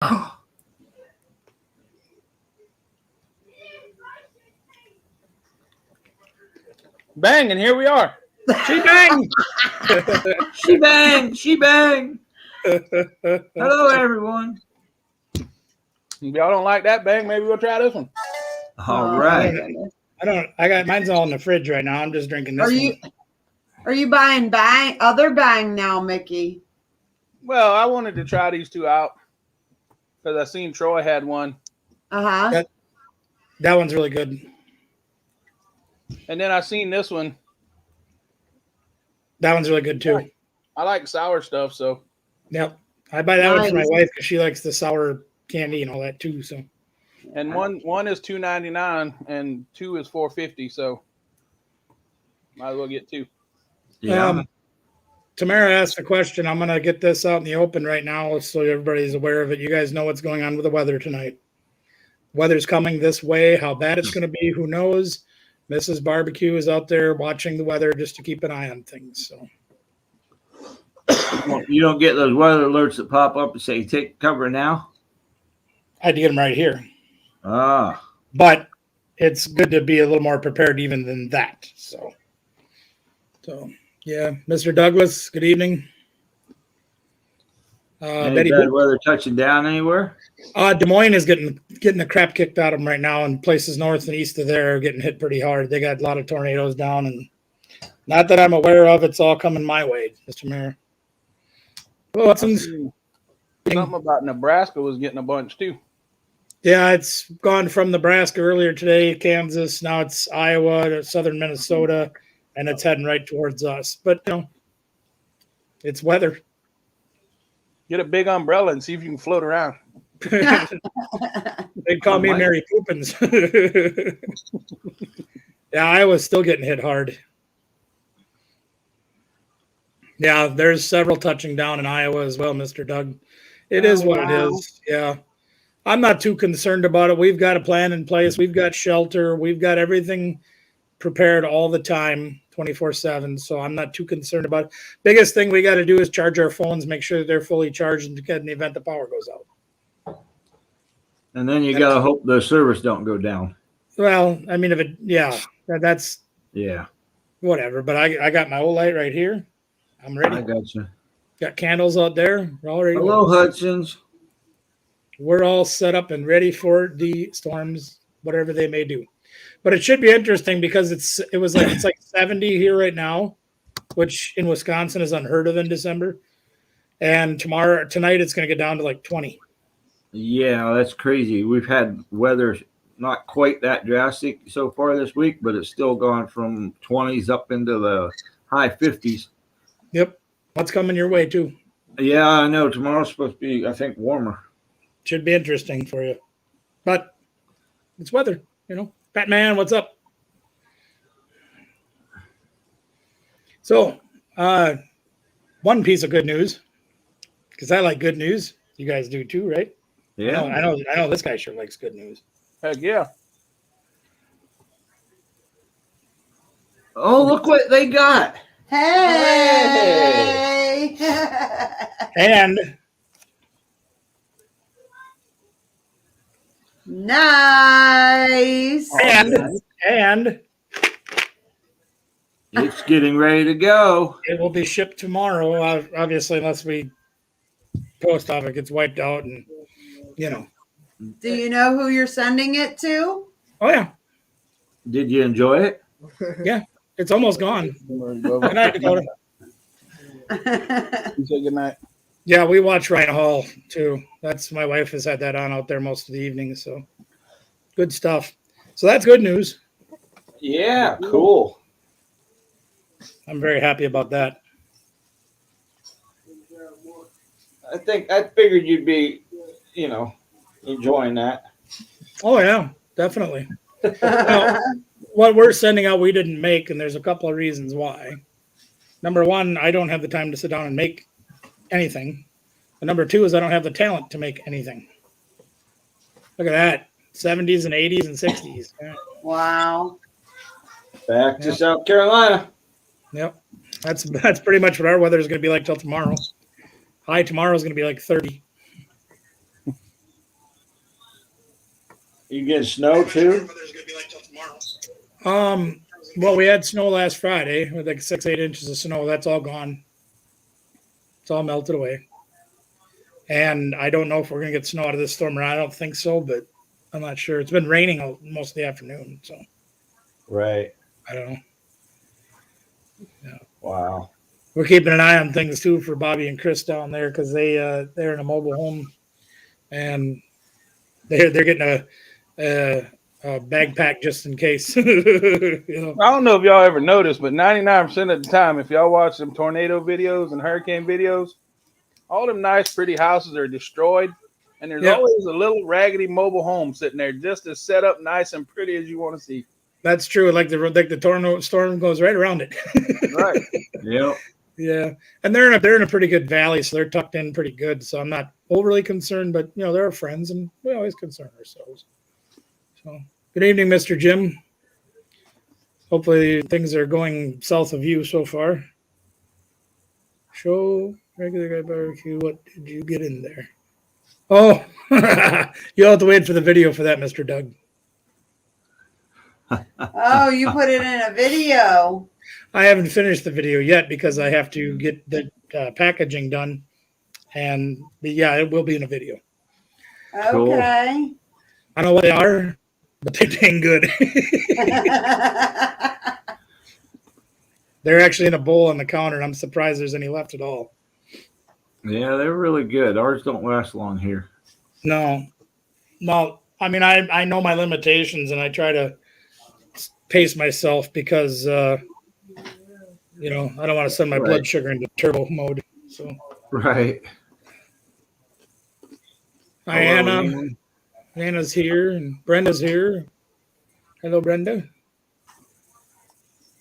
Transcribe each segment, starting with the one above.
Bang, and here we are. She bang. She bang. She bang. Hello, everyone. If y'all don't like that bang, maybe we'll try this one. All right. I got mine's all in the fridge right now. I'm just drinking this one. Are you buying other bang now, Mickey? Well, I wanted to try these two out because I seen Troy had one. Uh-huh. That one's really good. And then I seen this one. That one's really good too. I like sour stuff, so. Yep. I buy that one for my wife because she likes the sour candy and all that too. So. And one is $2.99 and two is $4.50, so might as well get two. Yeah. Tamara asked a question. I'm gonna get this out in the open right now so everybody's aware of it. You guys know what's going on with the weather tonight. Weather's coming this way. How bad it's gonna be, who knows? Mrs. Barbecue is out there watching the weather just to keep an eye on things. So You don't get those weather alerts that pop up and say take cover now? I had to get them right here. Ah. But it's good to be a little more prepared even than that. So yeah, Mr. Douglas, good evening. Any Betty bad weather touching down anywhere? Des Moines is getting the crap kicked out of them right now, and places north and east of there are getting hit pretty hard. They got a lot of tornadoes down, and not that I'm aware of, it's all coming my way, Mr. Mayor. Hello, Hudson's. Something about Nebraska was getting a bunch too. Yeah, it's gone from Nebraska earlier today, Kansas. Now it's Iowa to southern Minnesota, and it's heading right towards us. But, it's weather. Get a big umbrella and see if you can float around. They call me Mary Poopins. Yeah, Iowa's still getting hit hard. Yeah, there's several touching down in Iowa as well, Mr. Doug. It is what it is. Yeah. I'm not too concerned about it. We've got a plan in place. We've got shelter. We've got everything prepared all the time, 24/7. So I'm not too concerned about it. Biggest thing we got to do is charge our phones, make sure that they're fully charged in the event the power goes out. And then you got to hope the service don't go down. Well, I mean, that's whatever. But I got my old light right here. I'm ready. I got you. Got candles out there. We're all ready. Hello, Hudson's. We're all set up and ready for the storms, whatever they may do. But it should be interesting because it's like 70 here right now, which in Wisconsin is unheard of in December. And tonight it's going to get down to like 20. Yeah, that's crazy. We've had weather not quite that drastic so far this week, but it's still gone from 20s up into the high 50s. Yep. What's coming your way too? Yeah, I know. Tomorrow's supposed to be, I think, warmer. Should be interesting for you. But it's weather, Batman, what's up? So, one piece of good news, because I like good news. You guys do too, right? Yeah. I know this guy sure likes good news. Heck yeah. Oh, look what they got. Hey! And Nice. And it's getting ready to go. It will be shipped tomorrow, obviously, unless we post off it gets wiped out and Do you know who you're sending it to? Oh yeah. Did you enjoy it? Yeah. It's almost gone. Good night, Dakota. You say good night. Yeah, we watch Ryan Hall too. That's my wife has had that on out there most of the evening. So good stuff. So that's good news. Yeah, cool. I'm very happy about that. I figured you'd be, enjoying that. Oh yeah, definitely. Now, what we're sending out we didn't make, and there's a couple of reasons why. Number one, I don't have the time to sit down and make anything. And number two is I don't have the talent to make anything. Look at that. 70s and 80s and 60s. Yeah. Wow. Back to South Carolina. Yep. That's pretty much what our weather is going to be like till tomorrow. High tomorrow is going to be like 30. You get snow too? Well, we had snow last Friday with like 6-8 inches of snow. That's all gone. It's all melted away. And I don't know if we're gonna get snow out of this storm or not. I don't think so, but I'm not sure. It's been raining most of the afternoon, so Right. I don't know. Wow. We're keeping an eye on things too for Bobby and Chris down there because they're in a mobile home and they're getting a bag pack just in case. You know. I don't know if y'all ever noticed, but 99% of the time, if y'all watch some tornado videos and hurricane videos, all them nice, pretty houses are destroyed, and there's Yeah. always a little raggedy mobile home sitting there just as set up nice and pretty as you want to see. That's true. Like the tornado storm goes right around it. Right. Yep. Yeah, and they're in a pretty good valley, so they're tucked in pretty good. So I'm not overly concerned, but you know they're our friends, and we always concern ourselves. So good evening, Mr. Jim. Hopefully things are going south of you so far. Show regular guy barbecue. What did you get in there? Oh, you'll have to wait for the video for that, Mr. Doug. Oh, you put it in a video. I haven't finished the video yet because I have to get the packaging done, but yeah, it will be in a video. Cool. Okay. I don't know what they are, but they're dang good. They're actually in a bowl on the counter, and I'm surprised there's any left at all. Yeah, they're really good. Ours don't last long here. No. I mean, I know my limitations, and I try to pace myself because, you know, I don't want to send my blood sugar into turbo mode. So, Right. hi, Anna. Anna's here, and Brenda's here. Hello, Brenda.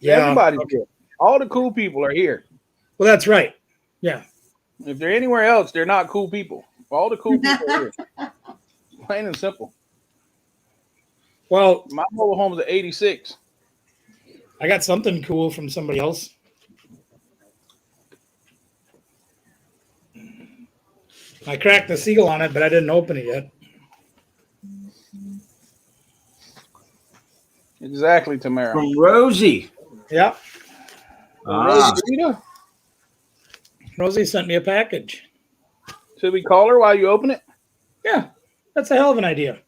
Yeah. Everybody's here. All the cool people are here. Well, that's right. Yeah. If they're anywhere else, they're not cool people. All the cool people are here. Plain and simple. Well, My mobile home's at 86. I got something cool from somebody else. I cracked the seal on it, but I didn't open it yet. Exactly, Tamara. From Rosie. Yeah. Ah, Rosita, Rosie sent me a package. should we call her while you open it? Yeah. That's a hell of an idea.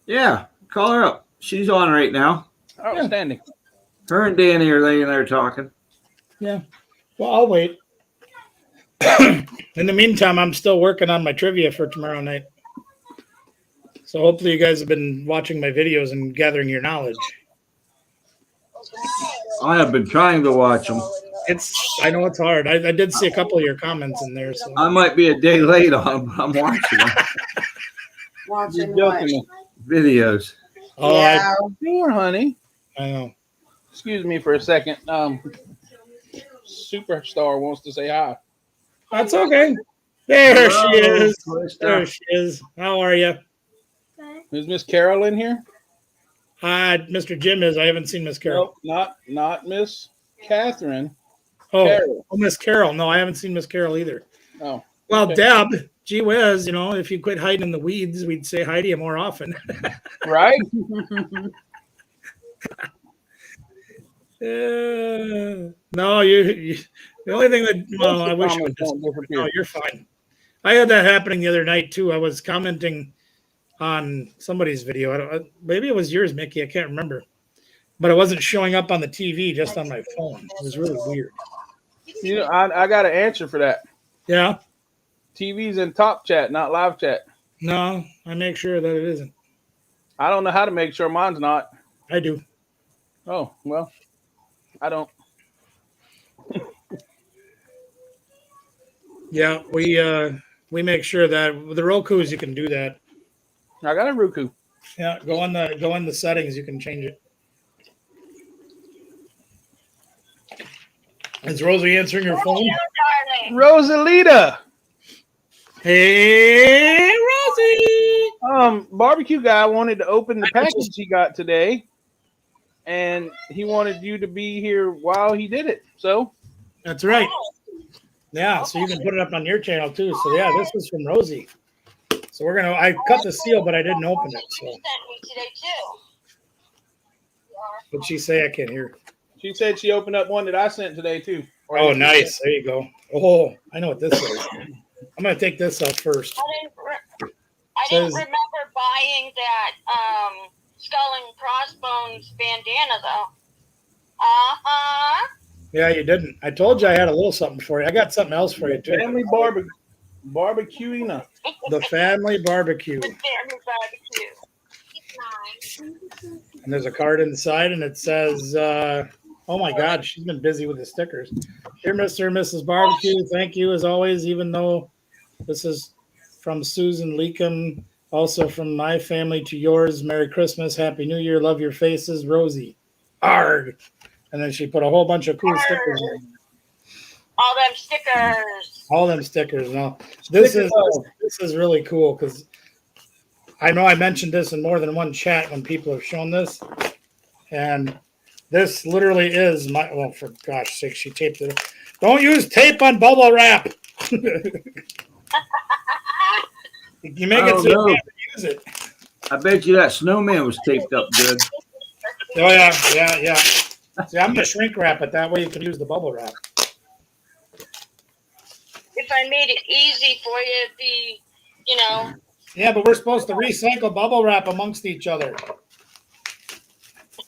yeah. Call her up. She's on right now. Outstanding. Her and Danny are laying there talking. Yeah. Well, I'll wait. In the meantime, I'm still working on my trivia for tomorrow night. So hopefully you guys have been watching my videos and gathering your knowledge. I have been trying to watch them. I know it's hard. I did see a couple of your comments in there. So I might be a day late on them, but I'm watching them. Watching You're what? joking. Videos. oh, Yeah. Sure, honey. I know. Excuse me for a second. Superstar wants to say hi. That's okay. There she Hello, is. Krista. There she is. How are you? Is Miss Carol in here? Mr. Jim is. I haven't seen Miss Carol. Nope, not Miss Catherine. Oh, Carol. Miss Carol. No, I haven't seen Miss Carol either. Oh, Well, okay. Deb, gee whiz, you know, if you quit hiding in the weeds, we'd say hi to you more often. right? No, you. The only thing that I wish it would just. No, you're fine. I had that happening the other night too. I was commenting on somebody's video. Maybe it was yours, Mickey. I can't remember, but it wasn't showing up on the TV, just on my phone. It was really weird. You know, I got an answer for that. Yeah. TV's in top chat, not live chat. No, I make sure that it isn't. I don't know how to make sure mine's not. I do. Oh, well, I don't. Yeah, we make sure that with the Roku's you can do that. I got a Roku. Yeah, go in the settings. You can change it. Is Rosie answering her phone? Rosalita. Hey, Rosie. Barbecue guy wanted to open the package he got today, and he wanted you to be here while he did it. So That's right. Yeah, so you can put it up on your channel too. So yeah, this was from Rosie. So I cut the seal, but I didn't open it. So You sent me today too. what'd she say? I can't hear. She said she opened up one that I sent today too. Or Oh, did she nice. There you go. Oh, I know what this is. I'm going to take this out first. I didn't Says- remember buying that skull and crossbones bandana though. Uh-huh. Yeah, you didn't. I told you I had a little something for you. I got something else for you, too. Family barbecuing up. The family barbecue. The family barbecue. And there's a card inside, and it says, oh, my God, she's been busy with the stickers. Dear Mr. and Mrs. Barbecue, thank you as always, even though this is from Susan Leakum, also from my family to yours. Merry Christmas, Happy New Year, love your faces, Rosie. Arg. And then she put a whole bunch of cool stickers in. All them stickers. All them stickers. Now, this is really cool because I know I mentioned this in more than one chat when people have shown this. And this literally is well, for gosh sake, she taped it. Don't use tape on bubble wrap. You make it so you can't use it. I bet you that snowman was taped up good. Oh, yeah. See, I'm going to shrink wrap it. That way you can use the bubble wrap. If I made it easy for you, it'd be, Yeah, but we're supposed to recycle bubble wrap amongst each other.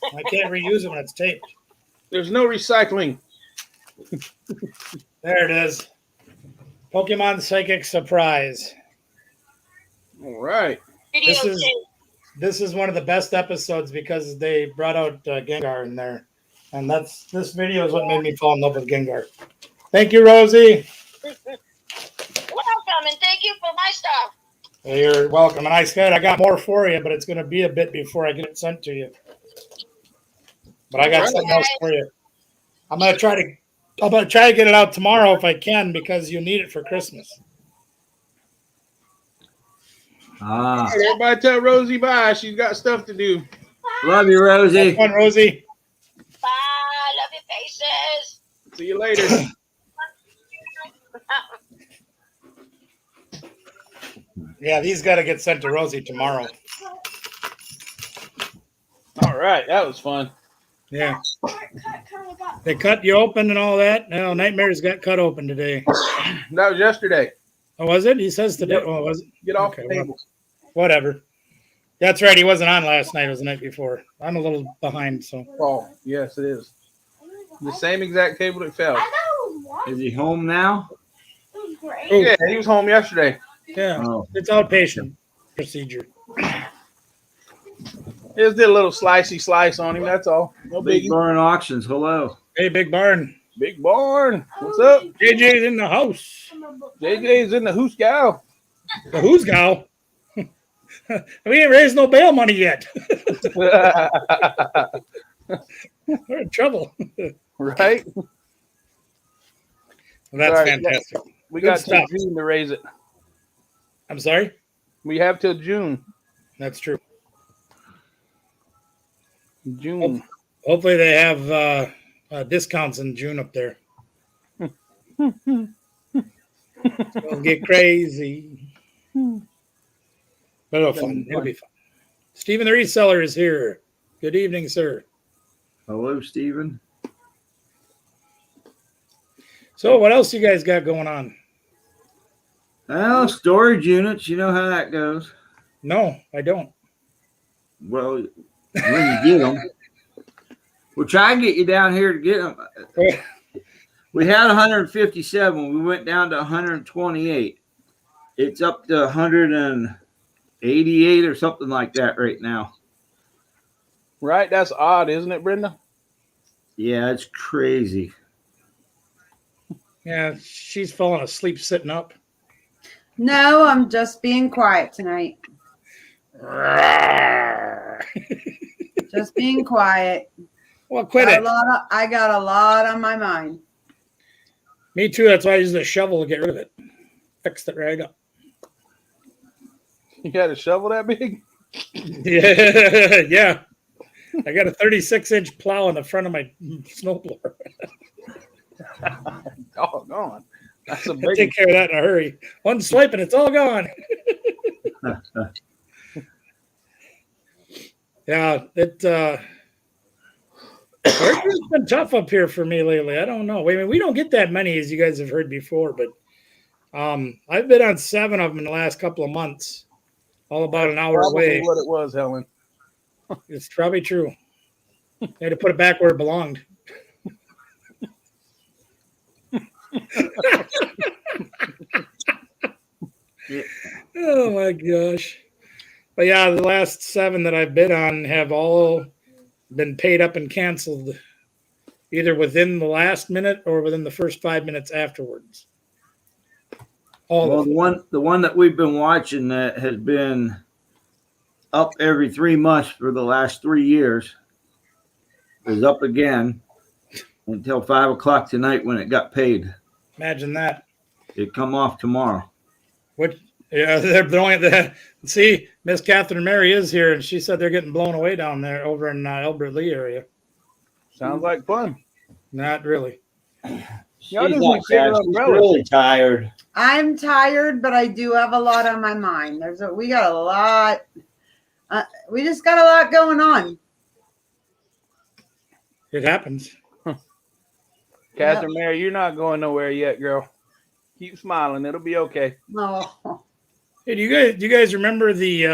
I can't reuse it when it's taped. There's no recycling. There it is. Pokemon Psychic Surprise. All right. videotape. This is one of the best episodes because they brought out Gengar in there. And this video is what made me fall in love with Gengar. Thank you, Rosie. Welcome, and thank you for my stuff. You're welcome. And I said I got more for you, but it's going to be a bit before I get it sent to you. But I got something else for you. I'm going to try to get it out tomorrow if I can because you need it for Christmas. Ah, Everybody tell Rosie bye. She's got stuff to do. love you, Rosie. Have fun, Rosie. Bye. Love your faces. See you later. Yeah, these got to get sent to Rosie tomorrow. All right. That was fun. Yeah. They cut you open and all that. No, Nightmares got cut open today. That was yesterday. Oh, was it? He says today. Yep. Oh, was it? Get off Okay, the well, table. whatever. That's right. He wasn't on last night. It was the night before. I'm a little behind, so. Oh, yes, it is. The same exact table that fell. Is he home now? Oh, Yeah, he was home yesterday. yeah. Oh, It's outpatient procedure. Just did a little slicey slice on him. That's all. No Big biggie. Barn Auctions. Hello. Hey, Big Barn. Big barn. What's up? JJ's in the house. JJ's in the hoose gal. The who's gal? We ain't raised no bail money yet. We're in trouble. Right? Well, that's All right, fantastic. We Good got till stuff. June to raise it. I'm sorry? We have till June. That's true. June. Hopefully they have discounts in June up there. It'll get crazy. But it'll fun. It'll be fun. Stephen the Reseller is here. Good evening, sir. Hello, Stephen. So what else you guys got going on? Well, storage units. You know how that goes. No, I don't. Well, when you get them, we'll try and get you down here to get them. We had 157. We went down to 128. It's up to 188 or something like that right now. Right? That's odd, isn't it, Brenda? Yeah, it's crazy. Yeah, she's falling asleep sitting up. No, I'm just being quiet tonight. Just being quiet. Well, quit it. I got a lot on my mind. Me too. That's why I used a shovel to get rid of it. Fixed it right up. You got a shovel that big? Yeah, yeah. I got a 36-inch plow in the front of my snowblower. Oh, gone. That's a I big take care of that in a hurry. One swipe and it's all gone. Yeah, it's been tough up here for me lately. I don't know. I mean, we don't get that many, as you guys have heard before, but I've been on 7 of them in the last couple of months, all about an hour Probably away. what it was, Helen. It's probably true. I had to put it back where it belonged. Oh my gosh. But yeah, the last 7 that I've bid on have all been paid up and canceled either within the last minute or within the first 5 minutes afterwards. All Well, of them. the one that we've been watching that has been up every 3 months for the last 3 years is up again until 5 o'clock tonight when it got paid. Imagine that. It come off tomorrow. What? Yeah, they're only the. See, Miss Catherine Mary is here, and she said they're getting blown away down there over in Albert Lee area. Sounds like fun. Not really. Y'all She's just not need bigger sad. She's umbrellas. really tired. I'm tired, but I do have a lot on my mind. We got a lot. We just got a lot going on. It happens. Catherine Mary, you're not going nowhere yet, girl. Keep smiling. It'll be okay. Oh, Hey, do you guys remember the?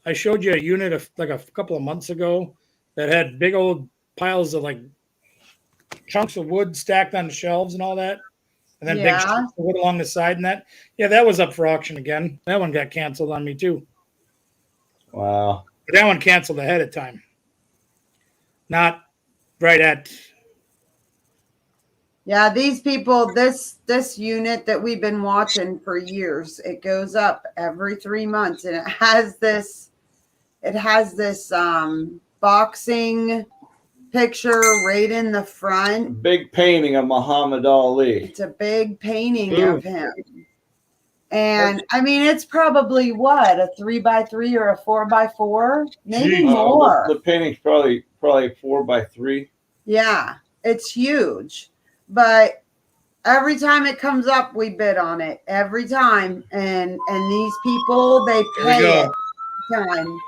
I showed you a unit of like a couple of months ago that had big old piles of like chunks of wood stacked on the shelves and all that, and then big Yeah. chunks of wood along the side and that. Yeah, that was up for auction again. That one got canceled on me too. Wow. But that one canceled ahead of time. Not right at. yeah. These people, this unit that we've been watching for years, it goes up every 3 months, and it has this boxing picture right in the front. Big painting of Muhammad Ali. It's a big painting Ooh. of him. And I mean, it's probably what, a 3x3 or a 4x4, maybe Jeez. more. The painting's probably 4x3. Yeah, it's huge. But every time it comes up, we bid on it every time. And these people, they Here we pay go. it every time.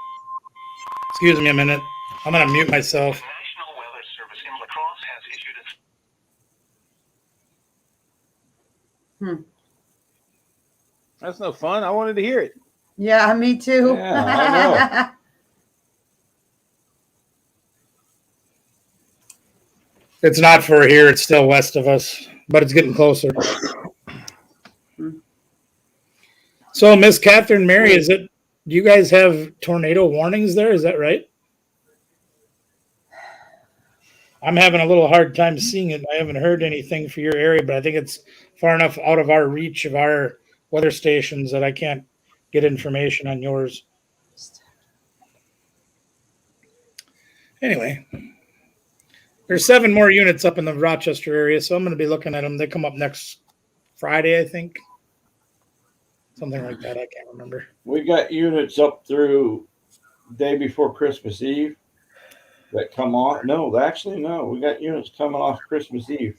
Excuse me a minute. I'm gonna mute myself. National Weather Service in La Crosse has issued a That's no fun. I wanted to hear it. Yeah, me too. Yeah, It's not for here. It's still west of us, but it's getting closer. So, Miss Catherine Mary, do you guys have tornado warnings there? Is that right? I'm having a little hard time seeing it. I haven't heard anything for your area, but I think it's far enough out of our reach of our weather stations that I can't get information on yours. Anyway, there's 7 more units up in the Rochester area, so I'm going to be looking at them. They come up next Friday, I think. Something like that. I can't remember. We got units up through day before Christmas Eve that come off. No, actually, no. We got units coming off Christmas Eve.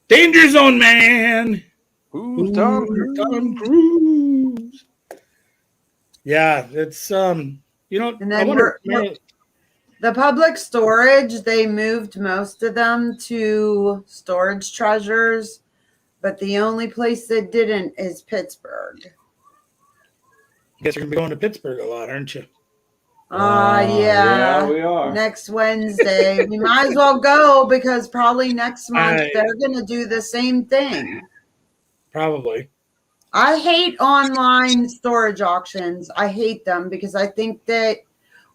Danger Zone Man. Who's Tom? Tom Cruise. Yeah, it's And I then wonder. the public storage, they moved most of them to Storage Treasures, but the only place that didn't is Pittsburgh. Guess you're gonna be going to Pittsburgh a lot, aren't you? Yeah. Yeah, we are. Next Wednesday. We might as well go because probably next month Aye. they're going to do the same thing. Probably. I hate online storage auctions. I hate them because I think that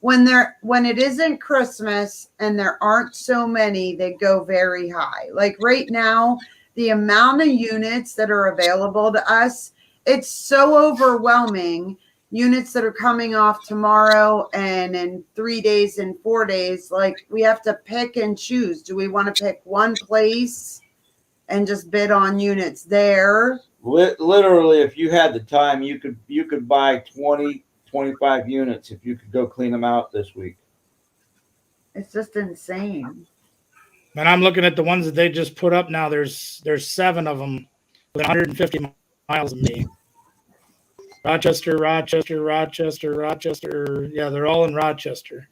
when it isn't Christmas and there aren't so many, they go very high. Like right now, the amount of units that are available to us, it's so overwhelming. Units that are coming off tomorrow and in 3 days and 4 days, like we have to pick and choose. Do we want to pick one place and just bid on units there? Literally, if you had the time, you could buy 20, 25 units if you could go clean them out this week. It's just insane. And I'm looking at the ones that they just put up now. There's 7 of them within 150 miles of me. Rochester. Yeah, they're all in Rochester.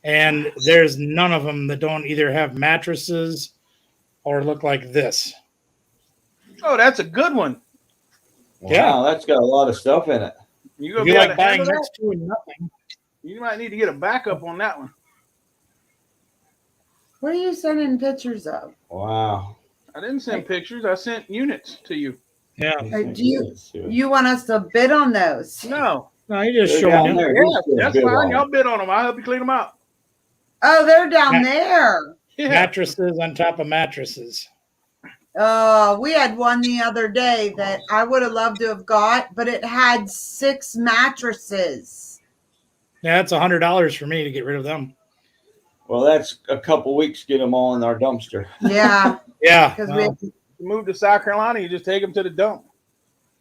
And there's none of them that don't either have mattresses or look like this. Oh, that's a good one. Wow, that's got a lot of stuff in it. You If gonna you be able like to handle buying that? next to and nothing. You might need to get a backup on that one. What are you sending pictures of? Wow. I didn't send pictures. I sent units to you. Yeah. Do you want us to bid on those? No. No, you just They're showing down you. there. Yeah, He's gonna that's bid fine. on it. Y'all bid on them. I'll help you clean them out. Oh, they're down Yeah. there. Yeah. Mattresses on top of mattresses. We had one the other day that I would have loved to have got, but it had 6 mattresses. Yeah, it's $100 for me to get rid of them. Well, that's a couple weeks to get them all in our dumpster. Yeah, Yeah. because well, You move to South Carolina, you just take them to the dump.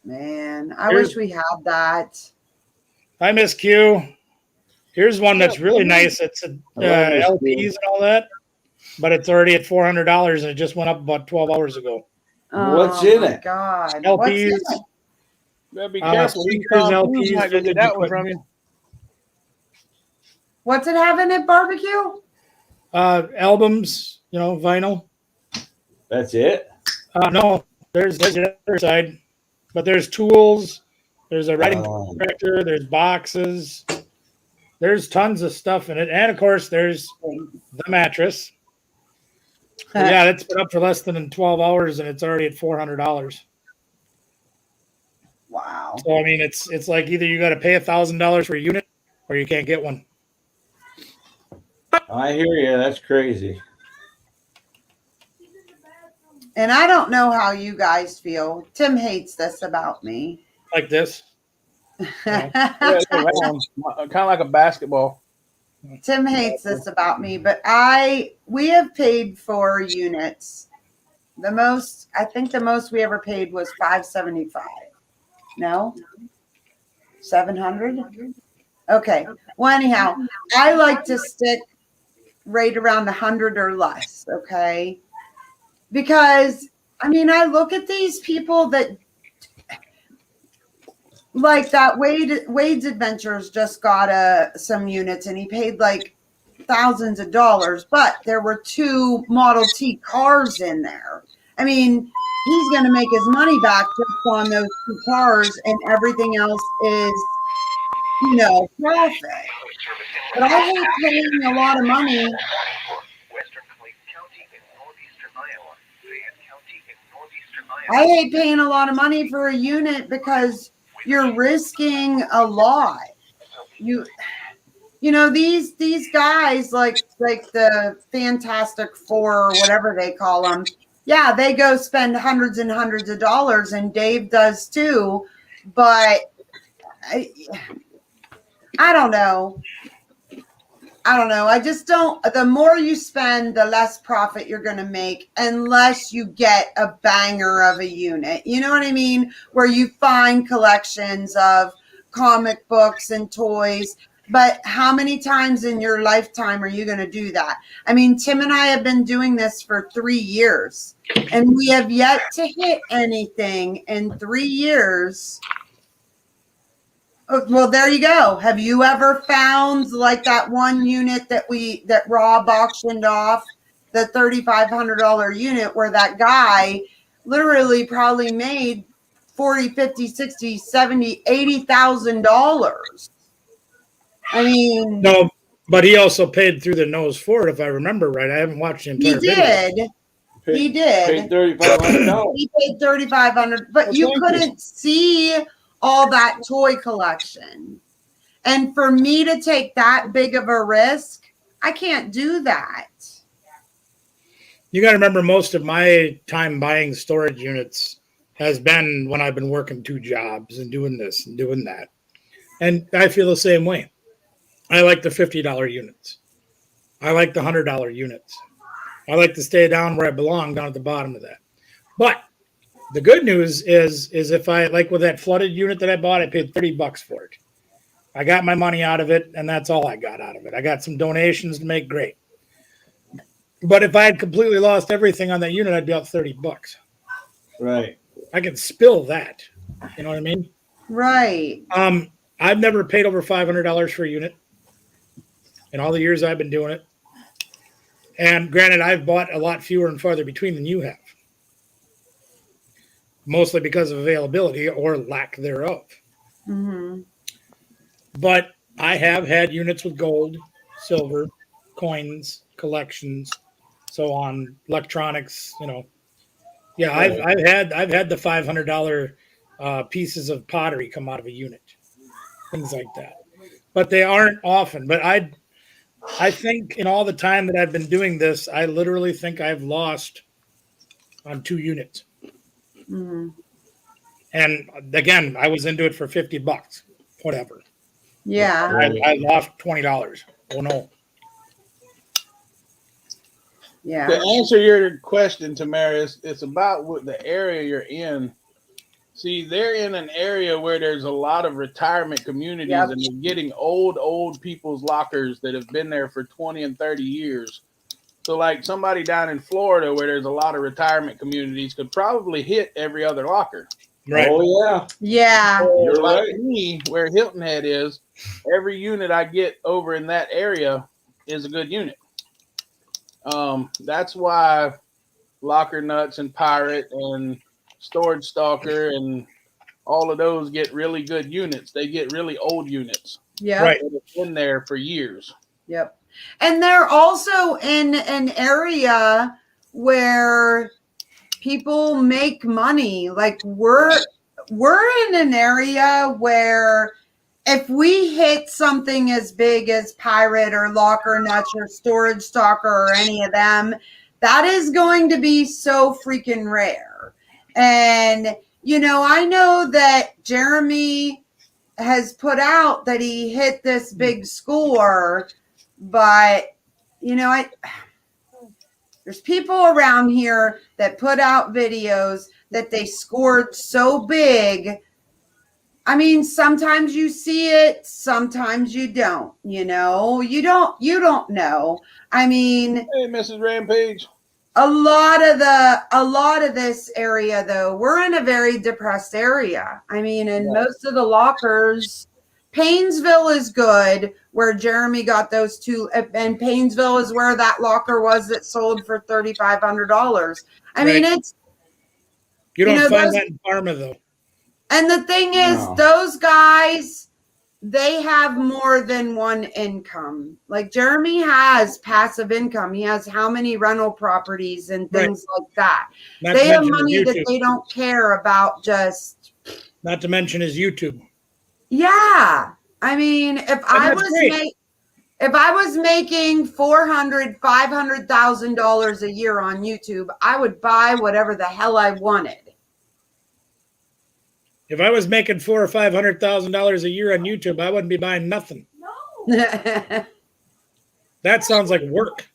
man, I Here's- wish we had that. I miss Q. Here's one that's really nice. It's a I love Miss Q. LPs and all that, but it's already at $400 and it just went up about 12 hours ago. What's Oh, in my it? God. LPs. What's in it? Better be Uh, careful. These speakers, Tom LPs, Cruise might go get that one from equipment. you. What's it having at barbecue? Albums, vinyl. That's it? No, there's the other side, but there's tools. There's a writing Oh. corrector. There's boxes. There's tons of stuff in it, and of course, there's the mattress. But yeah, it's been up for less than 12 hours, and it's already at $400. Wow. So I mean, it's like either you got to pay $1,000 for a unit, or you can't get one. I hear you. That's crazy. And I don't know how you guys feel. Tim hates this about me. Like this. Yeah, it's around, kind of like a basketball. Tim hates this about me, but we have paid for units. I think the most we ever paid was $575. No? 700? Okay. Well, anyhow, I like to stick right around 100 or less, okay? Because I mean, I look at these people that like that Wade's Adventures just got some units and he paid like thousands of dollars, but there were 2 Model T cars in there. I mean, he's going to make his money back just on those 2 cars, and everything else is, profit. But I hate paying a lot of money. Western Clayton County in northeastern Iowa. Fayette County in northeastern Iowa. I hate paying a lot of money for a unit because you're risking a lot. These guys like the Fantastic Four or whatever they call them. Yeah, they go spend hundreds and hundreds of dollars, and Dave does too. But I don't know. I just don't. The more you spend, the less profit you're going to make, unless you get a banger of a unit. You know what I mean? Where you find collections of comic books and toys. But how many times in your lifetime are you going to do that? I mean, Tim and I have been doing this for 3 years, and we have yet to hit anything in 3 years. Well, there you go. Have you ever found like that one unit that Rob auctioned off, the $3,500 unit, where that guy literally probably made $40, $50, $60, $70, $80,000? I mean, No, but he also paid through the nose for it, if I remember right. I haven't watched the he entire video. did. Paid, He Paid did. $3,500. He paid $3,500, but Well, you thank you. couldn't see all that toy collection. And for me to take that big of a risk, I can't do that. You got to remember, most of my time buying storage units has been when I've been working 2 jobs and doing this and doing that. And I feel the same way. I like the $50 units. I like the $100 units. I like to stay down where I belong, down at the bottom of that. But the good news is if I, like with that flooded unit that I bought, I paid $30 for it. I got my money out of it, and that's all I got out of it. I got some donations to make, great. But if I had completely lost everything on that unit, I'd be out $30. Right. I can spill that. You know what I mean? Right. I've never paid over $500 for a unit in all the years I've been doing it. And granted, I've bought a lot fewer and farther between than you have, mostly because of availability or lack thereof. Mm-hmm. But I have had units with gold, silver, coins, collections, so on, electronics. Yeah, I've had the $500 pieces of pottery come out of a unit, things like that. But they aren't often. But I think in all the time that I've been doing this, I literally think I've lost on 2 units. Mm-hmm. And again, I was into it for $50, whatever. Yeah. I lost $20. Oh no. Yeah. To answer your question, Tamara, it's about what the area you're in. See, they're in an area where there's a lot of retirement communities, Yep. and they're getting old people's lockers that have been there for 20 and 30 years. So, like somebody down in Florida where there's a lot of retirement communities could probably hit every other locker. Right. Oh yeah, Yeah. you're Like right. me, where Hilton Head is, every unit I get over in that area is a good unit. That's why Locker Nuts and Pirate and Storage Stalker and all of those get really good units. They get really old units Yep. Right. that have been there for years. Yep. And they're also in an area where people make money. Like we're in an area where if we hit something as big as Pirate or Locker Nuts or Storage Stalker or any of them, that is going to be so freaking rare. And, I know that Jeremy has put out that he hit this big score, but, there's people around here that put out videos that they scored so big. I mean, sometimes you see it, sometimes you don't, you don't know. I mean, Hey, Mrs. Rampage. a lot of this area though, we're in a very depressed area. I mean, and most of the lockers, Paynesville is good where Jeremy got those 2, and Paynesville is where that locker was that sold for $3,500. I mean, it's, You don't find those, that in Parma though. and the thing is, No. those guys, they have more than one income. Like Jeremy has passive income. He has how many rental properties and things like that. Not They to have mention his money that YouTube. they don't care about just, Not to mention his YouTube. yeah. I mean, if I that's great. was making $400,000-$500,000 a year on YouTube, I would buy whatever the hell I wanted. If I was making $400,000 or $500,000 a year on YouTube, I wouldn't be buying nothing. That sounds like work.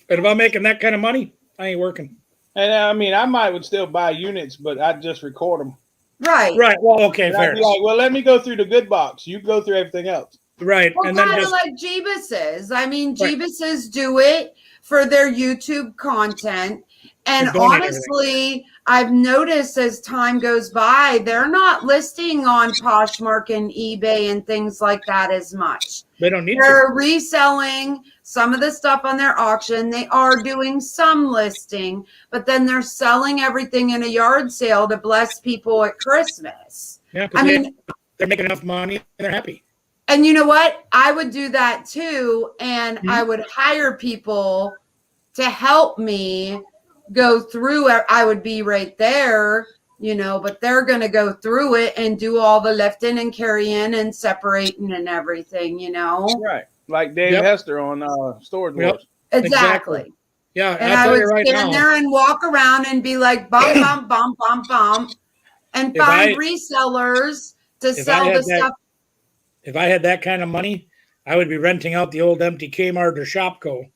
And if I'm making that kind of money, I ain't working. And I mean, I would still buy units, but I'd just record them. Right. Right. Well, okay, And fair I'd be enough. like, well, let me go through the good box. You go through everything else. Right. Well, And then kind of just like Jeebus's. I mean, Right. Jeebus's do it for their YouTube content. And They donate honestly, I've noticed as time goes by, they're not listing on Poshmark and eBay and things like that as much. they don't need to. They're reselling some of the stuff on their auction. They are doing some listing, but then they're selling everything in a yard sale to bless people at Christmas. Yeah, I because mean, they're making enough money and they're happy. and you know what? I would do that too. And Mhm. I would hire people to help me go through it. I would be right there, but they're going to go through it and do all the lifting and carrying and separating and everything, Right. Like Dave Yep. Hester on Storage Yep. Wars. Exactly. Yeah, And I'll I tell would you right stand now. there and walk around and be like, bump, bump, bump, bump, bump, and If find I- resellers to if I sell had the that- stuff. If I had that kind of money, I would be renting out the old empty Kmart or Shopko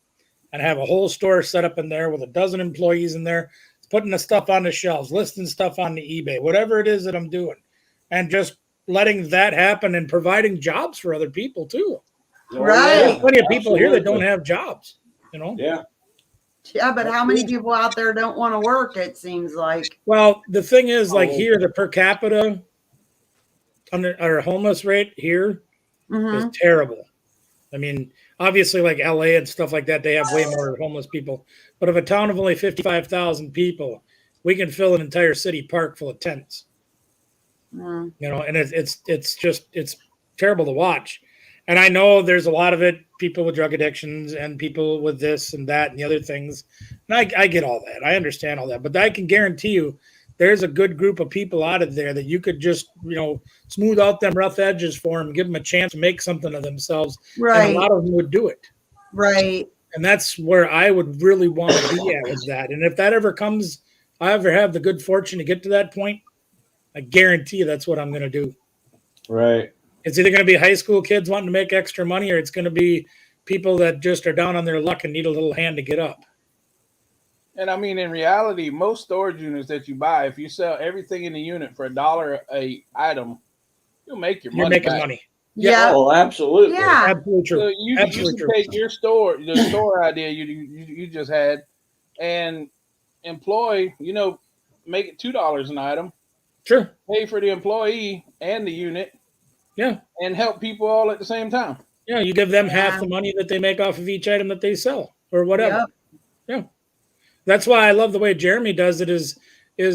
and have a whole store set up in there with a dozen employees in there, putting the stuff on the shelves, listing stuff on the eBay, whatever it is that I'm doing, and just letting that happen and providing jobs for other people too. Right. There's plenty of people here that Absolutely. don't have jobs, Yeah. Yeah, but how many people out there don't want to work, it seems like. Well, the thing is, like Oh. here, the per capita our homeless rate here is Mhm. terrible. I mean, obviously, like LA and stuff like that, they have way more homeless people. But if a town of only 55,000 people, we can fill an entire city park full of tents. Mm. You know, and it's terrible to watch. And I know there's a lot of it, people with drug addictions and people with this and that and the other things. And I get all that. I understand all that. But I can guarantee you there's a good group of people out of there that you could just, you know, smooth out them rough edges for them, give them a chance to make something of themselves. And Right. a lot of them would do it. Right. And that's where I would really want to be at with that. And if that ever comes, I ever have the good fortune to get to that point, I guarantee you that's what I'm going to do. Right. It's either going to be high school kids wanting to make extra money, or it's going to be people that just are down on their luck and need a little hand to get up. And I mean, in reality, most storage units that you buy, if you sell everything in the unit for $1 a item, you'll make your You're money making back. money. Yeah. Oh, absolutely. Yeah. Absolutely true. So you Absolutely can true. take your the store idea you just had, and employ, you know, make it $2 an item, Sure. pay for the employee and the unit, Yeah. and help people all at the same time. Yeah. You give them half Yeah. the money that they make off of each item that they sell or whatever. Yep. Yeah. That's why I love the way Jeremy does it is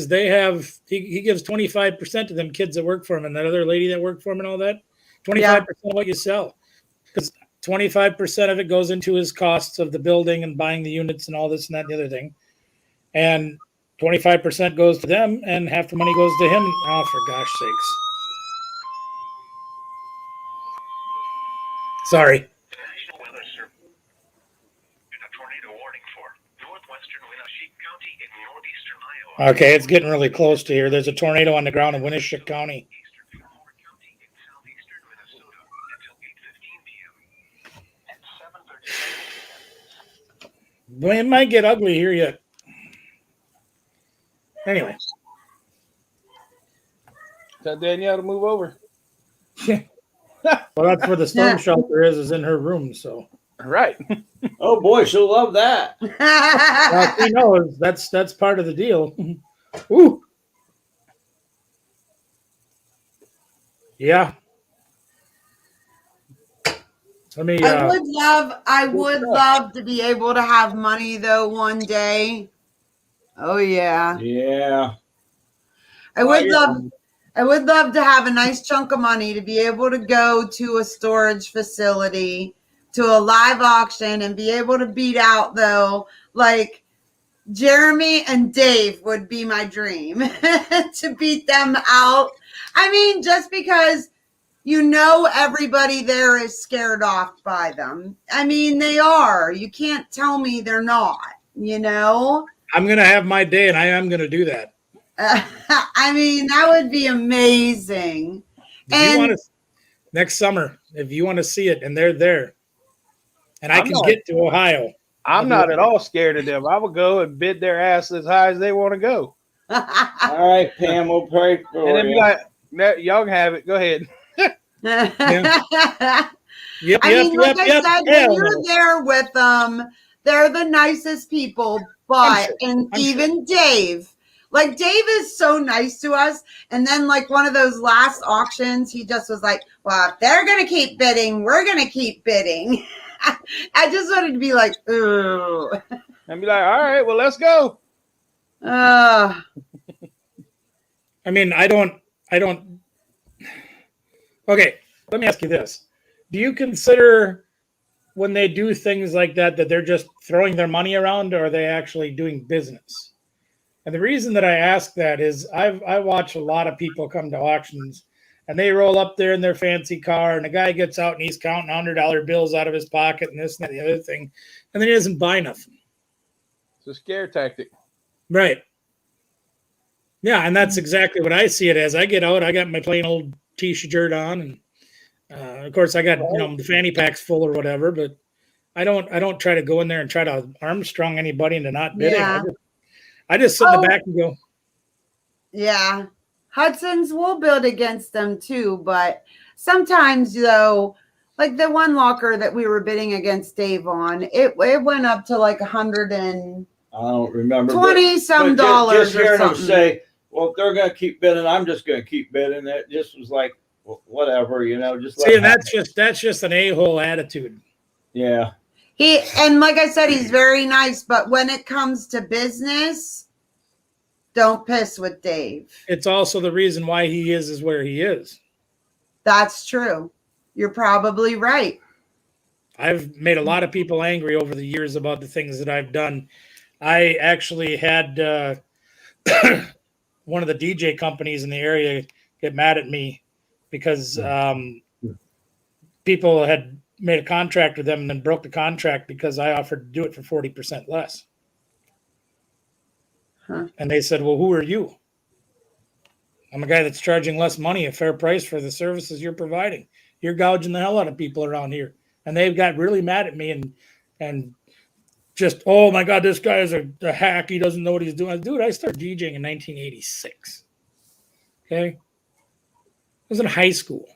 they have, he gives 25% to them kids that work for him and that other lady that worked for him and all that. 25% of what you sell. Because 25% of it goes into his costs of the building and buying the units and all this and that and the other thing. And 25% goes to them and half the money goes to him. Oh, for gosh sakes. Sorry. The National Weather Service issued a tornado warning for northwestern Winneshiek County in northeastern Iowa. Okay, it's getting really close to here. There's a tornado on the ground in Winneshiek County. Eastern Fillmore County in southeastern Minnesota until 8:15 p.m. At 7:30 p.m. Well, it might get ugly here yet. Anyway. Tell Danielle to move over. Well, that's where the storm Yeah. shelter is in her room. So Right. Oh boy, she'll love that. well, she knows that's part of the deal. Ooh. Yeah. Let me. I would love to be able to have money though one day. Oh yeah. Yeah. I would love to have a nice chunk of money to be able to go to a storage facility, to a live auction, and be able to beat out though, like Jeremy and Dave would be my dream to beat them out. I mean, just because you know everybody there is scared off by them. I mean, they are. You can't tell me they're not, you know? I'm gonna have my day, and I am gonna do that. I mean, that would be amazing. If you want And to next summer, if you want to see it, and they're there, and I I'm can not- get to Ohio. I'm not at all scared of them. I would go and bid their ass as high as they want to go. All right, Pam, we'll pray for And then be you. like, "No, y'all can have it. Go ahead." Yep, I mean, like I said, hell when you're no. there with them, they're the nicest people. But, I'm even Dave, like Dave is so nice to us. And then like one of those last auctions, he just was like, well, if they're going to keep bidding, we're going to keep bidding. I just wanted to be like, ooh. And be like, "All right, well, let's go." Uh, I mean, I don't. Okay, let me ask you this: do you consider when they do things like that they're just throwing their money around, or are they actually doing business? And the reason that I ask that is I watch a lot of people come to auctions, and they roll up there in their fancy car, and the guy gets out and he's counting $100 bills out of his pocket and this and that, the other thing, and then he doesn't buy nothing. It's a scare tactic. Right. Yeah, and that's exactly what I see it as. I get out, I got my plain old T-shirt on, and of course I got the fanny packs full or whatever. But I don't try to go in there and try to Armstrong anybody into not bidding. Yeah. I just sit in the back and go. yeah. Hudson's will build against them too. But sometimes, though, like the one locker that we were bidding against Dave on, it went up to like $120 I don't remember. some but dollars just or hearing them something. say, well, if they're going to keep bidding, I'm just going to keep bidding. That just was like, whatever, you know, just See, let and that's just an a-hole attitude. yeah. And like I said, he's very nice, but when it comes to business, don't piss with Dave. It's also the reason why he is where he is. That's true. You're probably right. I've made a lot of people angry over the years about the things that I've done. I actually had one of the DJ companies in the area get mad at me because people had made a contract with them and then broke the contract because I offered to do it for 40% less. Huh. And they said, well, who are you? I'm a guy that's charging less money, a fair price for the services you're providing. You're gouging the hell out of people around here. And they got really mad at me and just, oh my God, this guy is a hack. He doesn't know what he's doing. Dude, I started DJing in 1986. Okay. I was in high school.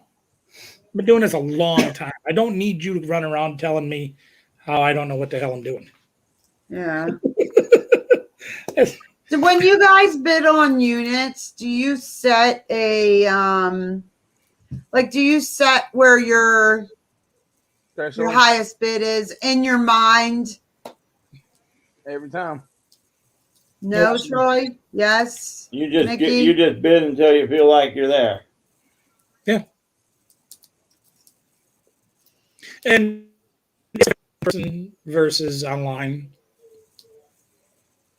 I've been doing this a long time. I don't need you to run around telling me how I don't know what the hell I'm doing. Yeah. So when you guys bid on units, do you set a do you set where your highest bid is in your mind? Every time. No, Nope. Troy? Yes. You just Nikki? you just bid until you feel like you're there. Yeah. And person versus online.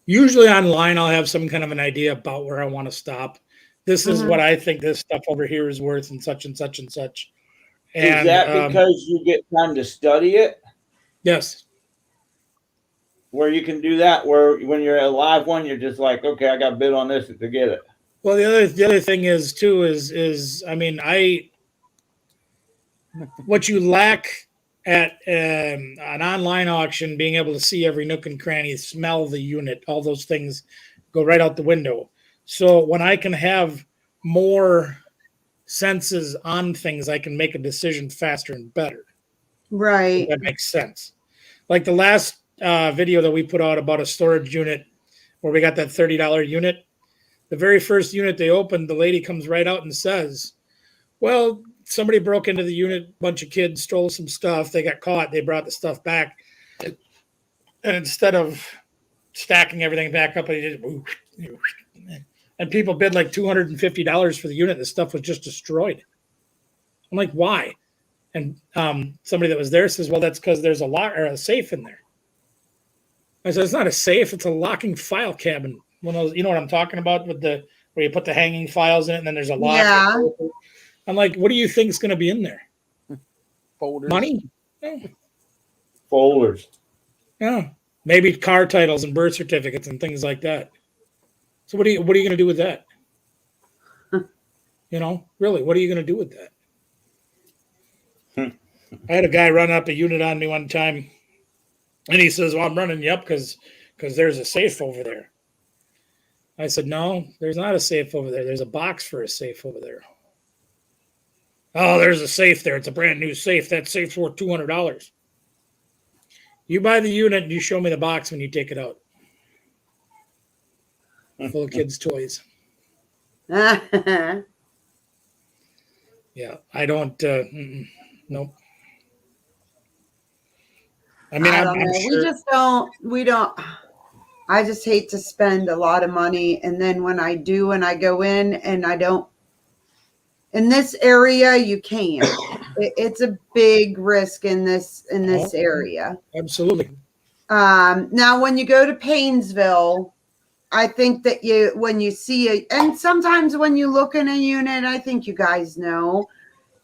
Usually online, I'll have some kind of an idea about where I want to stop. This is what I think this stuff over here is worth and such and such and such. And, Is that because you get time to study it? Yes. Where you can do that, where when you're a live one, you're just like, okay, I got to bid on this to get it. Well, the other thing is too is I mean what you lack at an online auction, being able to see every nook and cranny, smell the unit, all those things go right out the window. So when I can have more senses on things, I can make a decision faster and better. Right. If that makes sense. Like the last video that we put out about a storage unit where we got that $30 unit. The very first unit they opened, the lady comes right out and says, well, somebody broke into the unit, a bunch of kids stole some stuff. They got caught. They brought the stuff back. And instead of stacking everything back up, and people bid like $250 for the unit. The stuff was just destroyed. I'm like, why? And somebody that was there says, well, that's because there's a lock or a safe in there. I said, it's not a safe. It's a locking file cabinet. One of those, you know what I'm talking about with the where you put the hanging files in it and then there's a lock. Yeah. I'm like, what do you think is going to be in there? Folders. Money? No. Folders. Yeah. Maybe car titles and birth certificates and things like that. So what are you going to do with that? You know, really, what are you going to do with that? I had a guy run up a unit on me one time, and he says, well, I'm running you up because there's a safe over there. I said, no, there's not a safe over there. There's a box for a safe over there. Oh, there's a safe there. It's a brand new safe. That safe's worth $200. You buy the unit and you show me the box when you take it out. Full of kids' toys. Yeah, I don't. Nope. I mean, I I'm don't know. sure. We don't. I just hate to spend a lot of money, and then when I do, and I go in, and I don't. In this area, you can't. It's a big risk in this area. Absolutely. Now, when you go to Paynesville, I think that when you see and sometimes when you look in a unit, I think you guys know,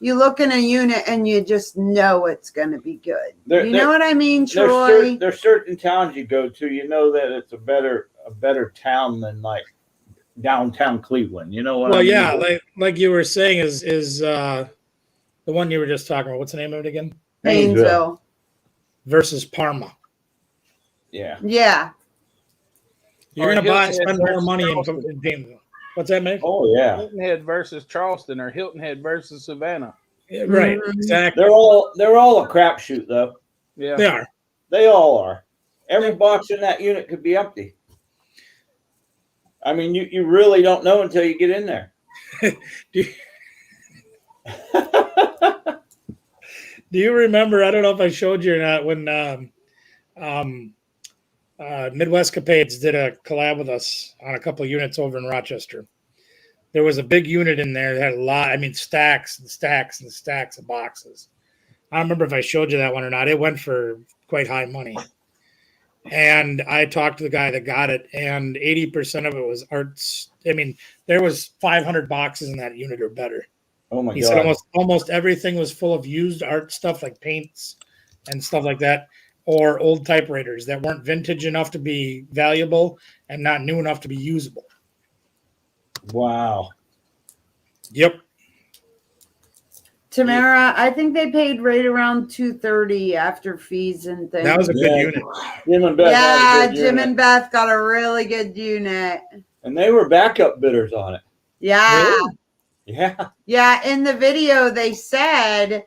you look in a unit and you just know it's going to be good. You know what I mean, Troy? There's certain towns you go to, you know that it's a better town than like downtown Cleveland. You know what I mean? Well, yeah, like you were saying is the one you were just talking about. What's the name of it again? Paynesville. Versus Parma. Yeah. Yeah. You're Or going to Hilton spend Head more money versus in Paynesville. What's that, Mick? Oh yeah. Hilton Head versus Charleston or Hilton Head versus Savannah. Yeah, right. Exactly. They're all a crapshoot though. Yeah. They are. They all are. Every box in that unit could be empty. I mean, you really don't know until you get in there. Do you remember? I don't know if I showed you or not when Midwest Capades did a collab with us on a couple of units over in Rochester. There was a big unit in there that had a lot. I mean, stacks and stacks and stacks of boxes. I don't remember if I showed you that one or not. It went for quite high money. And I talked to the guy that got it, and 80% of it was arts. I mean, there was 500 boxes in that unit or better. Oh my He God. said almost everything was full of used art stuff like paints and stuff like that, or old typewriters that weren't vintage enough to be valuable and not new enough to be usable. Wow. Yep. Tamara, I think they paid right around $230 after fees and things. That was a good Yeah. unit. Jim and Beth had a Yeah, good Jim unit. and Beth got a really good unit. And they were backup bidders on it. Yeah. Really? Yeah. Yeah, in the video they said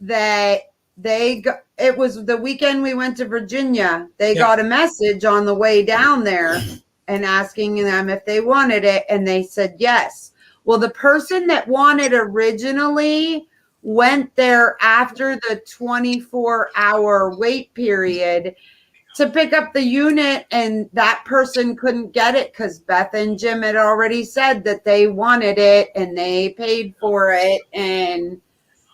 that it was the weekend we went to Virginia. They Yeah. got a message on the way down there and asking them if they wanted it, and they said yes. Well, the person that wanted originally went there after the 24-hour wait period to pick up the unit, and that person couldn't get it because Beth and Jim had already said that they wanted it and they paid for it, and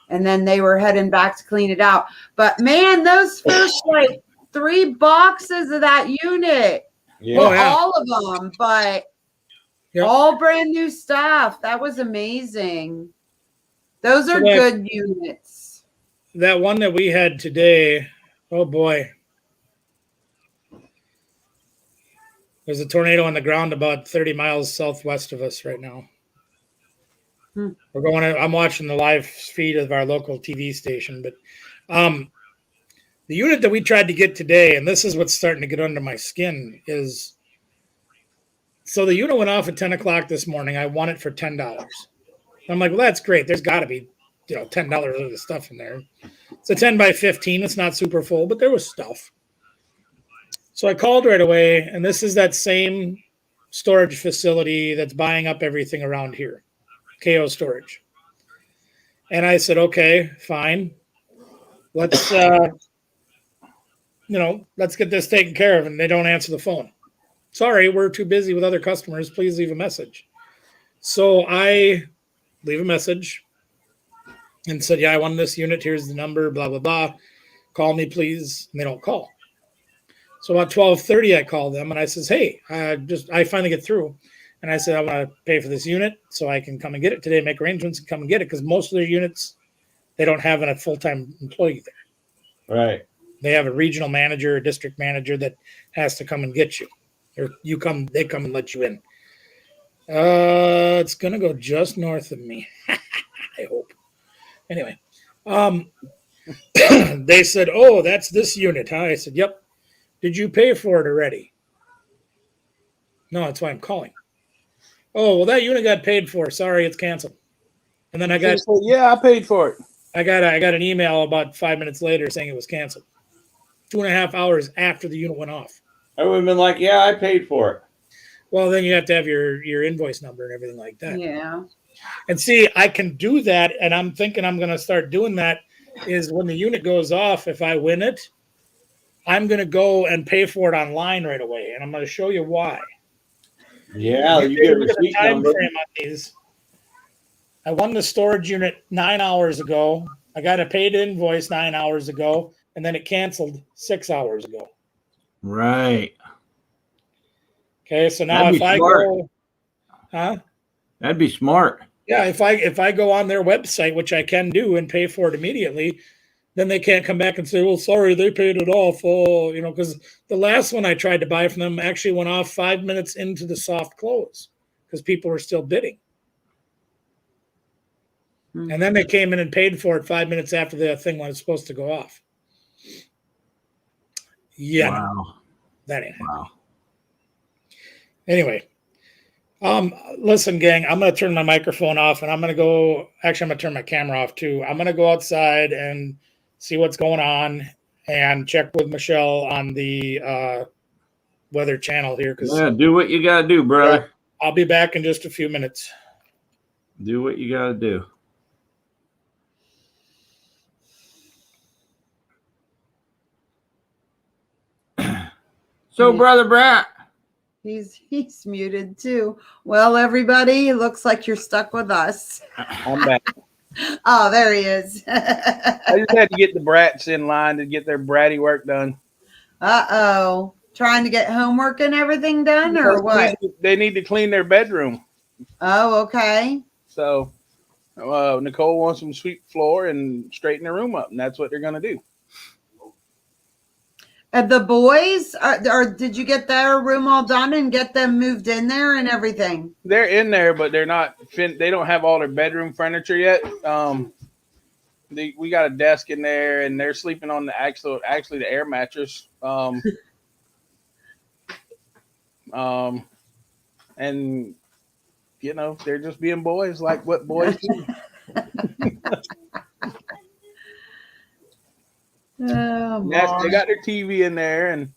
then they were heading back to clean it out. But man, those first like 3 boxes of that unit, Yeah. Oh, yeah. all of them, but Yep. all brand new stuff. That was amazing. Those So are that- good units. That one that we had today, oh boy. There's a tornado on the ground about 30 miles southwest of us right now. Hmm. I'm watching the live feed of our local TV station, but the unit that we tried to get today, and this is what's starting to get under my skin, is so the unit went off at 10 o'clock this morning. I won it for $10. I'm like, well, that's great. There's got to be, $10 worth of stuff in there. It's a 10 by 15. It's not super full, but there was stuff. So I called right away, and this is that same storage facility that's buying up everything around here, KO Storage. And I said, okay, fine. Let's, let's get this taken care of. And they don't answer the phone. Sorry, we're too busy with other customers. Please leave a message. So I leave a message and said, yeah, I want this unit. Here's the number, blah, blah, blah. Call me, please. And they don't call. So about 12:30, I called them and I says, hey, I finally get through. And I said, I want to pay for this unit so I can come and get it today, make arrangements and come and get it. Because most of their units, they don't have a full-time employee there. Right. They have a regional manager, a district manager that has to come and get you. Or they come and let you in. It's going to go just north of me. I hope. Anyway, they said, oh, that's this unit, huh? I said, yep. Did you pay for it already? No, that's why I'm calling. Oh, well, that unit got paid for. Sorry, it's canceled. And then I got yeah, I paid for it. I got an email about 5 minutes later saying it was canceled. 2.5 hours after the unit went off. I would have been like, yeah, I paid for it. Well, then you have to have your invoice number and everything like that. Yeah. And see, I can do that, and I'm thinking I'm going to start doing that, is when the unit goes off, if I win it, I'm going to go and pay for it online right away, and I'm going to show you why. Yeah, you get a Look at the receipt time number. frame on these. I won the storage unit 9 hours ago. I got a paid invoice 9 hours ago, and then it canceled 6 hours ago. Right. Okay, so now That'd if be I smart. go, huh? That'd be smart. Yeah, if I go on their website, which I can do, and pay for it immediately, then they can't come back and say, well, sorry, they paid it off. Oh, because the last one I tried to buy from them actually went off 5 minutes into the soft close because people were still bidding. And then they came in and paid for it 5 minutes after the thing was supposed to go off. Yeah, Wow. that ain't happening. Wow. Anyway, listen, gang, I'm going to turn my microphone off, and I'm going to turn my camera off too. I'm going to go outside and see what's going on and check with Michelle on the Weather Channel here. Yeah, do what you got to do, brother. I'll be back in just a few minutes. Do what you got to do. So, Brother Brat. He's muted too. Well, everybody, it looks like you're stuck with us. I'm back. Oh, there he is. I just had to get the brats in line to get their bratty work done. Uh-oh. Trying to get homework and everything done or what? They need to clean their bedroom. Oh, okay. So Nicole wants them to sweep the floor and straighten their room up, and that's what they're going to do. The boys, or did you get their room all done and get them moved in there and everything? They're in there, but they're not. They don't have all their bedroom furniture yet. We got a desk in there, and they're sleeping on the actually the air mattress. And you know, they're just being boys, like what boys do. Oh, Yes, Mom. they got their TV in there, and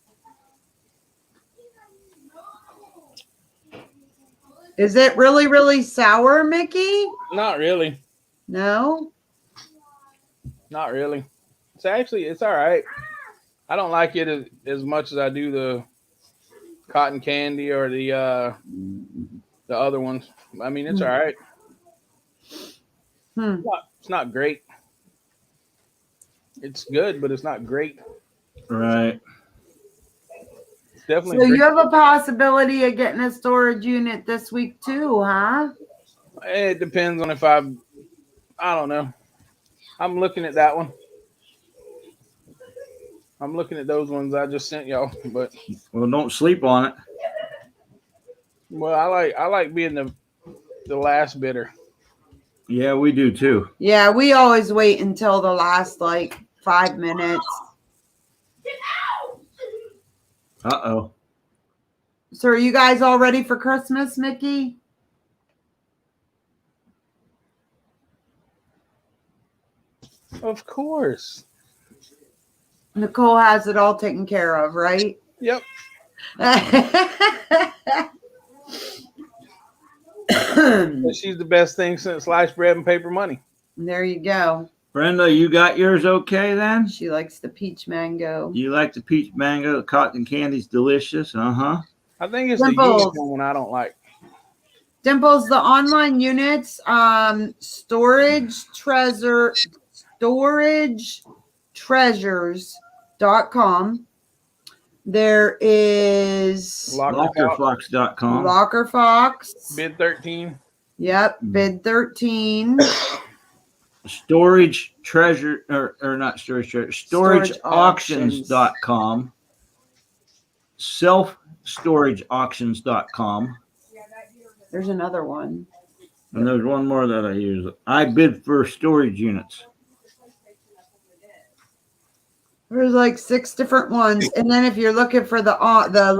Is it really, really sour, Mickey? not really. No? Not really. It's all right. I don't like it as much as I do the cotton candy or the other ones. I mean, it's all right. It's not great. It's good, but it's not great. Right. It's definitely. So great. you have a possibility of getting a storage unit this week too, huh? It depends on if I don't know. I'm looking at that one. I'm looking at those ones I just sent y'all, but Well, don't sleep on it. well, I like being the last bidder. Yeah, we do too. Yeah, we always wait until the last 5 minutes. Uh-oh. So are you guys all ready for Christmas, Mickey? Of course. Nicole has it all taken care of, right? Yep. She's the best thing since sliced bread and paper money. There you go. Brenda, you got yours okay then? She likes the peach mango. You like the peach mango? The cotton candy's delicious. Uh-huh. I think it's Dimples. the unicorn one I don't like. Dimples, the online units, storagetreasures.com. There is Lockerfox.com. Locker Fox. Bid 13. Yep, bid 13. Storage treasure or not storage treasure. Storageauctions.com. Selfstorageauctions.com. There's another one. And there's one more that I use. I bid for storage units. There's 6 different ones, and then if you're looking for the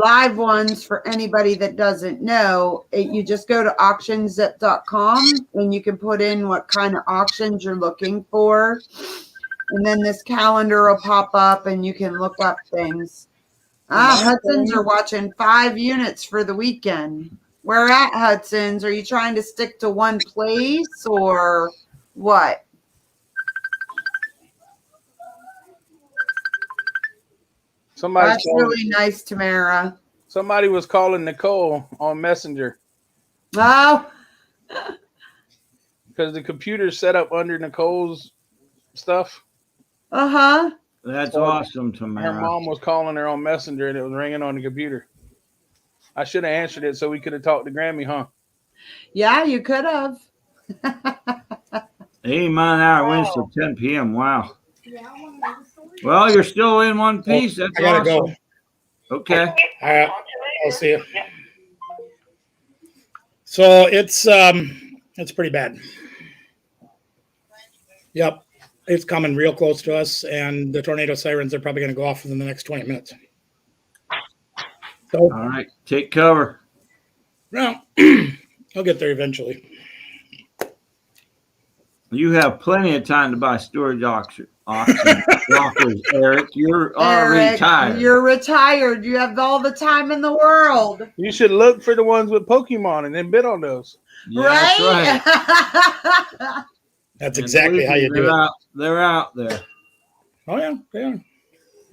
live ones for anybody that doesn't know, you just go to auctionzip.com and you can put in what kind of auctions you're looking for, and then this calendar will pop up and you can look up things. Hudson's are watching 5 units for the weekend. Where at, Hudson's? Are you trying to stick to one place or what? That's really nice, Tamara. Somebody was calling Nicole on Messenger Oh, because the computer's set up under Nicole's stuff. uh-huh. That's So awesome, Her Tamara. mom was calling her on Messenger and it was ringing on the computer. I should have answered it so we could have talked to Grammy, huh? Yeah, you could have. 80 mile an hour winds till 10 p.m. Wow. Well, you're still in one piece. That's I gotta awesome. Okay. All right, I'll see you. So it's pretty bad. Yep, it's coming real close to us, and the tornado sirens are probably going to go off within the next 20 minutes. So, All right. Take cover. well, I'll get there eventually. You have plenty of time to buy storage auction lockers, Eric. You're already Eric, retired. you're retired. You have all the time in the world. You should look for the ones with Pokemon and then bid on those. Yeah, that's right. Right? That's And exactly believe how me, you do it. They're out there. Oh yeah, they are.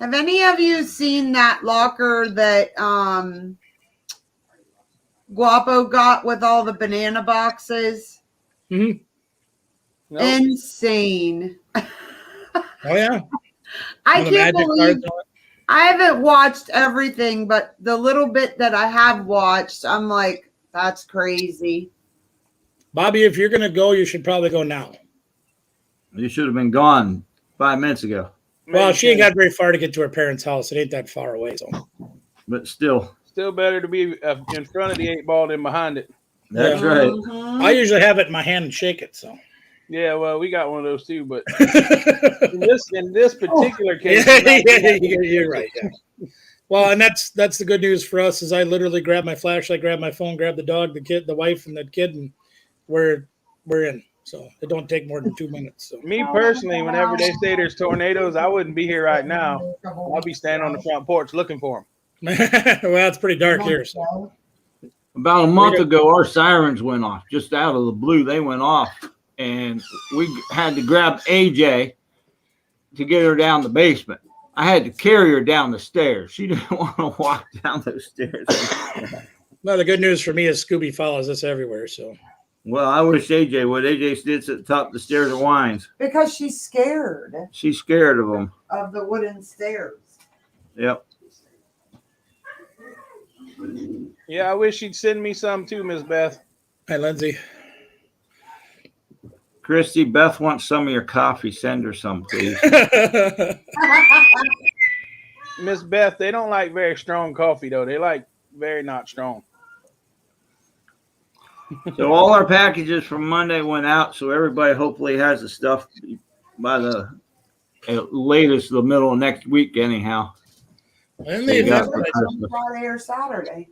Have any of you seen that locker that Guapo got with all the banana boxes? Mhm. Nope. Insane. Oh yeah. I All the can't magic believe cards and all I haven't watched everything, but the little bit that I have watched, I'm like, that's crazy. that. Bobby, if you're gonna go, you should probably go now. You should have been gone 5 minutes ago, Well, Maybe she ain't 10. got very far to get to her parents' house. It ain't that far away, so but still, Still better to be in front of the 8 ball than behind it. that's Yeah. right. Mhm. I usually have it in my hand and shake it. So Yeah, well, we got one of those too, but yeah, in this particular case, you're right. Yeah. Well, and that's the good news for us is I literally grab my flashlight, grab my phone, grab the dog, the kid, the wife, and the kid, and we're in. So it don't take more than 2 minutes. So Me personally, whenever they say there's tornadoes, I wouldn't be here right now. I'll be standing on the front porch looking for them. well, it's pretty dark here. So About a month ago, our sirens went off. Just out of the blue, they went off, and we had to grab AJ to get her down the basement. I had to carry her down the stairs. She didn't want to walk down those stairs. well, the good news for me is Scooby follows us everywhere. So Well, I wish AJ would. AJ sits at the top of the stairs and whines. Because she's scared She's scared of them. of the wooden stairs. Yep. Yeah, I wish you'd send me some too, Miss Beth. hi, Lindsay. Christy, Beth wants some of your coffee. Send her some, please. Miss Beth, they don't like very strong coffee though. They like very not strong. So all our packages from Monday went out. So everybody hopefully has the stuff by the latest, the middle of next week, anyhow. In So the you got event, for Christmas. Friday or Saturday.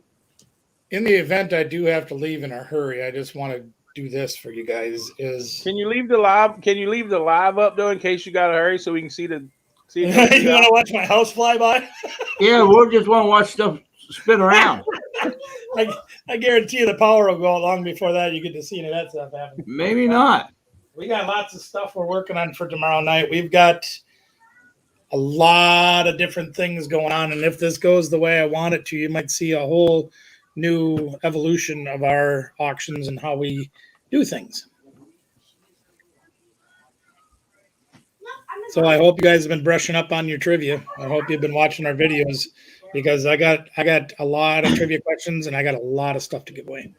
I do have to leave in a hurry. I just want to do this for you guys. Is Can you leave the live? Can you leave the live up though in case you gotta hurry so we can see the see? you want to watch my house fly by? Yeah, we'll just want to watch stuff spin around. I guarantee you the power will go out long before that. You get to see any of that stuff happen. Maybe not. We got lots of stuff we're working on for tomorrow night. We've got a lot of different things going on, and if this goes the way I want it to, you might see a whole new evolution of our auctions and how we do things. So I hope you guys have been brushing up on your trivia. I hope you've been watching our videos because I got a lot of trivia questions and I got a lot of stuff to give away.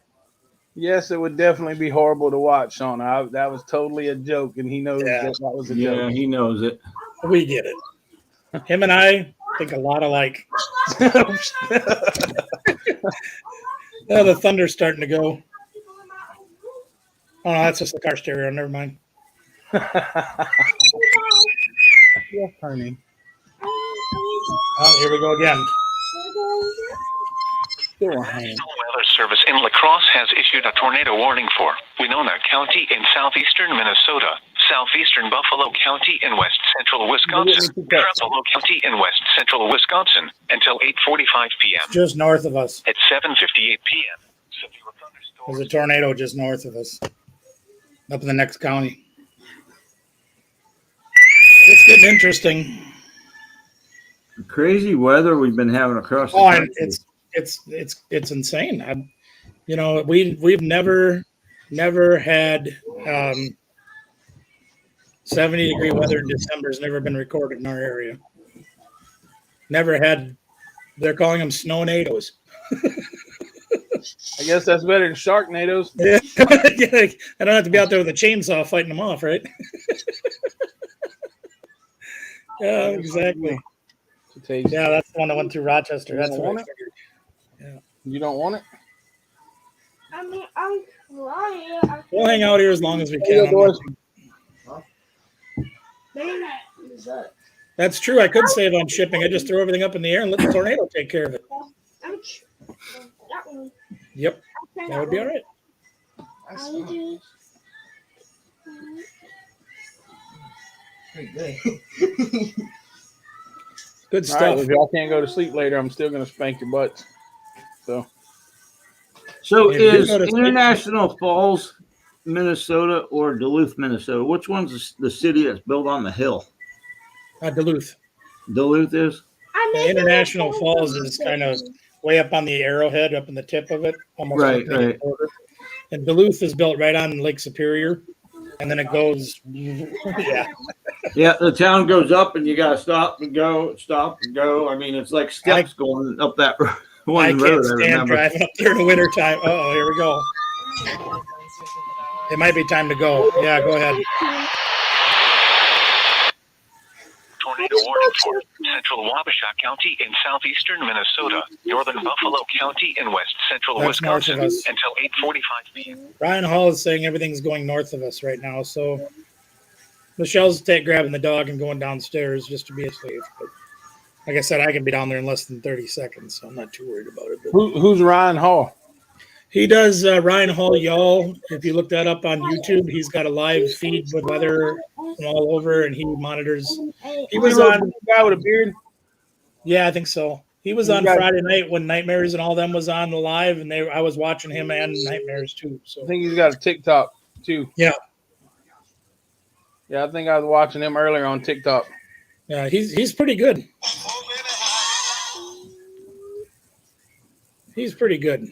Yes, it would definitely be horrible to watch, Sean. That was totally a joke, and he knows Yeah. that was a Yeah, joke. he knows it. We get it. Him and I think a lot alike. Oh, the thunder's starting to go. Oh, no, that's just the car stereo. Never mind. Yeah, honey. Oh, here we go again. Go on. National Weather Service in La Crosse has issued a tornado warning for Winona County in southeastern Minnesota, southeastern Buffalo County in west central Wisconsin, Trumbull County in west central Wisconsin until 8:45 p.m. Just north of us. At 7:58 p.m. Severe There's thunderstorms. a tornado just north of us, up in the next county. It's getting interesting. Crazy weather we've been having across the Oh, and country. it's insane. We've never had 70-degree weather in December has never been recorded in our area. Never had. They're calling them snownadoes. I guess that's better than Sharknadoes. Yeah. Yeah, I don't have to be out there with a chainsaw fighting them off, right? Yeah, exactly. To taste. Yeah, that's the one that went through Rochester. That's what I Want figured. You don't want it? I mean, I'm trying. We'll hang out here as long as we Yeah, can. boys. That's true. I could save on shipping. I just throw everything up in the air and let the tornado take care of it. That one. Yep, that would be all right. I do. Good All right, stuff. if y'all can't go to sleep later, I'm still gonna spank your butts. So So If you is go to- International Falls, Minnesota, or Duluth, Minnesota? Which one's the city that's built on the hill? Duluth. Duluth is? I made International the Falls is kind of way up on the arrowhead, up in the tip of it, almost Right, like the right. border. And Duluth is built right on Lake Superior, and then it goes, yeah, Yeah, the town goes up and you gotta stop and go, stop and go. I mean, it's like steps going up that one I road. can't I stand remember. driving up there in the wintertime. Oh, here we go. It might be time to go. Yeah, go ahead. Tornado warning for central Wabasha County in southeastern Minnesota, northern Buffalo County in west central That's north of Wisconsin us. until 8:45 p.m. Ryan Hall is saying everything's going north of us right now. So Michelle's grabbing the dog and going downstairs just to be safe. But like I said, I can be down there in less than 30 seconds, so I'm not too worried about it. But Who's Ryan Hall? he does Ryan Hall Y'all. If you look that up on YouTube, he's got a live feed with weather from all over, and he monitors. He was on. Guy with a beard. Yeah, I think so. He was You on got- Friday night when Nightmares and all them was on the live, and I was watching him and Nightmares too. So I think he's got a TikTok too. Yeah. Yeah, I think I was watching him earlier on TikTok. yeah, he's pretty good. He's pretty good.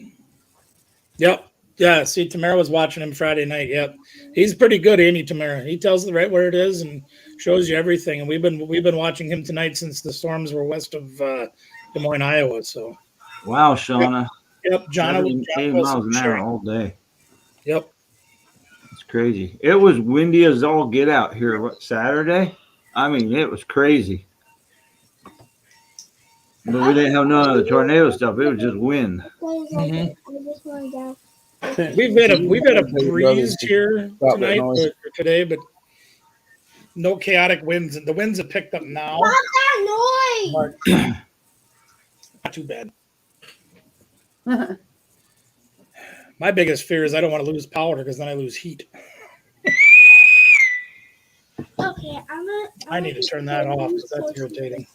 Yep. Yeah. See, Tamara was watching him Friday night. Yep. He's pretty good, Amy Tamara. He tells the right where it is and shows you everything. And we've been watching him tonight since the storms were west of Des Moines, Iowa. So Wow, Shauna. yep, John 80 was miles an hour sharing. all day. Yep. It's crazy. It was windy as all get out here. What, Saturday? I mean, it was crazy. But we didn't have none of the tornado stuff. It was just wind. Mhm. We've had a breeze here Stop that tonight noise. or today, but no chaotic winds. The winds have picked up now. Stop that noise! Not too bad. My biggest fear is I don't want to lose power because then I lose heat. Okay, I need to turn that off because that's irritating.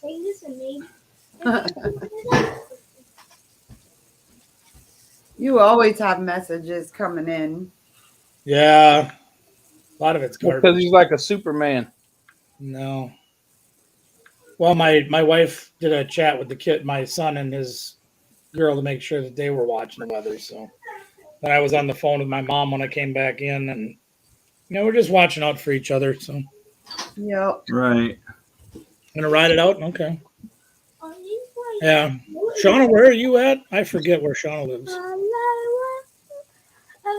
You always have messages coming in. Yeah, a lot of it's Because garbage. he's like a Superman. No. Well, my wife did a chat with the kid, my son and his girl, to make sure that they were watching the weather. So then I was on the phone with my mom when I came back in, and we're just watching out for each other. So I'm Yep. Right. gonna ride it out. Okay. Yeah. Shauna, where are you at? I forget where Shauna lives.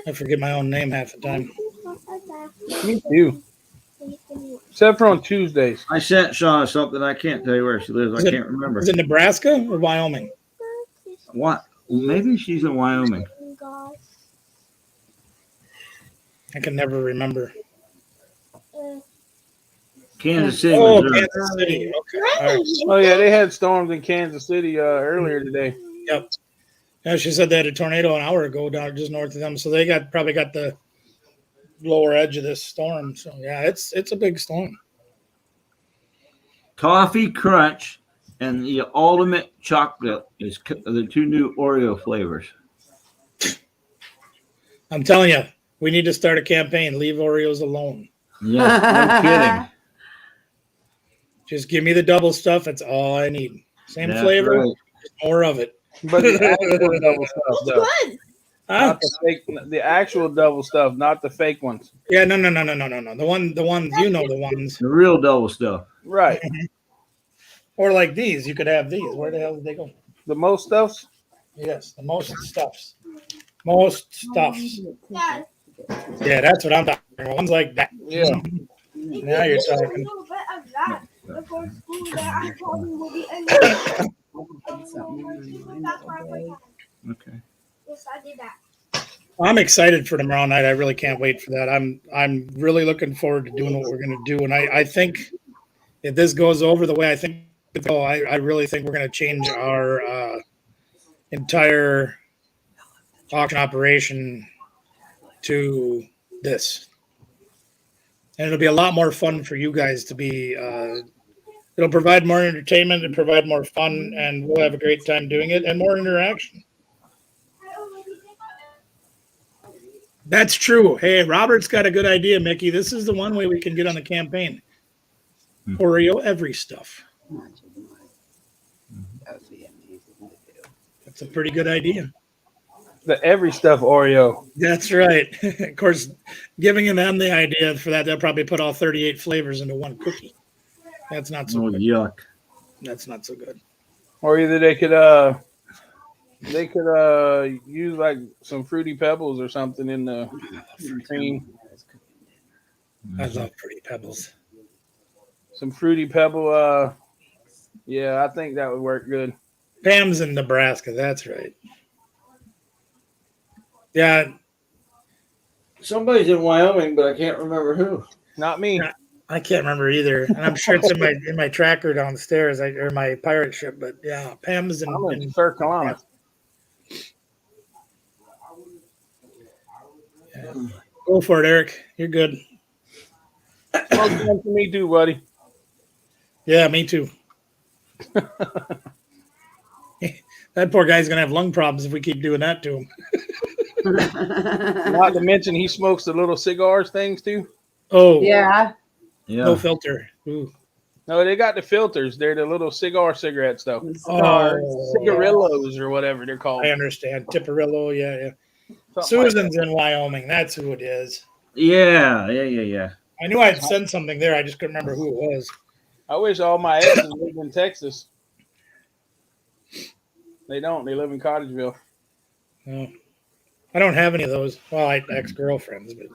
I forget my own name half the time. Me too. Except for on Tuesdays. I sent Shauna something. I can't tell you where she lives. I can't remember. Is it Nebraska or Wyoming? What? Maybe she's in Wyoming. I can never remember. Kansas City. Oh, Missouri. Kansas City. Okay. All right. Oh yeah, they had storms in Kansas City earlier today. Yep. Yeah, she said they had a tornado an hour ago down just north of them, so they probably got the lower edge of this storm. So yeah, it's a big storm. Toffee Crunch and the Ultimate Chocolate is the two new Oreo flavors. I'm telling you, we need to start a campaign. Leave Oreos alone. Yes, no kidding. Just give me the double stuff. That's all I need. Same That's flavor, right. just more of it. But the actual double stuff, though. Good. Huh? Not the fake, the actual double stuff, not the fake ones. Yeah, no. The ones the ones. The real double stuff. Right. Or like these, you could have these. Where the hell did they go? The most stuffs. Yes, the most stuffs. Most stuffs. Dad, Yeah, that's what I'm talking about. Ones like that. Yeah. Now you're talking. A little bit of that before school that I probably will be in. Okay. Yes, I did that. I'm excited for tomorrow night. I really can't wait for that. I'm really looking forward to doing what we're going to do. And I think if this goes over the way I think it go, I really think we're going to change our entire auction operation to this. And it'll be a lot more fun for you guys to be. It'll provide more entertainment and provide more fun, and we'll have a great time doing it and more interaction. That's true. Hey, Robert's got a good idea, Mickey. This is the one way we can get on the campaign. Oreo every stuff. That would be amazing to do. That's a pretty good idea. The every stuff Oreo. That's right. Of course, giving them the idea for that, they'll probably put all 38 flavors into one cookie. That's not so Oh, good. yuck. That's not so good. Or either they could use like some Fruity Pebbles or something in the cream. I love Fruity Pebbles. Some Fruity Pebble. Yeah, I think that would work good. Pam's in Nebraska. That's right. Yeah, Somebody's in Wyoming, but I can't remember who. Not me. I can't remember either, and I'm sure it's in my tracker downstairs, or my pirate ship. But yeah, Pam's in. I'm in South Carolina. Yeah. Go for it, Eric. You're good. Smoke one for me too, buddy. Yeah, me too. That poor guy's gonna have lung problems if we keep doing that to him. Not to mention he smokes the little cigars things too. Oh, Yeah. Yeah. no filter. Ooh. No, they got the filters. They're the little cigarettes though. Oh, Cigarillos or whatever they're called. I understand. Tipperillo, yeah. Something like Susan's in Wyoming. That's who it is. Yeah. I knew I'd sent something there. I just couldn't remember who it was. I wish all my exes lived in Texas. They don't. They live in Cottageville. No. I don't have any of those. Well, I ex-girlfriends, but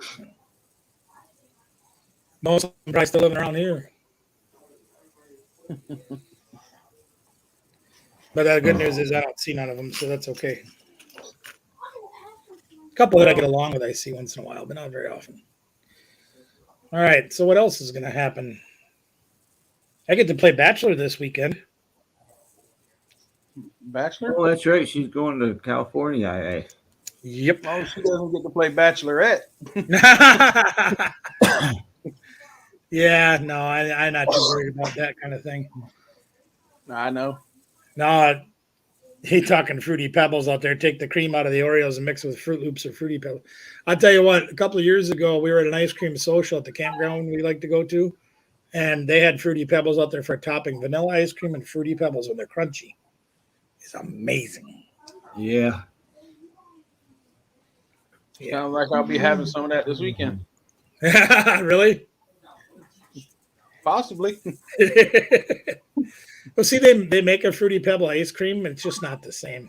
most of them probably still living around here. But the good news is I don't see none of them, so that's okay. A couple that I get along with I see once in a while, but not very often. All right, so what else is going to happen? I get to play Bachelor this weekend. Bachelor? Oh, that's right. She's going to California. Yep. Oh, she doesn't get to play Bachelorette. Yeah, no, I'm not too worried about that kind of thing. I know. No, he talking Fruity Pebbles out there. Take the cream out of the Oreos and mix it with Fruit Loops or Fruity Pebbles. I'll tell you what, a couple of years ago, we were at an ice cream social at the campground we like to go to, and they had Fruity Pebbles out there for a topping. Vanilla ice cream and Fruity Pebbles when they're crunchy. It's amazing. Yeah. Sounds like I'll be having some of that this weekend. Really? Possibly. Well, see, they make a Fruity Pebble ice cream, and it's just not the same.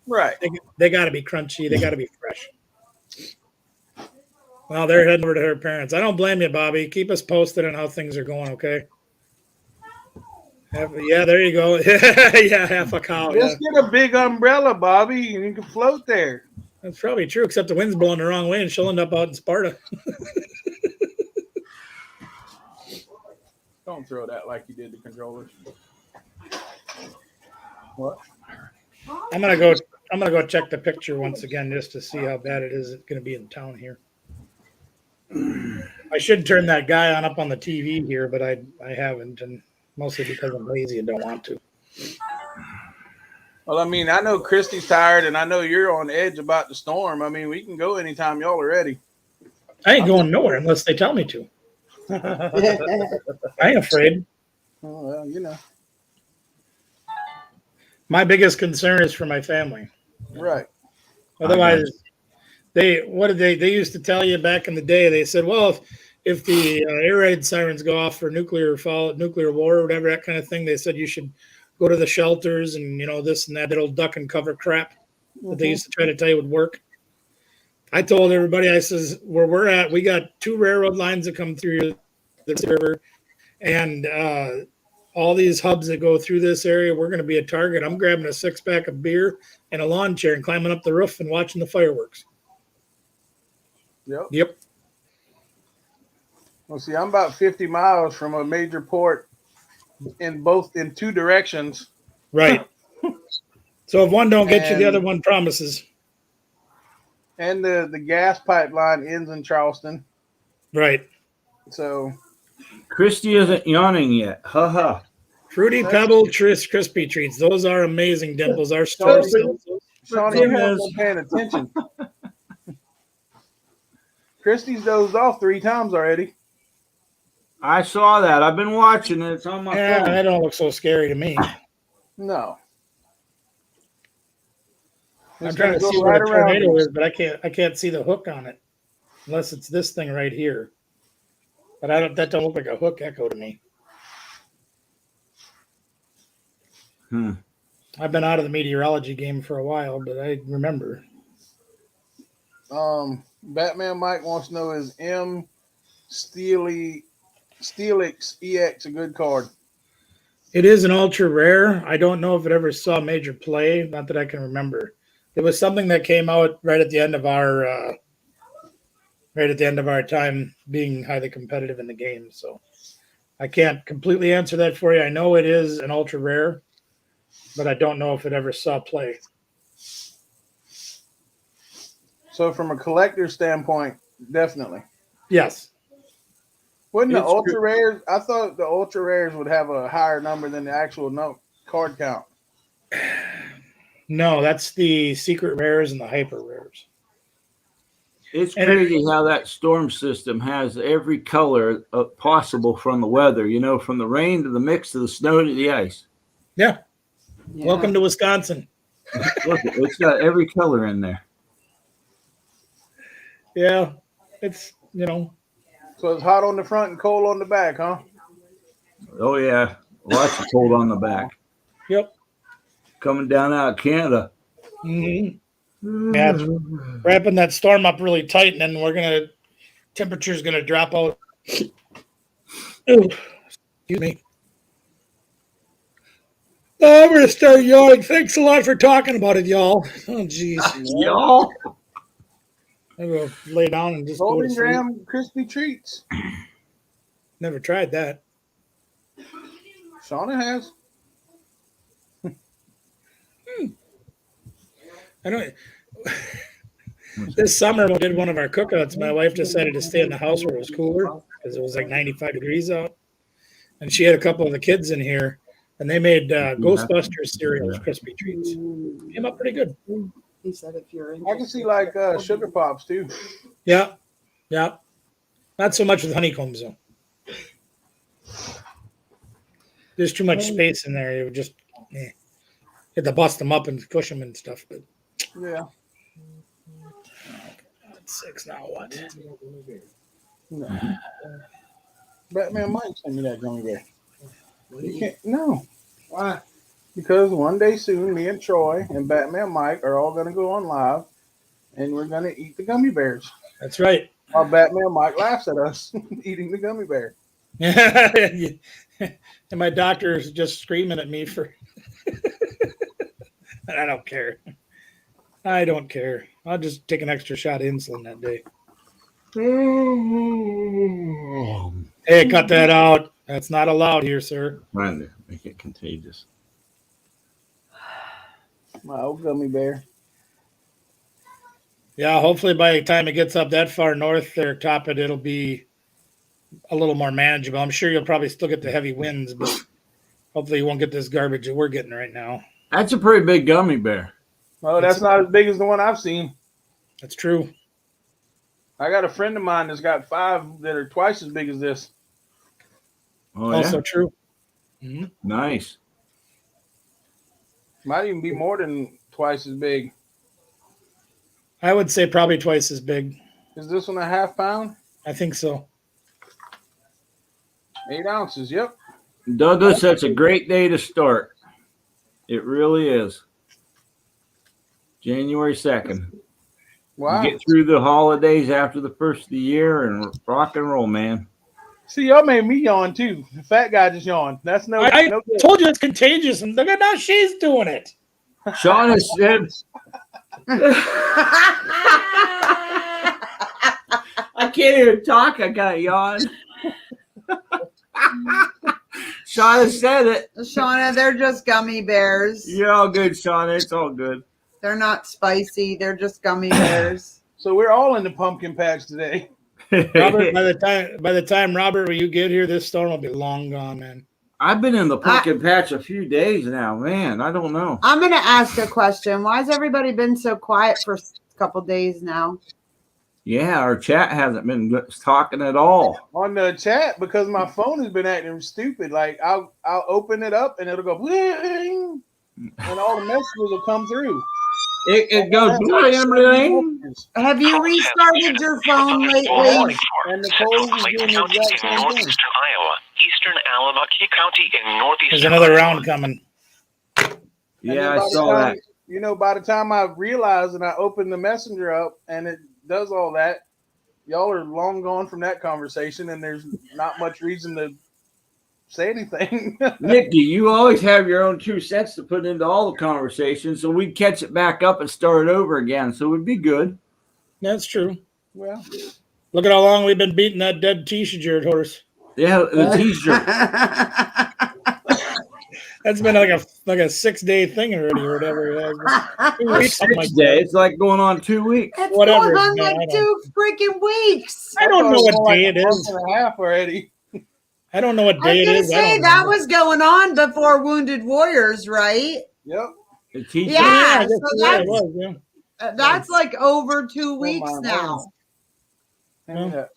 Right. They got to be crunchy. They got to be fresh. Well, they're heading over to her parents. I don't blame you, Bobby. Keep us posted on how things are going, okay? Yeah, there you go. Yeah, half a cow. Yeah. Just get a big umbrella, Bobby, and you can float there. That's probably true, except the wind's blowing the wrong way, and she'll end up out in Sparta. Don't throw that like you did the controllers. What? I'm gonna go check the picture once again just to see how bad it is. It's gonna be in town here. I should turn that guy on up on the TV here, but I haven't, and mostly because I'm lazy and don't want to. Well, I mean, I know Christy's tired, and I know you're on edge about the storm. I mean, we can go anytime y'all are ready. I ain't going nowhere unless they tell me to. I ain't afraid. Oh, well, you know. My biggest concern is for my family. Right. Otherwise, they used to tell you back in the day. They said, well, if the air raid sirens go off for nuclear war or whatever, that kind of thing, they said you should go to the shelters and this and that old duck and cover crap that they used to try to tell you would work. I told everybody, I says, where we're at, we got 2 railroad lines that come through the river, and all these hubs that go through this area, we're going to be a target. I'm grabbing a 6-pack of beer and a lawn chair and climbing up the roof and watching the fireworks. Yep. Well, see, I'm about 50 miles from a major port in 2 directions. Right. So if one don't get you, the other one promises. And the gas pipeline ends in Charleston. Right. So Christy isn't yawning yet. Ha ha. Fruity Pebble Crispy Treats. Those are amazing, Dimples. Our store sells those. Sean, you haven't been paying attention. Christy's dozed off 3 times already. I saw that. I've been watching it. It's on my Yeah, phone. that don't look so scary to me. No. I'm It's trying gonna to go see where right the around tornado you. is, but I can't see the hook on it. Unless it's this thing right here. But that don't look like a hook echo to me. I've been out of the meteorology game for a while, but I remember. Batman Mike wants to know, is M Steelix EX a good card? It is an ultra rare. I don't know if it ever saw major play, not that I can remember. It was something that came out right at the end of our time being highly competitive in the game. So I can't completely answer that for you. I know it is an ultra rare, but I don't know if it ever saw play. So from a collector standpoint, definitely. Yes. Wouldn't the It's ultra good. rares? I thought the ultra rares would have a higher number than the actual card count. No, that's the secret rares and the hyper rares. It's And crazy how that storm system has every color possible from the weather. You know, from the rain to the mix to the snow to the ice. Yeah. Yeah. Welcome to Wisconsin. Look, it's got every color in there. Yeah. It's, you know, So it's hot on the front and cold on the back, huh? Oh yeah, lots of cold on the back. yep. Coming down out of Canada. Mm-hmm. Yeah, it's wrapping that storm up really tight, and then temperature's gonna drop out. Ooh, excuse me. Oh, I'm gonna start yawning. Thanks a lot for talking about it, y'all. Oh, jeez. Y'all. I'm gonna lay down and just go to Golden sleep. Graham crispy treats. Never tried that. Shauna has. I don't. This summer, when we did one of our cookouts, my wife decided to stay in the house where it was cooler because it was like 95 degrees out, and she had a couple of the kids in here, and they made Ghostbusters cereal crispy treats. Came up pretty good. He said if you're in. I can see like sugar pops too. Yeah, yeah. Not so much with honeycombs though. There's too much space in there. You would just you had to bust them up and push them and stuff. But Yeah. that's 6 now. What? No. Batman Mike sent me that gummy bear. You can't. No. Why? Because one day soon, me and Troy and Batman Mike are all gonna go on live, and we're gonna eat the gummy bears. That's right. While Batman Mike laughs at us eating the gummy bear. And my doctor's just screaming at me for. I don't care. I don't care. I'll just take an extra shot of insulin that day. Hey, cut that out. That's not allowed here, sir. Trying to make it contagious. My old gummy bear. Yeah, hopefully by the time it gets up that far north there, top it, it'll be a little more manageable. I'm sure you'll probably still get the heavy winds, but hopefully you won't get this garbage that we're getting right now. That's a pretty big gummy bear. Oh, that's not as big as the one I've seen. That's true. I got a friend of mine that's got 5 that are twice as big as this. Oh, Also yeah? true. Mm-hmm. Nice. Might even be more than twice as big. I would say probably twice as big. Is this one a half pound? I think so. 8 ounces. Yep. Douglas, that's a great day to start. It really is. January 2nd. Wow. Get through the holidays after the first of the year and rock and roll, man. See, y'all made me yawn too. The fat guy just yawned. That's no. I no good. told you it's contagious, and look at now she's doing it. Sean has said, I can't even talk. I got a yawn. Shauna said it. Shauna, they're just gummy bears. You're all good, Shauna. It's all good. They're not spicy. They're just gummy bears. So we're all in the pumpkin patch today. Robert, by the time Robert, when you get here, this storm will be long gone, man. I've been in the pumpkin patch a few days now, man. I don't know. I'm going to ask a question. Why has everybody been so quiet for a couple days now? Yeah, our chat hasn't been talking at all. On the chat because my phone has been acting stupid. Like I'll open it up and it'll go bling, and all the messages will come through. It goes bling. Have you restarted your phone lately? And Central Nicole is Clayton doing the County exact in same thing. northeastern Iowa, eastern Alabama County in northeastern There's another Iowa. round coming. And Yeah, then I by the saw time- that. You know, by the time I realize and I open the messenger up and it does all that, y'all are long gone from that conversation, and there's not much reason to say anything. Nikki, you always have your own 2 cents to put into all the conversations, so we'd catch it back up and start it over again. So it'd be good. That's true. Well, Look at how long we've been beating that dead T-shirt horse. Yeah, the t-shirt. That's been like a 6-day thing already, or whatever it has. 2 weeks, something like 6 days. that. It's like going on 2 weeks. It's Whatever, going on man, I like don't- 2 freaking weeks. I don't know what day it a month is. and a half already. I don't know what I day was it gonna is. I say don't that know. was going on before Wounded Warriors, right? Yep. The t-shirt. Yeah, I guess so you're right, it that's was, yeah. that's like over 2 weeks my now. Well,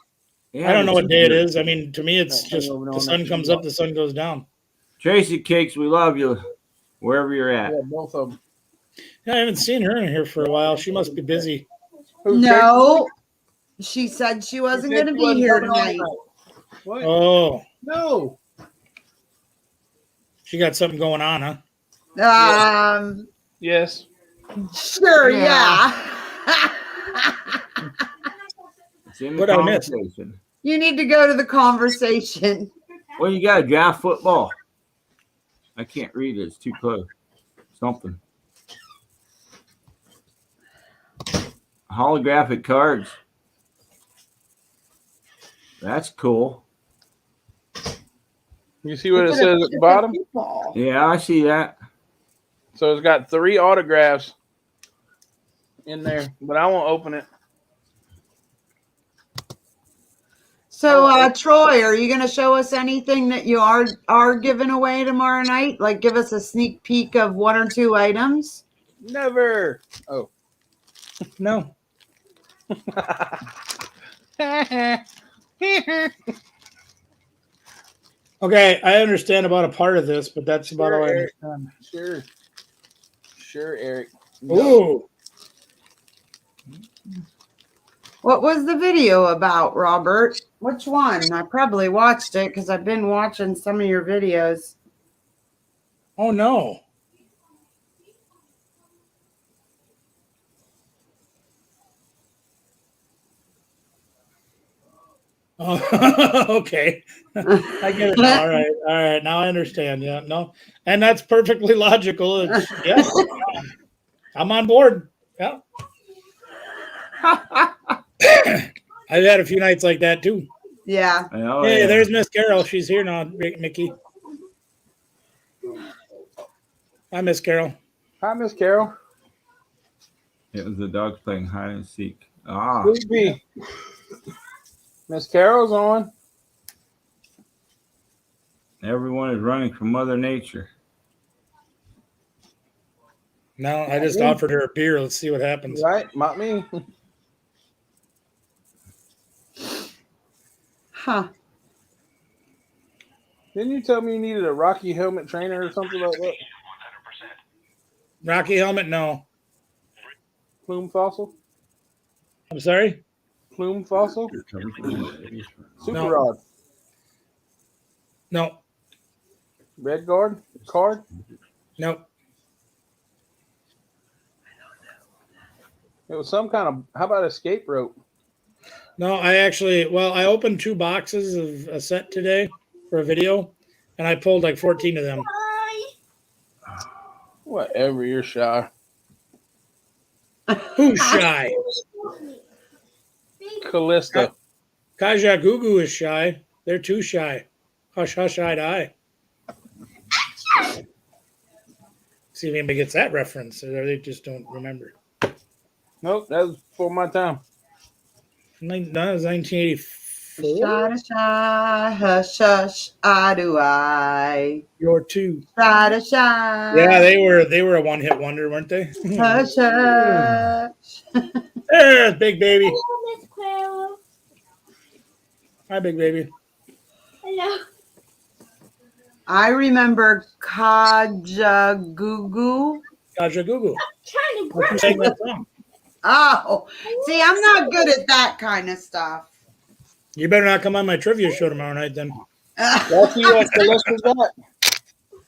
Yeah, I don't the know what day it t-shirt. is. I mean, to me, it's just the sun comes up, the sun goes down. Tracy Cakes, we love you wherever you're at. Yeah, both of them. Yeah, I haven't seen her in here for a while. She must be busy. No, she said she wasn't going to be here tonight. What? Oh, No. she got something going on, huh? Yes. Sure, yeah. It's in the What I missed? conversation. You need to go to the conversation. Well, you got to draft football. I can't read it. It's too close. Something. Holographic cards. That's cool. You see what it says at the bottom? Yeah, I see that. So it's got 3 autographs in there, but I won't open it. So, Troy, are you going to show us anything that you are giving away tomorrow night? Like, give us a sneak peek of 1 or 2 items? Never. Oh. No. Okay, I understand about a part of this, but that's about all I Sure, understand. Sure. Sure, Eric. Ooh, What was the video about, Robert? Which one? I probably watched it because I've been watching some of your videos. oh no. Oh, okay. I get it now. All right. Now I understand. Yeah, no, and that's perfectly logical. It's, yeah, I'm on board. Yeah, I've had a few nights like that too. Yeah. Oh, Hey, yeah. there's Miss Carol. She's here now, Mickey. Hi, Miss Carol. Hi, Miss Carol. It was the dogs playing hide and seek. Ah, Who's B? Miss Carol's on. everyone is running from Mother Nature. No, I just offered her a beer. Let's see what happens. Right? Not me. Huh. Didn't you tell me you needed a Rocky helmet trainer or something like that? Rocky helmet? No. Plume fossil? I'm sorry. Plume fossil? Super No. rod. No. Red guard? Card? No. It was some kind of, how about escape rope? No, I opened 2 boxes of a set today for a video, and I pulled like 14 of them. Whatever, you're shy. Who's shy? Callista. Kaja Gugu is shy. They're too shy. Hush, hush, eye to eye. See if anybody gets that reference, or they just don't remember. Nope, that was before my time. That was 1984. Shy to shy, hush, hush, I do I. You're 2. Shy to shy. Yeah, they were a one-hit wonder, weren't they? Hush, hush. There's Big Baby. Hi, big baby. Hello. I remember Kajagoogoo. Kaja Gugu. Trying to Why you grab sing that song? Oh, see, I'm not good at that kind of stuff. You better not come on my trivia show tomorrow night then. Let's see what Calista's got.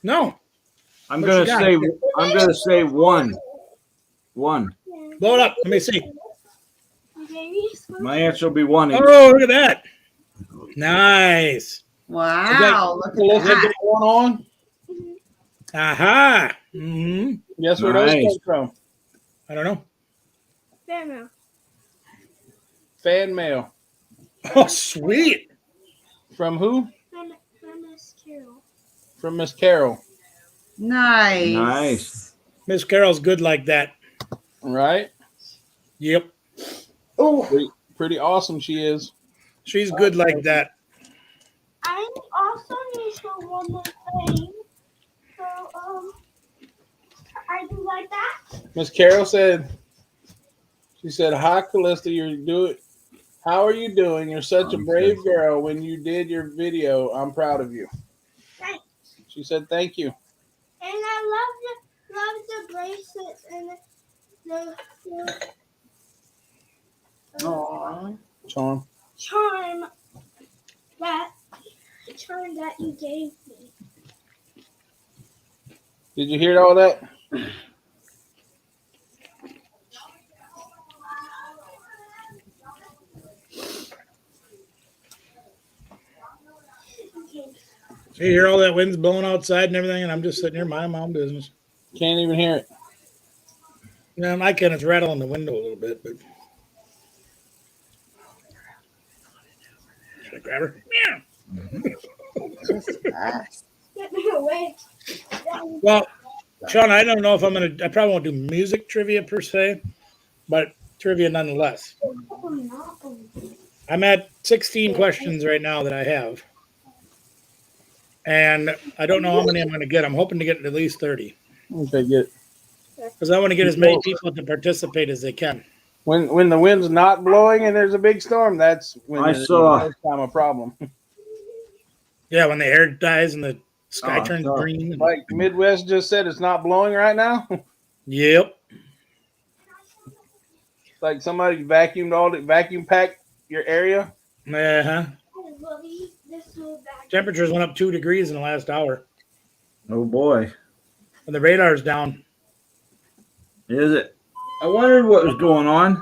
No. I'm What gonna you got? say. I'm gonna say one. One. Blow it up. Let me see. My answer will be one. each. Oh, look at that. Nice. Wow, look at Calista that. got one on. Aha. Mm-hmm. Guess where those Nice. came from? I don't know. Grandma. Fan mail. Oh, sweet. From who? Miss Carol. From Miss Carol. Nice. Nice. Miss Carol's good like that. Right? Yep. Pretty awesome she is. She's good like that. I also need to one more thing. So, I do like that. Miss Carol said, she said, hi, Callista, how are you doing? You're such a brave girl. When you did your video, I'm proud of you. Thanks. She said, thank you. And I love the bracelets and the Aw. Charm. charm that you gave me. Did you hear all that? Okay. So you hear all that wind's blowing outside and everything, and I'm just sitting here minding my own business. Can't even hear it. Yeah, I can. It's rattling the window a little bit, but should I grab her? Yeah. Just fast. Get me away. Well, Sean, I don't know if I probably won't do music trivia per se, but trivia nonetheless. I'm at 16 questions right now that I have. And I don't know how many I'm going to get. I'm hoping to get at least 30 Okay, good. because I want to get as many people to participate as they can. When the wind's not blowing and there's a big storm, that's when I there's saw- most time a problem. Yeah, when the air dies and the sky Oh, turns no. green. Like Midwest just said, it's not blowing right now. Yep. Like somebody vacuum packed your area. Uh-huh. Temperatures went up 2 degrees in the last hour. Oh boy. And the radar's down. Is it? I wondered what was going on. The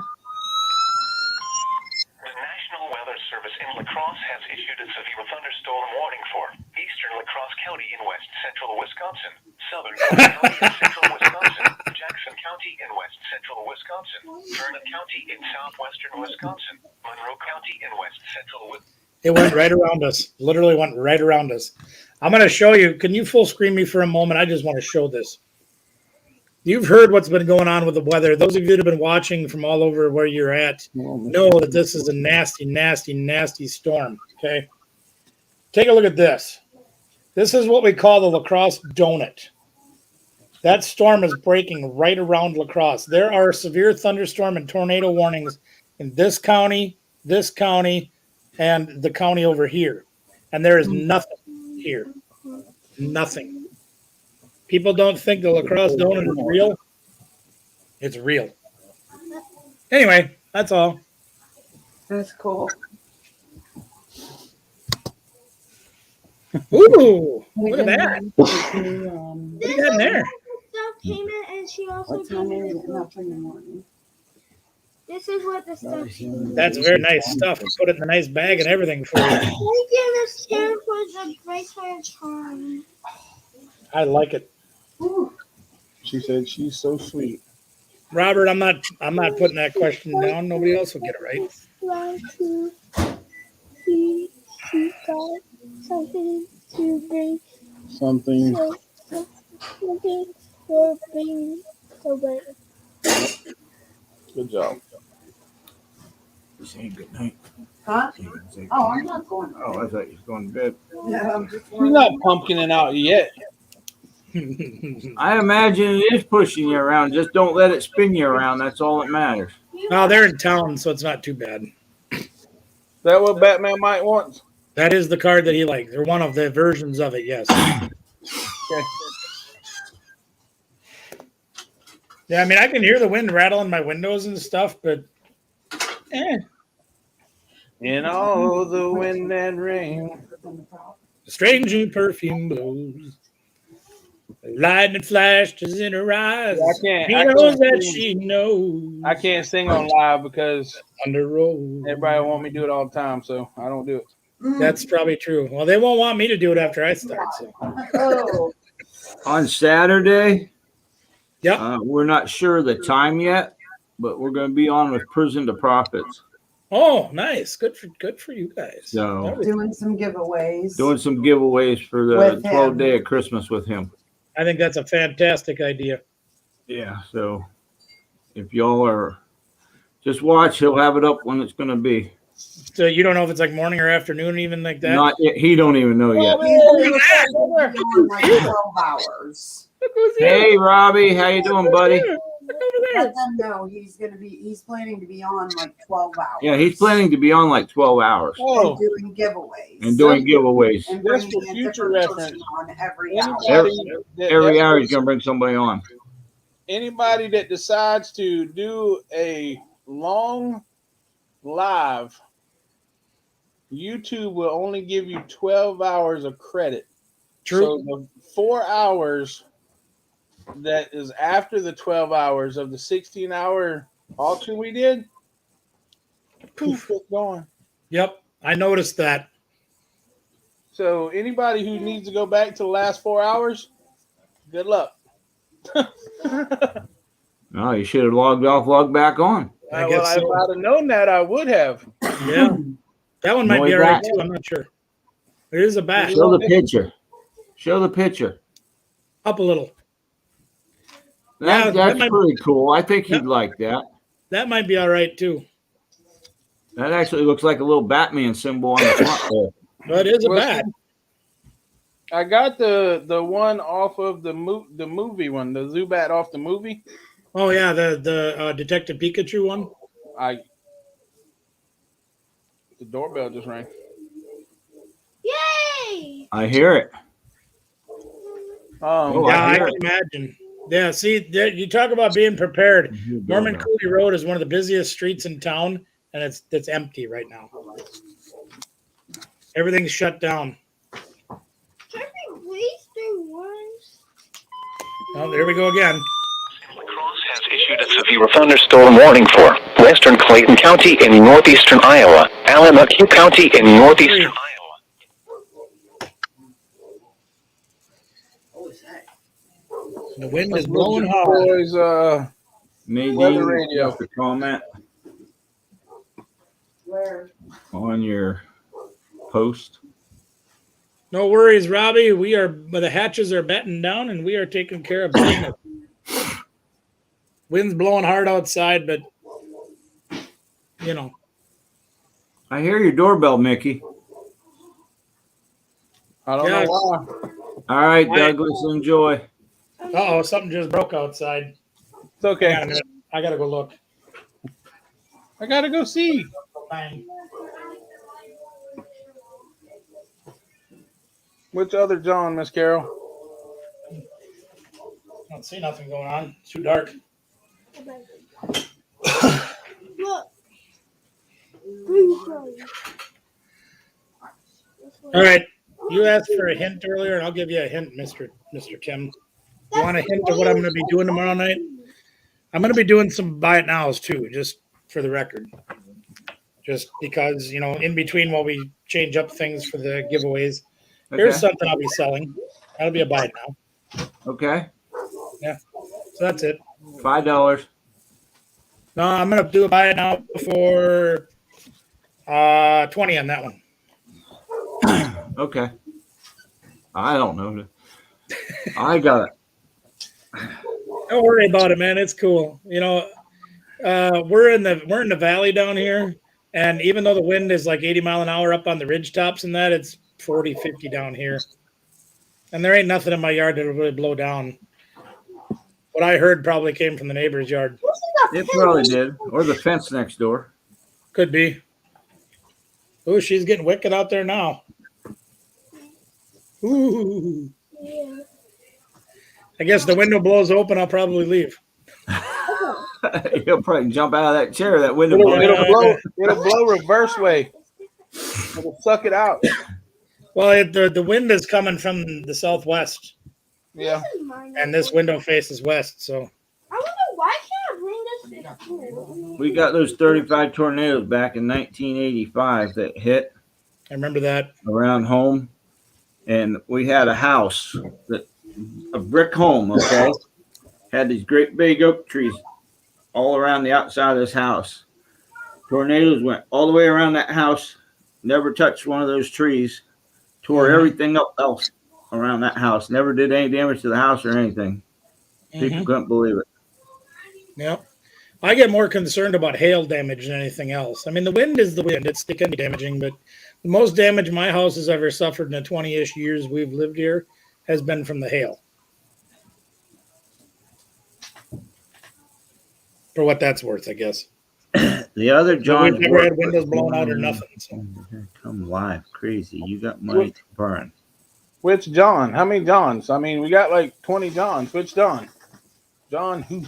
National Weather Service in La Crosse has issued a severe thunderstorm warning for eastern La Crosse County in west central Wisconsin, southern County in central Wisconsin, Jackson County in west central Wisconsin, Vernon County in southwestern Wisconsin, Monroe County in west central Wisconsin. It went right around us. Literally went right around us. I'm going to show you. Can you full screen me for a moment? I just want to show this. You've heard what's been going on with the weather. Those of you that have been watching from all over where you're at know that this is a nasty, nasty, nasty storm. Okay. Take a look at this. This is what we call the La Crosse donut. That storm is breaking right around La Crosse. There are severe thunderstorm and tornado warnings in this county, and the county over here. And there is nothing here. Nothing. People don't think the La Crosse donut is real. It's real. Anyway, that's all. That's cool. Ooh, look at that. What Look at that in there. Stuff came in, and she also time came is in. it? Not in the morning. This is what the stuff came in. That's very nice stuff. Put it in a nice bag and everything for you. Thank you, Miss Karen, for the bracelet charm. I like it. She said she's so sweet. Robert, I'm not putting that question down. Nobody else will get it right. One, two, she got something to bring. Something. Something for bringing away. Good job. Saying good night. Huh? Oh, I'm not going. Oh, I thought you was going to bed. No, I'm just She's not pumpkining out yet. I imagine it is pushing you around. Just don't let it spin you around. That's all that matters. No, they're in town, so it's not too bad. that what Batman might wants? That is the card that he likes, or one of the versions of it. Yes. Okay. Yeah, I mean, I can hear the wind rattling my windows and stuff, but In all the wind and rain. strange new perfume blows. Lightning flashes in her eyes. I can't- He I knows can't that sing. she knows. I can't sing on live because Under road. everybody want me to do it all the time, so I don't do it. That's probably true. Well, they won't want me to do it after I start. So. Oh, On Saturday, Yep. we're not sure the time yet, but we're going to be on with Prison to Profits. Oh, nice. Good for you guys. So- That was- doing some giveaways. Doing some giveaways for the With him. 12th day of Christmas with him. I think that's a fantastic idea. Yeah. So if y'all are, just watch. He'll have it up when it's going to be. So you don't know if it's like morning or afternoon, even like that. Not yet. He don't even know yet. He's gonna be on like 12 hours. Hey, Robbie, how you doing, buddy? Let them know he's planning to be on like 12 hours. Yeah, he's planning to be on like 12 hours Oh, And doing giveaways. and doing giveaways. And Just bringing for a future different reference. person on every hour. anybody that- Every hour he's gonna bring somebody on. anybody that decides to do a long live, YouTube will only give you 12 hours of credit. True. So the 4 hours that is after the 12 hours of the 16-hour auction we did, poof, it's gone. Yep. I noticed that. So anybody who needs to go back to the last 4 hours, good luck. No, you should have logged back on. I Well, guess if so. I'd have known that, I would have. Yeah. That one might No, be he all right got- too. I'm not sure. It is a bat. Show the picture. Show the picture. Up a little. Yeah, that That's might- pretty cool. I think he'd like that. That might be all right too. That actually looks like a little Batman symbol on the front there. But it is a Well, bat. I got the one off of the movie one, the Zubat off the movie. Oh yeah, the Detective Pikachu one. The doorbell just rang. Yay! I hear it. Oh, Yeah, I I hear can imagine. Yeah, see, you talk about being prepared. Norman Cooley Road is one of the busiest streets in town, and it's empty right now. Everything's shut down. Can please do worse? Oh, there we go again. La Crosse has issued a severe thunderstorm warning for western Clayton County in northeastern Iowa, Alameda County in northeastern Iowa. The wind is Let's blowing look at hard. boys, Nadine, Weather radio. just a comment Where? on your post. No worries, Robbie. The hatches are battened down, and we are taking care of business. Wind's blowing hard outside, but you know. I hear your doorbell, Mickey. I don't Yeah. know why. All right, Hi. Douglas, enjoy. Uh-oh, something just broke outside. It's okay. Hang on a minute. I gotta go look. I gotta go see. Bang. Which other John, Miss Carol? I don't see nothing going on. It's too dark. Look. Please show you. All right. You asked for a hint earlier, and I'll give you a hint, Mr. Kim. You want a hint of what I'm going to be doing tomorrow night? I'm going to be doing some buy it nows too, just for the record. Just because, in between while we change up things for the giveaways, here's Okay. something I'll be selling. That'll be a buy it now. Okay. So that's it. $5. No, I'm going to do a buy it now for 20 on that one. Okay. I don't know. I got it. Don't worry about it, man. It's cool. We're in the valley down here, and even though the wind is like 80 mile an hour up on the ridge tops and that, it's 40, 50 down here. And there ain't nothing in my yard that'll really blow down. What I heard probably came from the neighbor's yard. It probably did. Or the fence next door. Could be. Oh, she's getting wicked out there now. Ooh. Yeah. I guess the window blows open. I'll probably leave. He'll probably jump out of that chair. That window. It'll, blows. it'll blow. It'll blow reverse way. It'll suck it out. Well, the wind is coming from the southwest, Yeah. This is mine. and this window faces west. So I wonder why can't I bring this in? We got those 35 tornadoes back in 1985 that hit I remember that. around home, and we had a house, a brick home. Okay, had these great big oak trees all around the outside of this house. Tornadoes went all the way around that house, never touched one of those trees, tore everything up else around that house, never did any damage to the house or anything. People couldn't believe it. Yep. I get more concerned about hail damage than anything else. I mean, the wind is the wind. It can be damaging, but the most damage my house has ever suffered in the 20-ish years we've lived here has been from the hail. For what that's worth, I guess. The other John, We've never had windows blown out or nothing. So. Come live, crazy. You got money to burn. Which John? How many Johns? I mean, we got like 20 Johns. Which John? John who?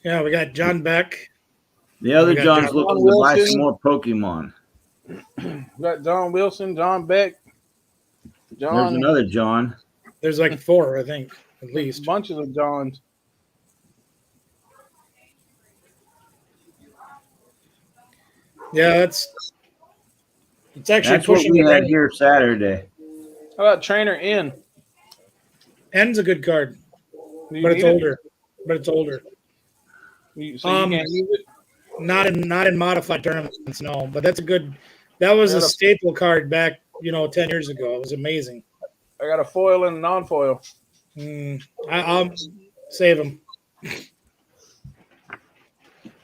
Yeah, we got John Beck. The other We got John's John looking to buy Wilson. some more Pokemon. We got John Wilson, John Beck, There's John. another John. There's like 4, I think, at least. Bunches of Johns. Yeah, it's actually That's what pushing we the had red. here Saturday. How about Trainer N? N's a good card, Do you but it's need it? older. But it's older. So you can't use it? Not in modified tournaments, no. But that's a good. That was a staple card back, 10 years ago. It was amazing. I got a foil and a non-foil. I'll save them.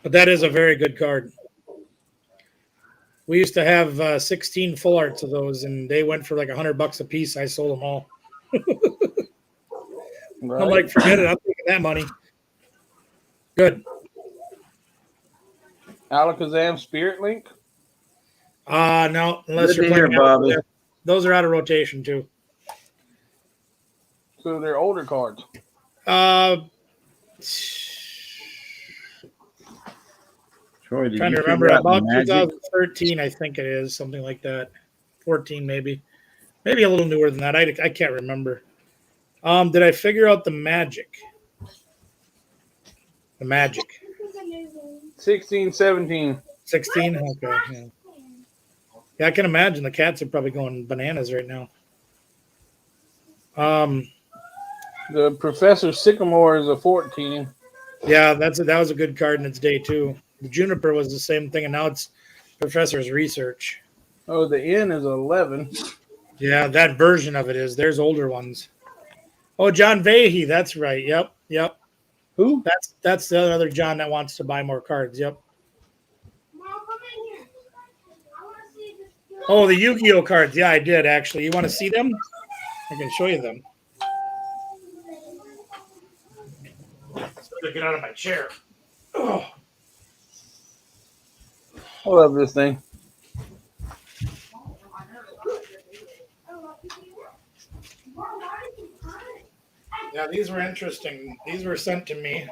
But that is a very good card. We used to have 16 full arts of those, and they went for like $100 a piece. I sold them all. Right? I'm like, forget it. I'm taking that money. Good. Alakazam Spirit Link. No, unless Good you're to hear, playing out Bobby. there. Those are out of rotation too. So they're older cards. Troy, did Trying you to remember, figure out about Magic? 2013, I think it is, something like that. 14 maybe a little newer than that. I can't remember. Did I figure out the magic? 16, 17. 16. Okay. Yeah, I can imagine the cats are probably going bananas right now. The Professor Sycamore is a 14. Yeah, that was a good card in its day too. The Juniper was the same thing, and now it's Professor's Research. Oh, the N is 11. Yeah, that version of it is. There's older ones. Oh, John Vahey, that's right. Yep. Who? That's the other John that wants to buy more cards. Yep. Mom, come in here. I want to see this. Oh, the Yu-Gi-Oh cards. Yeah, I did actually. You want to see them? I can show you them. Get out of my chair. Oh. I love this thing. Yeah, these were interesting. These were sent to me.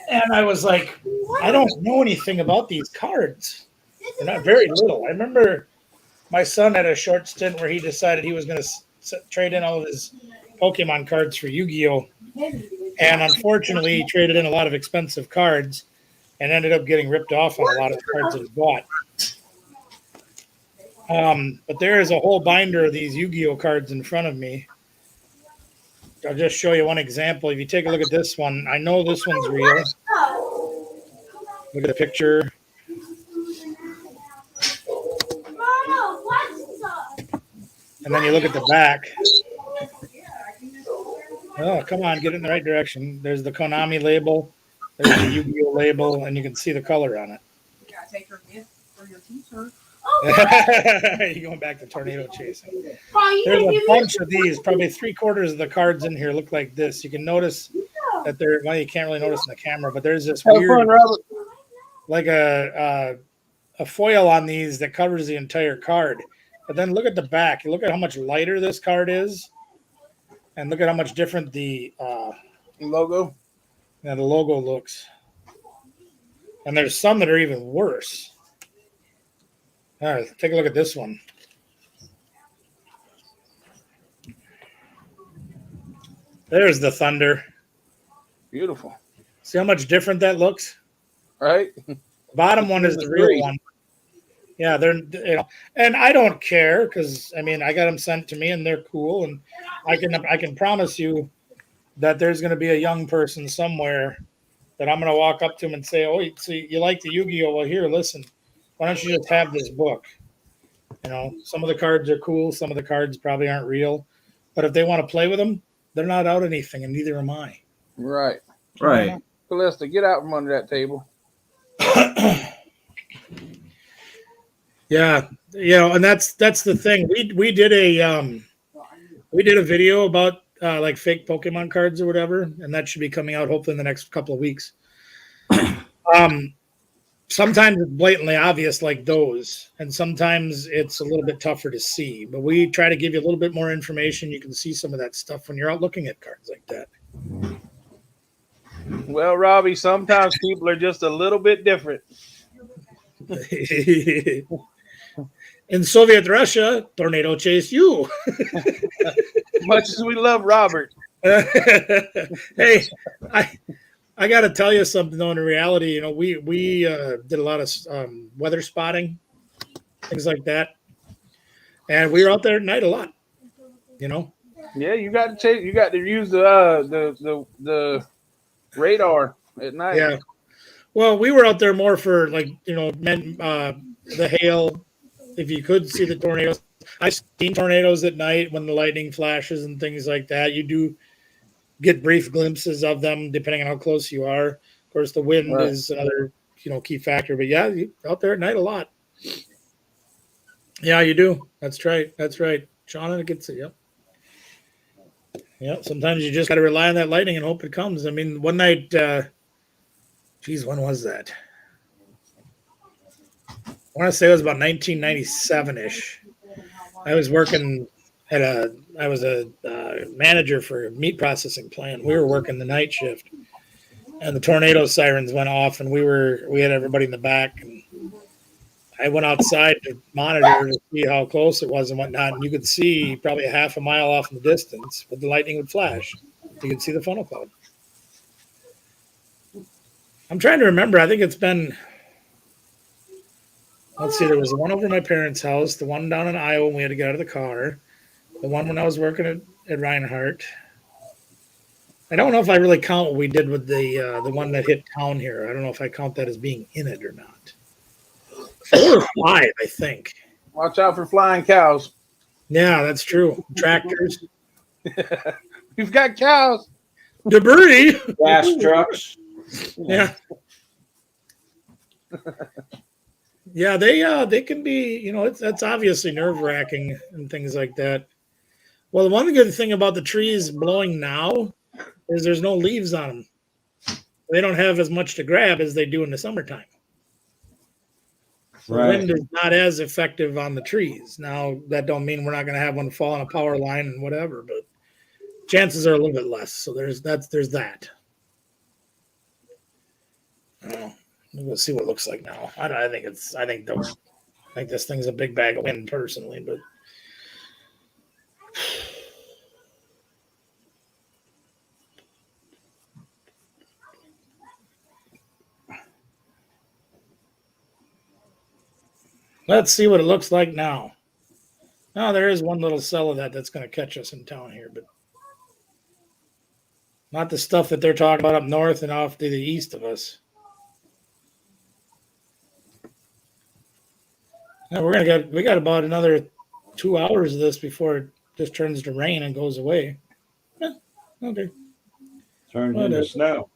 And I was like, I don't know anything about these cards. They're not very little. I remember my son had a short stint where he decided he was going to trade in all of his Pokemon cards for Yu-Gi-Oh! And unfortunately, he traded in a lot of expensive cards and ended up getting ripped off on a lot of the cards that he bought. But there is a whole binder of these Yu-Gi-Oh! Cards in front of me. I'll just show you one example. If you take a look at this one, I know this one's real. Look at the picture. And then you look at the back. Oh, come on, get it in the right direction. There's the Konami label, there's the Yu-Gi-Oh! Label, and you can see the color on it. You gotta take her gift for your t-shirt. You're going back to tornado chasing. There's a bunch of these. Probably 3/4 of the cards in here look like this. You can notice that they're, well, you can't really notice in the camera, but there's this Have weird, fun, Robert. like a a foil on these that covers the entire card. But then look at the back. You look at how much lighter this card is, and look at how much different the Logo. the logo looks. And there's some that are even worse. All right, take a look at this one. There's the Thunder. Beautiful. See how much different that looks? Right? Bottom one is the real one. Yeah, they're and I don't care because I mean I got them sent to me and they're cool, and I can promise you that there's going to be a young person somewhere that I'm going to walk up to him and say, "Oh, so you like the Yu-Gi-Oh? Well, here, listen. Why don't you just have this book? You know, some of the cards are cool, some of the cards probably aren't real, but if they want to play with them, they're not out anything, and neither am I." Right. Right. Callista, get out from under that table. Yeah, and that's the thing. We did a video about like fake Pokemon cards or whatever, and that should be coming out hopefully in the next couple of weeks. Sometimes it's blatantly obvious like those, and sometimes it's a little bit tougher to see. But we try to give you a little bit more information. You can see some of that stuff when you're out looking at cards like that. Well, Robbie, sometimes people are just a little bit different. In Soviet Russia, tornado chased you. Much as we love Robert. Hey, I got to tell you something though. In reality, you know, we did a lot of weather spotting, things like that, and we were out there at night a lot. You know. Yeah, you got to chase. You got to use the radar at night. Yeah. Well, we were out there more for like the hail. If you could see the tornadoes, I've seen tornadoes at night when the lightning flashes and things like that. You do get brief glimpses of them depending on how close you are. Of course, the wind is another key factor. But yeah, you're out there at night a lot. Yeah, you do. That's right. Shauna gets it. Yep. Yeah. Sometimes you just got to rely on that lightning and hope it comes. I mean, one night, when was that? I want to say it was about 1997-ish. I was working I was a manager for a meat processing plant. We were working the night shift, and the tornado sirens went off, and we had everybody in the back, and I went outside to monitor to see how close it was and whatnot, and you could see probably a half a mile off in the distance, but the lightning would flash. You could see the funnel cloud. I'm trying to remember. I think it's been. Let's see, there was the one over my parents' house, the one down in Iowa when we had to get out of the car, the one when I was working at Reinhardt. I don't know if I really count what we did with the one that hit town here. I don't know if I count that as being in it or not. 4 or 5, I think. Watch out for flying cows. Yeah, that's true. Tractors. We've got cows. Debris. Gas trucks. Yeah. Yeah, they can be, that's obviously nerve-wracking and things like that. Well, the one good thing about the trees blowing now is there's no leaves on them. They don't have as much to grab as they do in the summertime. The wind is not as effective on the trees. Now, that don't mean we're not going to have one fall on a power line and whatever, but chances are a little bit less. So there's that. Oh. We'll see what it looks like now. I think this thing's a big bag of wind personally, but let's see what it looks like now. Now there is one little cell of that's going to catch us in town here, but not the stuff that they're talking about up north and off to the east of us. Now we got about another 2 hours of this before it just turns to rain and goes away. Yeah, okay. Turns into snow.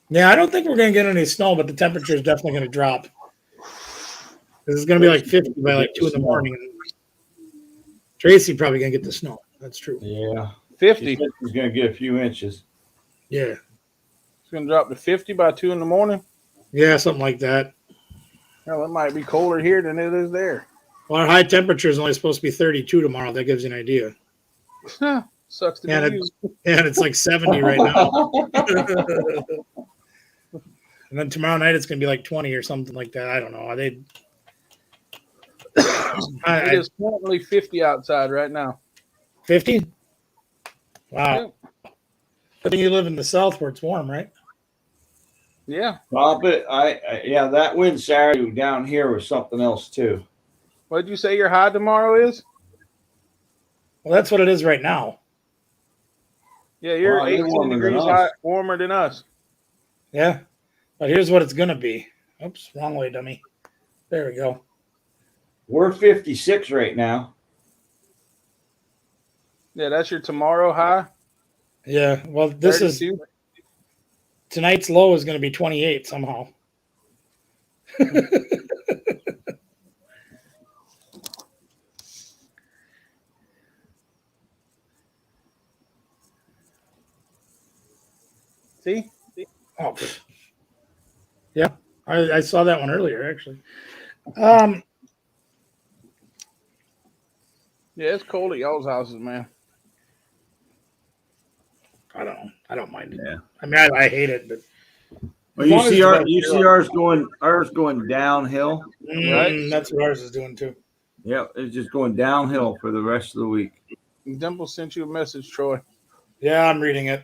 Yeah, I don't think we're going to get any snow, but the temperature is definitely going to drop. It's going to be like 50 by like 2 in the morning. Tracy probably going to get the snow. That's true. Yeah. 50. He's going to get a few inches. Yeah. It's going to drop to 50 by 2 in the morning. Yeah, something like that. Well, it might be colder here than it is there. Well, our high temperature is only supposed to be 32 tomorrow. That gives you an idea. Sucks to And be you. it's like 70 right now. And then tomorrow night it's going to be like 20 or something like that. I don't know. It is currently 50 outside right now. 50? Wow. I think you live in the south where it's warm, right? Yeah. But yeah, that wind Saturday down here was something else too. What did you say your high tomorrow is? Well, that's what it is right now. Yeah, you're Well, you're 18 warmer than degrees us. high, warmer than us. Yeah. But here's what it's going to be. Oops, wrong way, dummy. There we go. We're 56 right now. Yeah, that's your tomorrow high. Yeah. Well, this 32. is tonight's low is going to be 28 somehow. See? Oh, yeah. I saw that one earlier, actually. Yeah, it's cold at y'all's houses, man. I don't know. I don't mind it. Yeah. I mean, I hate it, but Well, As long as it's about ours going downhill. Right. That's what ours is doing too. Yep, it's just going downhill for the rest of the week. Dimple sent you a message, Troy. Yeah, I'm reading it.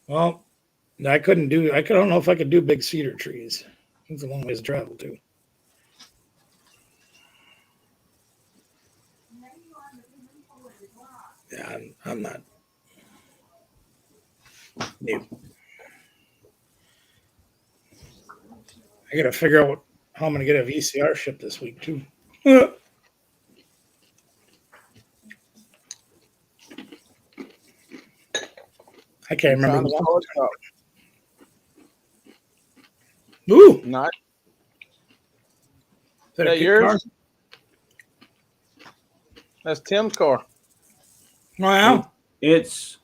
Well, I don't know if I could do big cedar trees. It's a long ways to travel too. Yeah, I'm not. Yeah. I got to figure out how I'm going to get a VCR shipped this week too. I can't remember. Found The a one. solid top. Ooh, Nice. is that That a kit yours? car? That's Tim's car. Wow. It's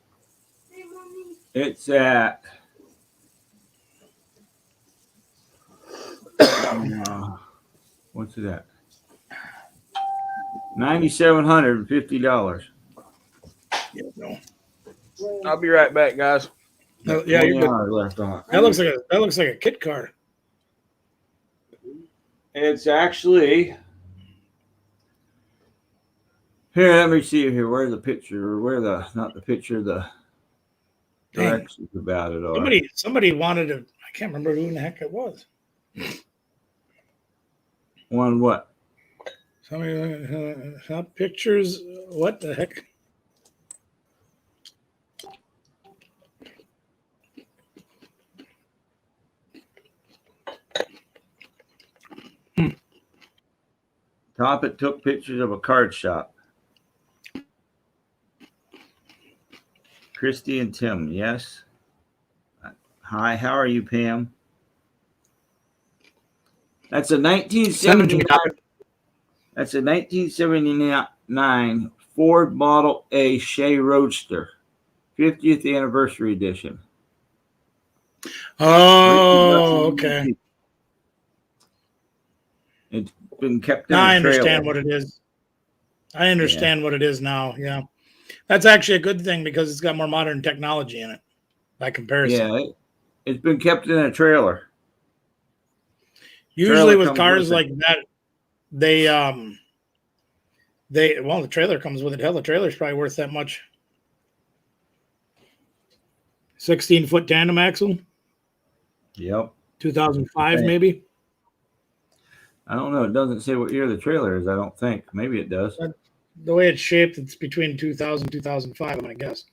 at what's it at? $9,750. Yeah, no. I'll be right back, guys. No, yeah, you're good. $20 left on it. That looks like a kit car. It's actually here. Let me see here. Where the picture? Not the picture? The Dang. directions about it are. Somebody wanted to. I can't remember who in the heck it was. One what? Somebody not pictures. What the heck? Top it took pictures of a card shop. Christy and Tim, yes. Hi, how are you, Pam? That's a 1979. That's a 1979 Ford Model A Shea Roadster, 50th anniversary edition. Oh, okay. It's been kept in Now I a understand trailer. what it is. I understand what it is now. Yeah, that's actually a good thing because it's got more modern technology in it by comparison. Yeah, it's been kept in a trailer. Usually Trailer with comes cars with it. like that, the trailer comes with it. Hell, the trailer's probably worth that much. 16-foot tandem axle, Yep. 2005 Okay. maybe. I don't know. It doesn't say what year the trailer is, I don't think. Maybe it does. The way it's shaped, it's between 2000 and 2005, I'm gonna guess.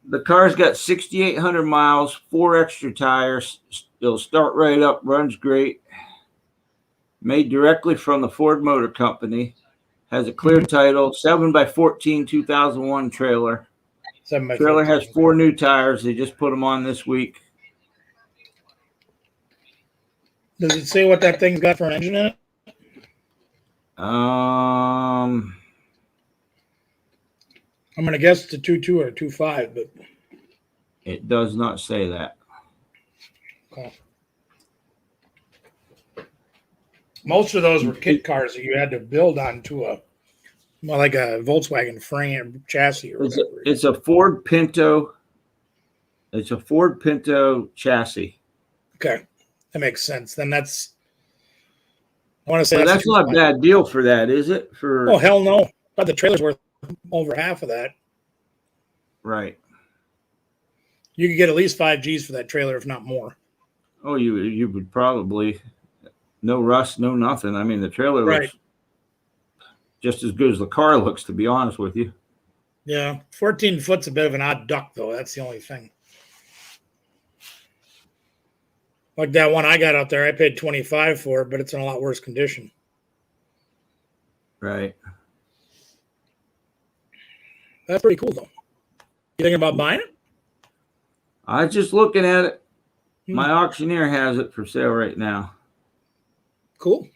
The car's got 6,800 miles, 4 extra tires. It'll start right up, runs great. Made directly from the Ford Motor Company. Has a clear title, 7x14 2001 trailer. 7x14. Trailer has 4 new tires. They just put them on this week. Does it say what that thing's got for an engine in it? Um, I'm gonna guess it's a 2.2 or a 2.5, but it does not say that. okay. Most of those were kit cars that you had to build onto like a Volkswagen frame chassis or whatever. It's a Ford Pinto. It's a Ford Pinto chassis. Okay, that makes sense. Then that's. I want to say But that's not a 2.5. bad deal for that, is it? Oh hell no! But the trailer's worth over half of that. Right. You could get at least 5 G's for that trailer, if not more. Oh, you would probably no rust, no nothing. I mean, the trailer Right. looks just as good as the car looks, to be honest with you. Yeah, 14 foot's a bit of an odd duck, though. That's the only thing. Like that one I got out there, I paid $25 for it, but it's in a lot worse condition. Right. That's pretty cool, though. You thinking about buying it? I was just looking at it. Hmm. My auctioneer has it for sale right now. Cool.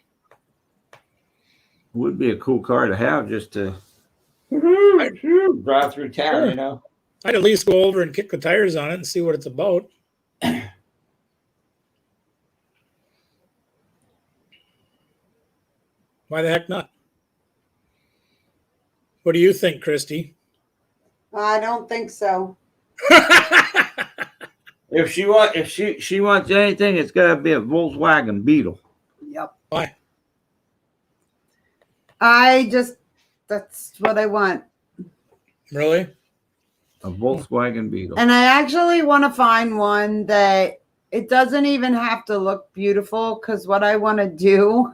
Would be a cool car to have just to drive through town, Sure. you know. I'd at least go over and kick the tires on it and see what it's about. Why the heck not? What do you think, Christy? I don't think so. If she wants anything, it's gotta be a Volkswagen Beetle. Yep. Why? That's what I want. Really? A Volkswagen Beetle. And I actually want to find one that it doesn't even have to look beautiful, because what I want to do,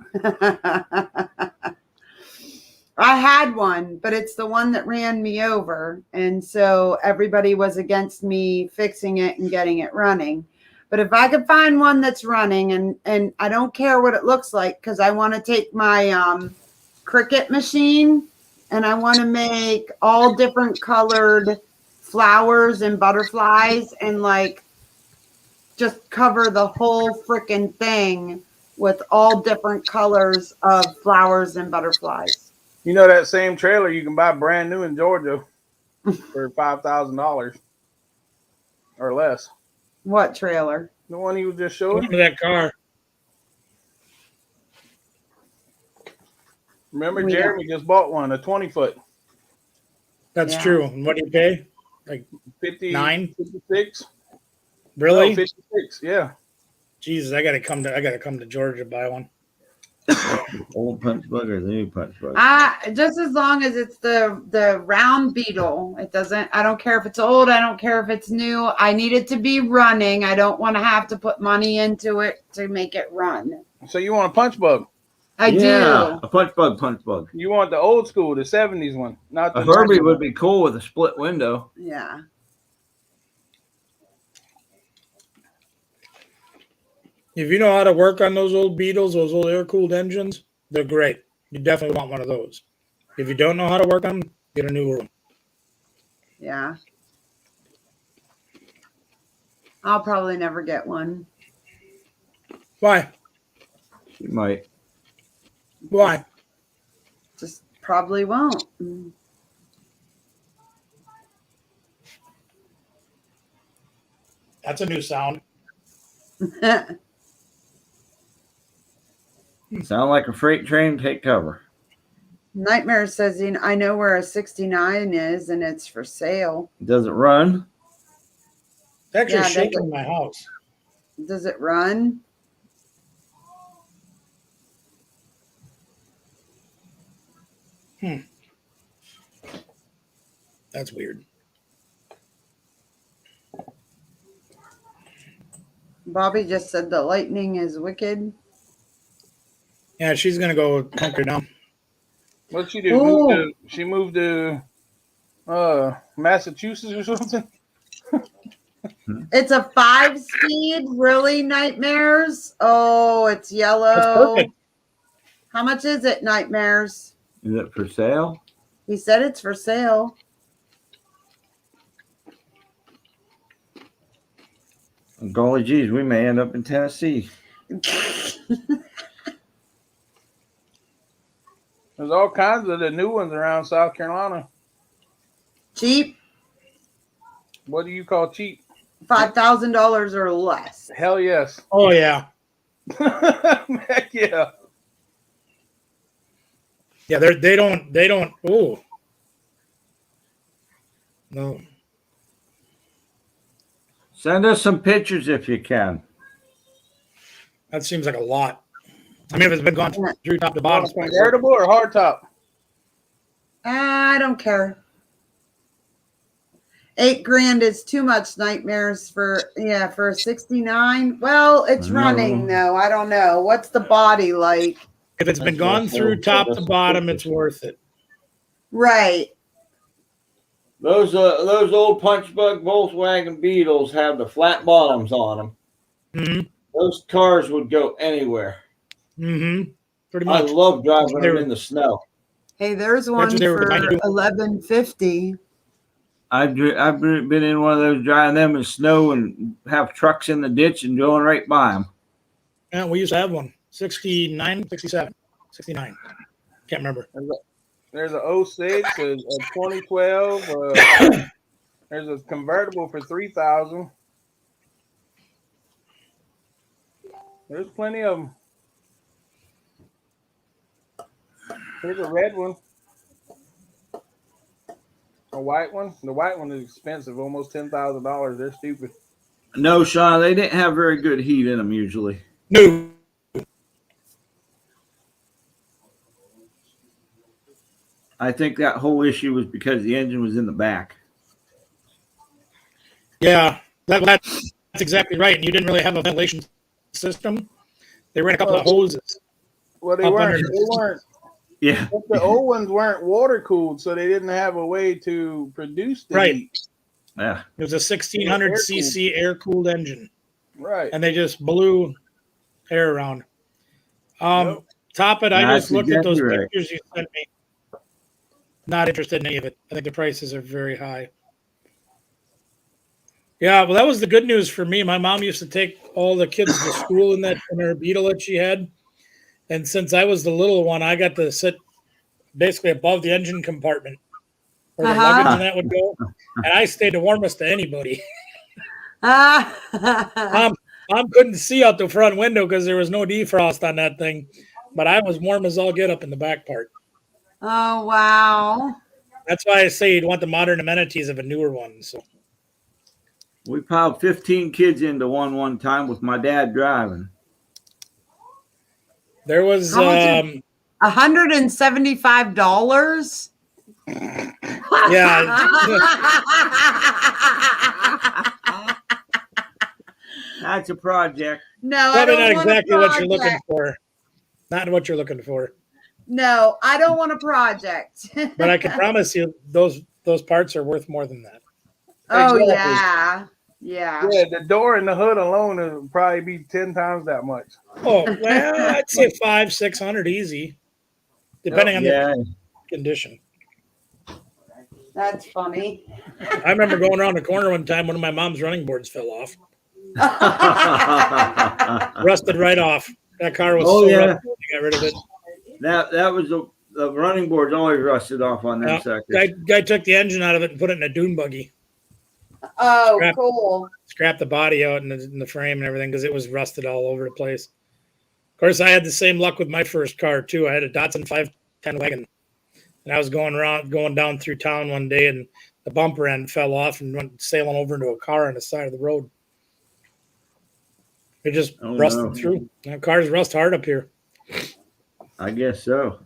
I had one, but it's the one that ran me over. And so everybody was against me fixing it and getting it running. But if I could find one that's running, and I don't care what it looks like, because I want to take my Cricut machine and I want to make all different colored flowers and butterflies and like just cover the whole freaking thing with all different colors of flowers and butterflies. You know that same trailer you can buy brand new in Georgia for $5,000 or less. What trailer? The one he was just Look showing. at that car. Remember, We Jeremy just bought one, a 20-foot, That's Yeah. true. And what do you pay? 59, 56. Really? No, 56. Yeah. Jesus, I gotta come to Georgia to buy one. Old punch bug or the new punch bug? Just as long as it's the round beetle. I don't care if it's old, I don't care if it's new. I need it to be running. I don't want to have to put money into it to make it run. So you want a punch bug? I do. A punch bug. You want the old school, the 70s one, not the A Herbie 90s would one. be cool with a split window. Yeah. If you know how to work on those old Beetles, those old air-cooled engines, they're great. You definitely want one of those. If you don't know how to work on them, get a newer one. Yeah. I'll probably never get one. Why? She might. Why? Just probably won't. That's a new sound. Sound like a freight train, take cover. Nightmare says, I know where a 69 is and it's for sale. Does it run? It's actually Yeah, shaking my house. Does it run? That's weird. Bobby just said the lightning is wicked. Yeah, she's gonna go hunker down. What'd she do? Ooh. She moved to Massachusetts or something? It's a 5-speed, really, Nightmares? Oh, it's That's yellow. perfect. How much is it, Nightmares? Is it for sale? He said it's for sale. Golly geez, we may end up in Tennessee. There's all kinds of the new ones around South Carolina. Cheap, What do you call cheap? $5,000 or less. Hell yes. Oh yeah. Heck yeah. Yeah, they don't. Oh, no. Send us some pictures if you can. That seems like a lot. I mean, if it's been gone through top to bottom, Convertible or hardtop? I don't care. $8,000 is too much nightmares for a 69. Well, it's running though. I don't know. What's the body like? if it's been gone through top to bottom, it's worth it. Right. Those old punch bug Volkswagen Beetles have the flat bottoms on them. Mm-hmm. Those cars would go anywhere. Mm-hmm. Pretty I much. love driving them in the snow. Hey, there's one what they were for trying to do. $1,150. I've been in one of those driving them in snow and have trucks in the ditch and going right by them. Yeah, we used to have one. 69, 67, 69. Can't remember. There's a 06, a 2012. There's a convertible for $3,000. There's plenty of them. Here's a red one. A white one. The white one is expensive, almost $10,000. They're stupid. No, Sean, they didn't have very good heat in them usually. No. I think that whole issue was because the engine was in the back. Yeah, that's exactly right. And you didn't really have a ventilation system. They ran a couple of hoses. Well, they Up weren't. under- They weren't. Yeah. But the old ones weren't water cooled, so they didn't have a way to produce the Right. heat. Yeah. It was a 1600 cc air cooled engine, Right. and they just blew air around. Yep. Top it. I That's just looked at those exactly right. pictures you sent me. Not interested in any of it. I think the prices are very high. Yeah, well, that was the good news for me. My mom used to take all the kids to school in her Beetle that she had, and since I was the little one, I got to sit basically above the engine compartment where the luggage and that would go, and I stayed the warmest to anybody. Mom couldn't see out the front window because there was no defrost on that thing, but I was warm as all get up in the back part. Oh, wow. That's why I say you'd want the modern amenities of a newer one. So We piled 15 kids into one time with my dad driving. there was How much $175? yeah. That's a project. No, I Probably don't not want exactly a what you're looking project. for. Not what you're looking for. No, I don't want a project. But I can promise you those parts are worth more than that. Oh, Exactly. yeah. Yeah. Yeah, the door and the hood alone would probably be 10 times that much. Oh, well, I'd say 500-600 easy, depending on Yeah. the condition. That's funny. I remember going around the corner one time, one of my mom's running boards fell off. Rusted right off. That car was Oh, so yeah. rusted, they got rid of it. that was the running board's always rusted off on them suckers. Guy took the engine out of it and put it in a dune buggy. Oh, Scrap. cool. Scrapped the body out in the frame and everything because it was rusted all over the place. Of course, I had the same luck with my first car too. I had a Datsun 510 wagon, and I was going down through town one day, and the bumper end fell off and went sailing over into a car on the side of the road. It just Oh, rusted no. through. Now, cars rust hard up here. I guess so.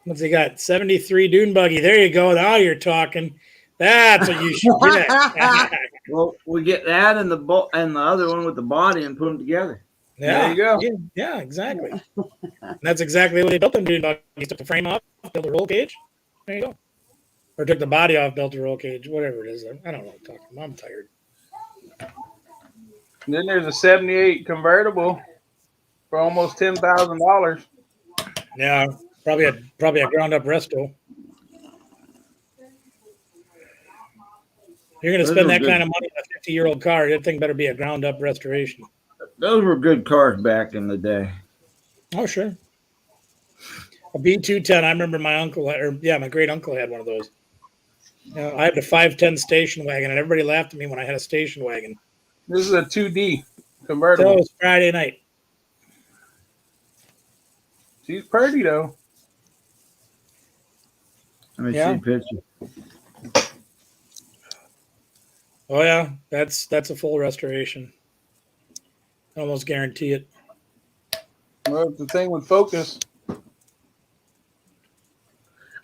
What's he got? 73 dune buggy. There you go. Now you're talking. That's what you should get. Well, we get that and the other one with the body and put them together. Yeah, There you go. Yeah, exactly. And that's exactly what they built them dune buggies. Took the frame off, built a roll cage. There you go. Or took the body off, built a roll cage, whatever it is. I don't know what I'm talking about. I'm tired. And then there's a 78 convertible for almost $10,000. Yeah, probably a ground up resto. You're going to Those spend are that good. kind of money on a 50-year-old car. That thing better be a ground up restoration. Those were good cars back in the day. Oh, sure. A B210. I remember my uncle, my great uncle had one of those. I had a 510 station wagon, and everybody laughed at me when I had a station wagon. This is a 2D That convertible. was Friday night. She's pretty though. Let me see Yeah. a picture. Oh yeah, that's a full restoration. I almost guarantee it. Well, the thing with Focus,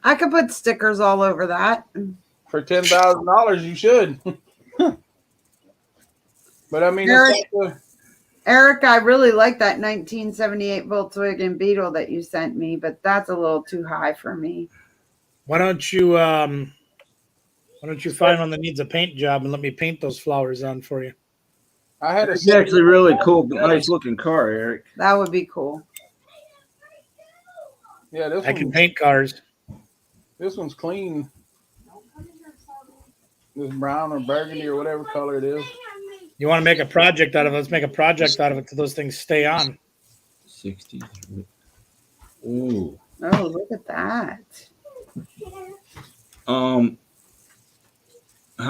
I could put stickers all over that. for $10,000, you should. But I mean, Eric- it's like Eric, I really like that 1978 Volkswagen Beetle that you sent me, but that's a little too high for me. Why don't you find one that needs a paint job and let me paint those flowers on for you? I had a It's actually really cool, nice looking car, Eric. That would be cool. Yeah, I can paint cars. this one's clean. This brown or burgundy or whatever color it is. You want to make a project out of it? Let's make a project out of it so those things stay on. 60. Ooh. Oh, look at that. How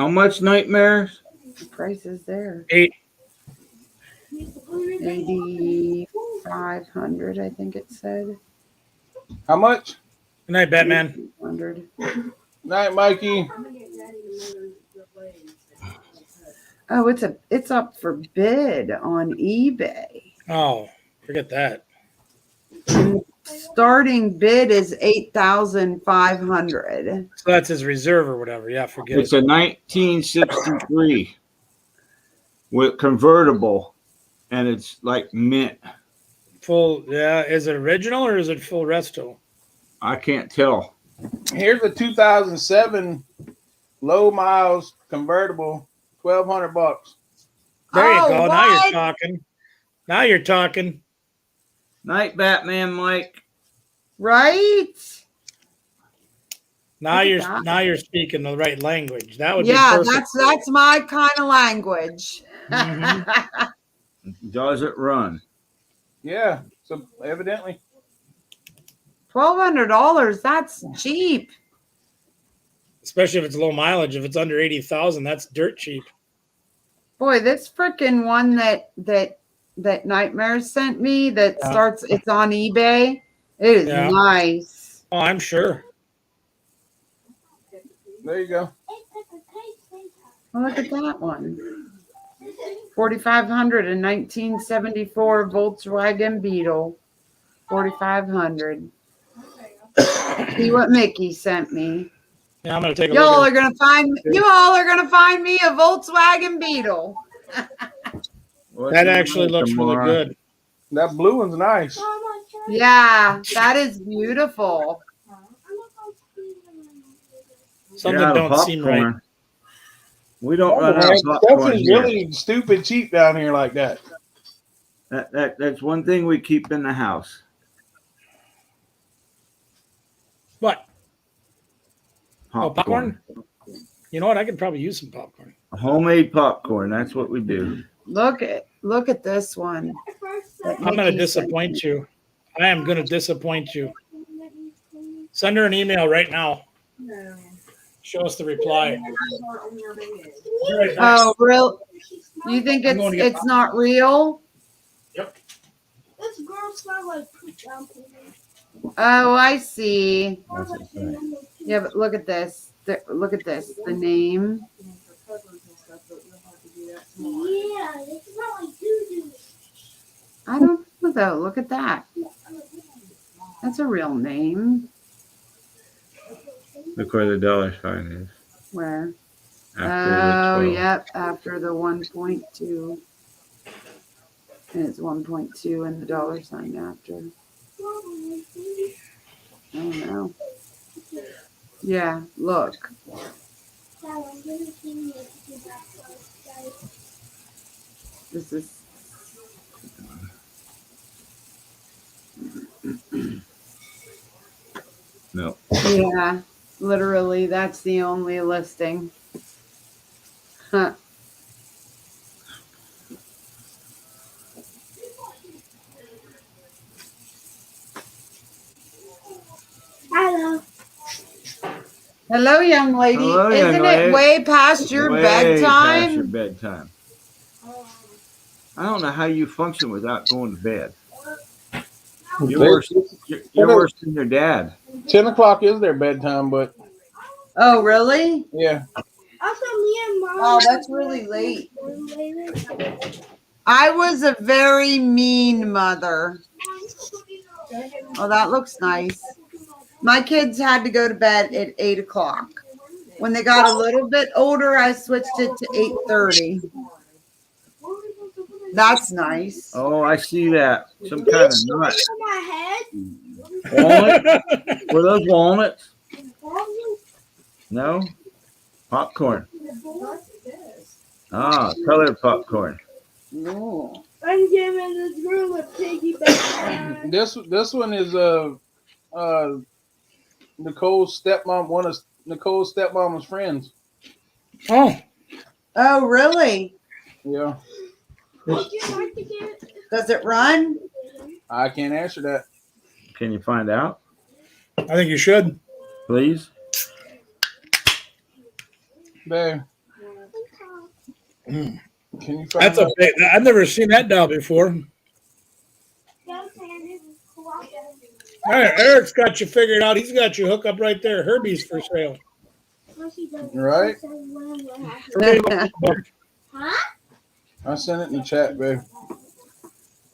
much Nightmares? The price is there. 8,500, I think it said. How much? Good night, Batman. 100. Night, Mikey. Oh, it's up for bid on eBay. Oh, forget that. Starting bid is 8,500. So that's his reserve or whatever. Yeah, forget It's it. a 1963 with convertible, and it's like mint. Full. Yeah, is it original or is it full resto? I can't tell. Here's a 2007 low miles convertible, $1,200. There you Oh, go. Now what? you're talking. Now you're talking. Night, Batman, Mike. Right? Now Look at you're that. now you're speaking the right language. That would Yeah, be perfect. that's my kind of language. Mhm. Does it run? Yeah, so evidently. $1,200, that's cheap. Especially if it's low mileage. If it's under 80,000, that's dirt cheap. Boy, this freaking one that Nightmares sent me that Yeah. starts, it's on eBay. It is Yeah. nice. Oh, I'm sure. There you go. Well, look at that one. 4,500 in 1974 Volkswagen Beetle. 4,500. See what Mickey sent me. Yeah, I'm gonna take a Y'all look. are gonna find me a Volkswagen Beetle. That actually looks really good. That blue one's nice. Yeah, that is beautiful. Something You're out don't of seem right. popcorn. We don't Oh, run out man, of stuff popcorn is here. really stupid cheap down here like that. That's one thing we keep in the house. What? Oh, popcorn? You know what? I could probably use some popcorn. Homemade popcorn. That's what we do. Look at this one. that I'm gonna Mickey sent disappoint me. you. I am gonna disappoint you. Send her an email right now. No. Show us the reply. Those aren't on your bed. Be right back. Oh, real? You think I'm going to get it's not real? This girl smells like poop down here. Oh, I see. That's what it's like. Yeah, but look at this. Look at this. The name. For covers and stuff, but you'll have to do that tomorrow. Yeah, it smells like doo-doo. I don't know though. Look at that. That's a real name. Look where the dollar sign is. Where? After Oh, the 12. yep. After the 1.2. And it's 1.2 and the dollar sign after. I don't know. Yeah, look. This is. No. Yeah, literally, that's the only listing. Huh. Hello. Hello, young lady. Hello, young Isn't lady. it way past your Way bedtime? past your bedtime. I don't know how you function without going to bed. You're worse. You're worse than your dad. 10 o'clock is their bedtime, but Oh, really? yeah. Also, me and Mom. Oh, that's really late. Later. I was a very mean mother. Oh, that looks nice. My kids had to go to bed at 8 o'clock. When they got a little bit older, I switched it to 8:30. That's nice. Oh, I see that. Some kind of nut. My head. Walnut? Were those walnuts? No? Popcorn. Ah, colored popcorn. Ooh. I'm giving this girl a piggyback. This one is Nicole's stepmom, one of Nicole's stepmom's friends. Oh, Oh, really? Yeah. Would you like to get? Does it run? I can't answer that. Can you find out, I think you should. please? There. Can you find That's a out? big, I've never seen that doll before. All right, Eric's got you figured out. He's got you hooked up right there. Herbie's for sale. Right? Huh? I sent it in the chat, babe.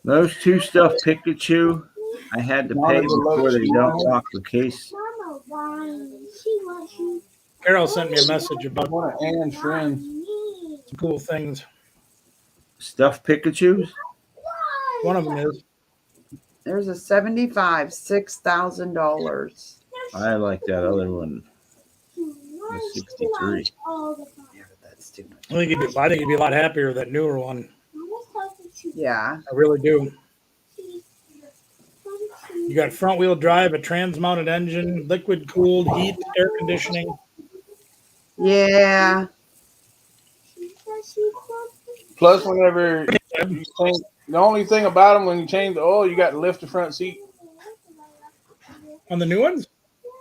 Those two stuffed Pikachu, I had to pay before they dumped off the case. Mama, why? She wants you. Carol sent me a message about One of Ann's friends. some cool things. Stuffed Pikachus? One of them is. There's a 75, $6,000. I like that other one. The 63. Yeah, but that's too much. I think you'd be a lot happier with that newer one. Yeah. I really do. You got front wheel drive, a trans-mounted engine, liquid cooled, heat, air conditioning. Yeah. Plus, whenever you change, the only thing about them when you change the oil, you got to lift the front seat. On the new ones?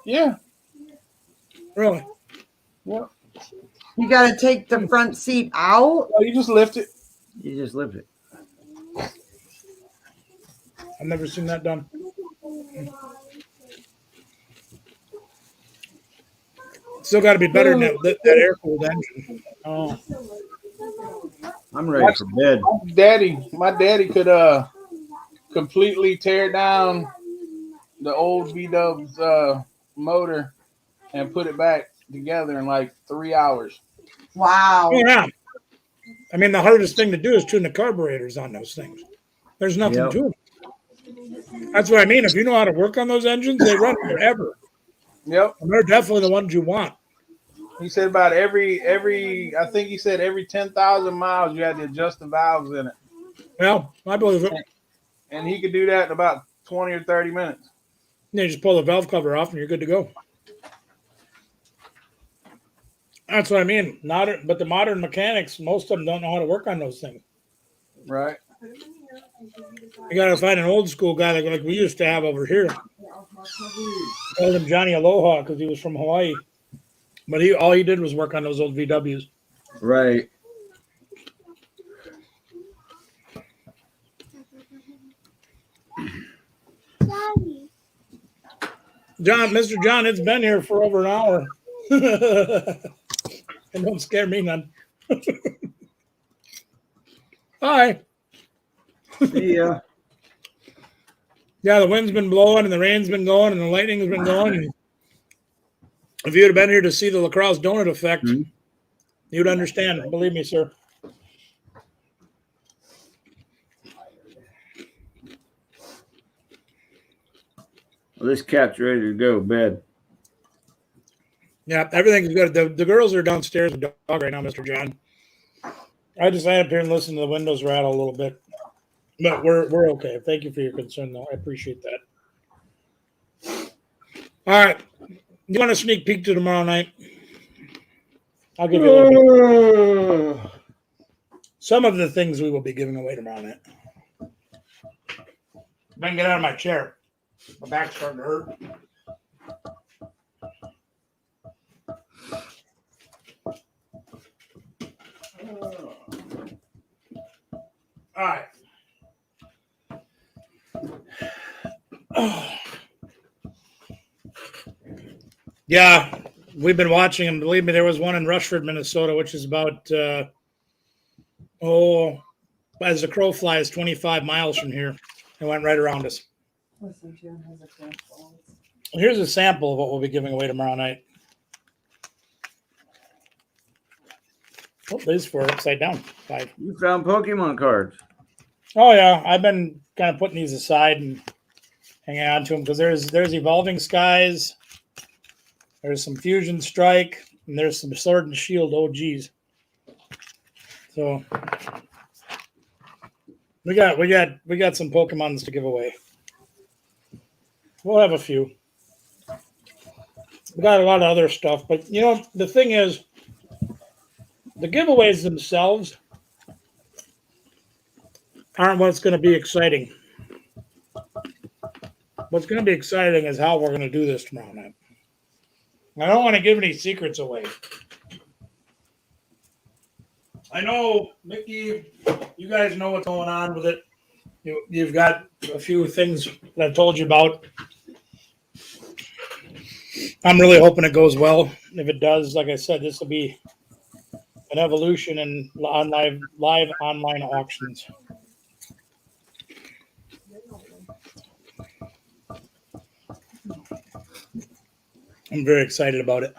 Yeah. Really? Yep. You got to take the front seat out. Oh, you just lift it. You just lift it. I've never seen that done. Still got to be better than that air-cooled engine. Oh, I'm ready for bed. My daddy could completely tear down the old V-Dub's motor and put it back together in like 3 hours. Wow. oh yeah. I mean, the hardest thing to do is tune the carburetors on those things. There's nothing Yep. to them. That's what I mean. If you know how to work on those engines, they run forever. Yep. And they're definitely the ones you want. He said about every I think he said every 10,000 miles you had to adjust the valves in it. Well, I believe it. And he could do that in about 20 or 30 minutes. You just pull the valve cover off and you're good to go. That's what I mean. But the modern mechanics, most of them don't know how to work on those things. Right. You got to find an old school guy like we used to have over here. Called him Johnny Aloha because he was from Hawaii. But all he did was work on those old VWs. Right. Mr. John, it's been here for over an hour. And don't scare me none. Hi. See ya. Yeah, the wind's been blowing and the rain's been going and the lightning's been going. And if you'd have been here to see the lacrosse donut effect, you'd understand. Believe me, sir. Well, this cat's ready to go to bed. Yeah, everything's good. The girls are downstairs with the dog right now, Mr. John. I just sat up here and listened to the windows rattle a little bit. But we're okay. Thank you for your concern, though. I appreciate that. All right. You want a sneak peek to tomorrow night? I'll give you a little bit. Some of the things we will be giving away tomorrow night. If I can get out of my chair. My back's starting to hurt. All right. Yeah, we've been watching them. Believe me, there was one in Rushford, Minnesota, which is about, as the crow flies, 25 miles from here. It went right around us. Listen to him has a cramp balls. Here's a sample of what we'll be giving away tomorrow night. Oh, these 4 upside down. 5. You found Pokemon cards. Oh yeah, I've been kind of putting these aside and hanging on to them because there's Evolving Skies, there's some Fusion Strike, and there's some Sword and Shield OGs. So we got some Pokemons to give away. We'll have a few. We got a lot of other stuff, but you know the thing is, the giveaways themselves aren't what's going to be exciting. What's going to be exciting is how we're going to do this tomorrow night. I don't want to give any secrets away. I know, Mickey, you guys know what's going on with it. You've got a few things that I've told you about. I'm really hoping it goes well. If it does, like I said, this will be an evolution in live online auctions. I'm very excited about it.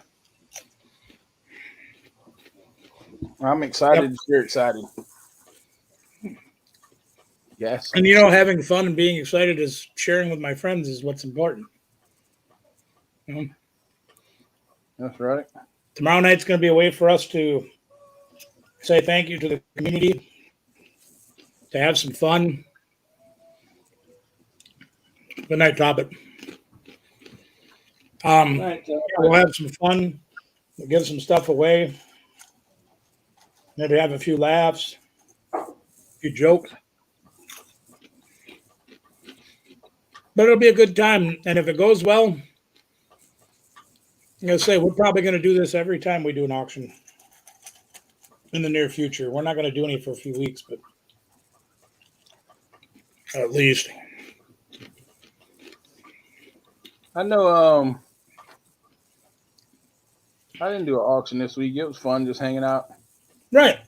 I'm excited. You're excited. Yes. And you know, having fun and being excited is sharing with my friends is what's important. You know? That's right. Tomorrow night's going to be a way for us to say thank you to the community, to have some fun. Good night, Topic. We'll have some fun. We'll give some stuff away. Maybe have a few laughs, a few jokes. But it'll be a good time. And if it goes well, I'm going to say we're probably going to do this every time we do an auction in the near future. We're not going to do any for a few weeks, but at least. I know. I didn't do an auction this week. It was fun just hanging out. Right.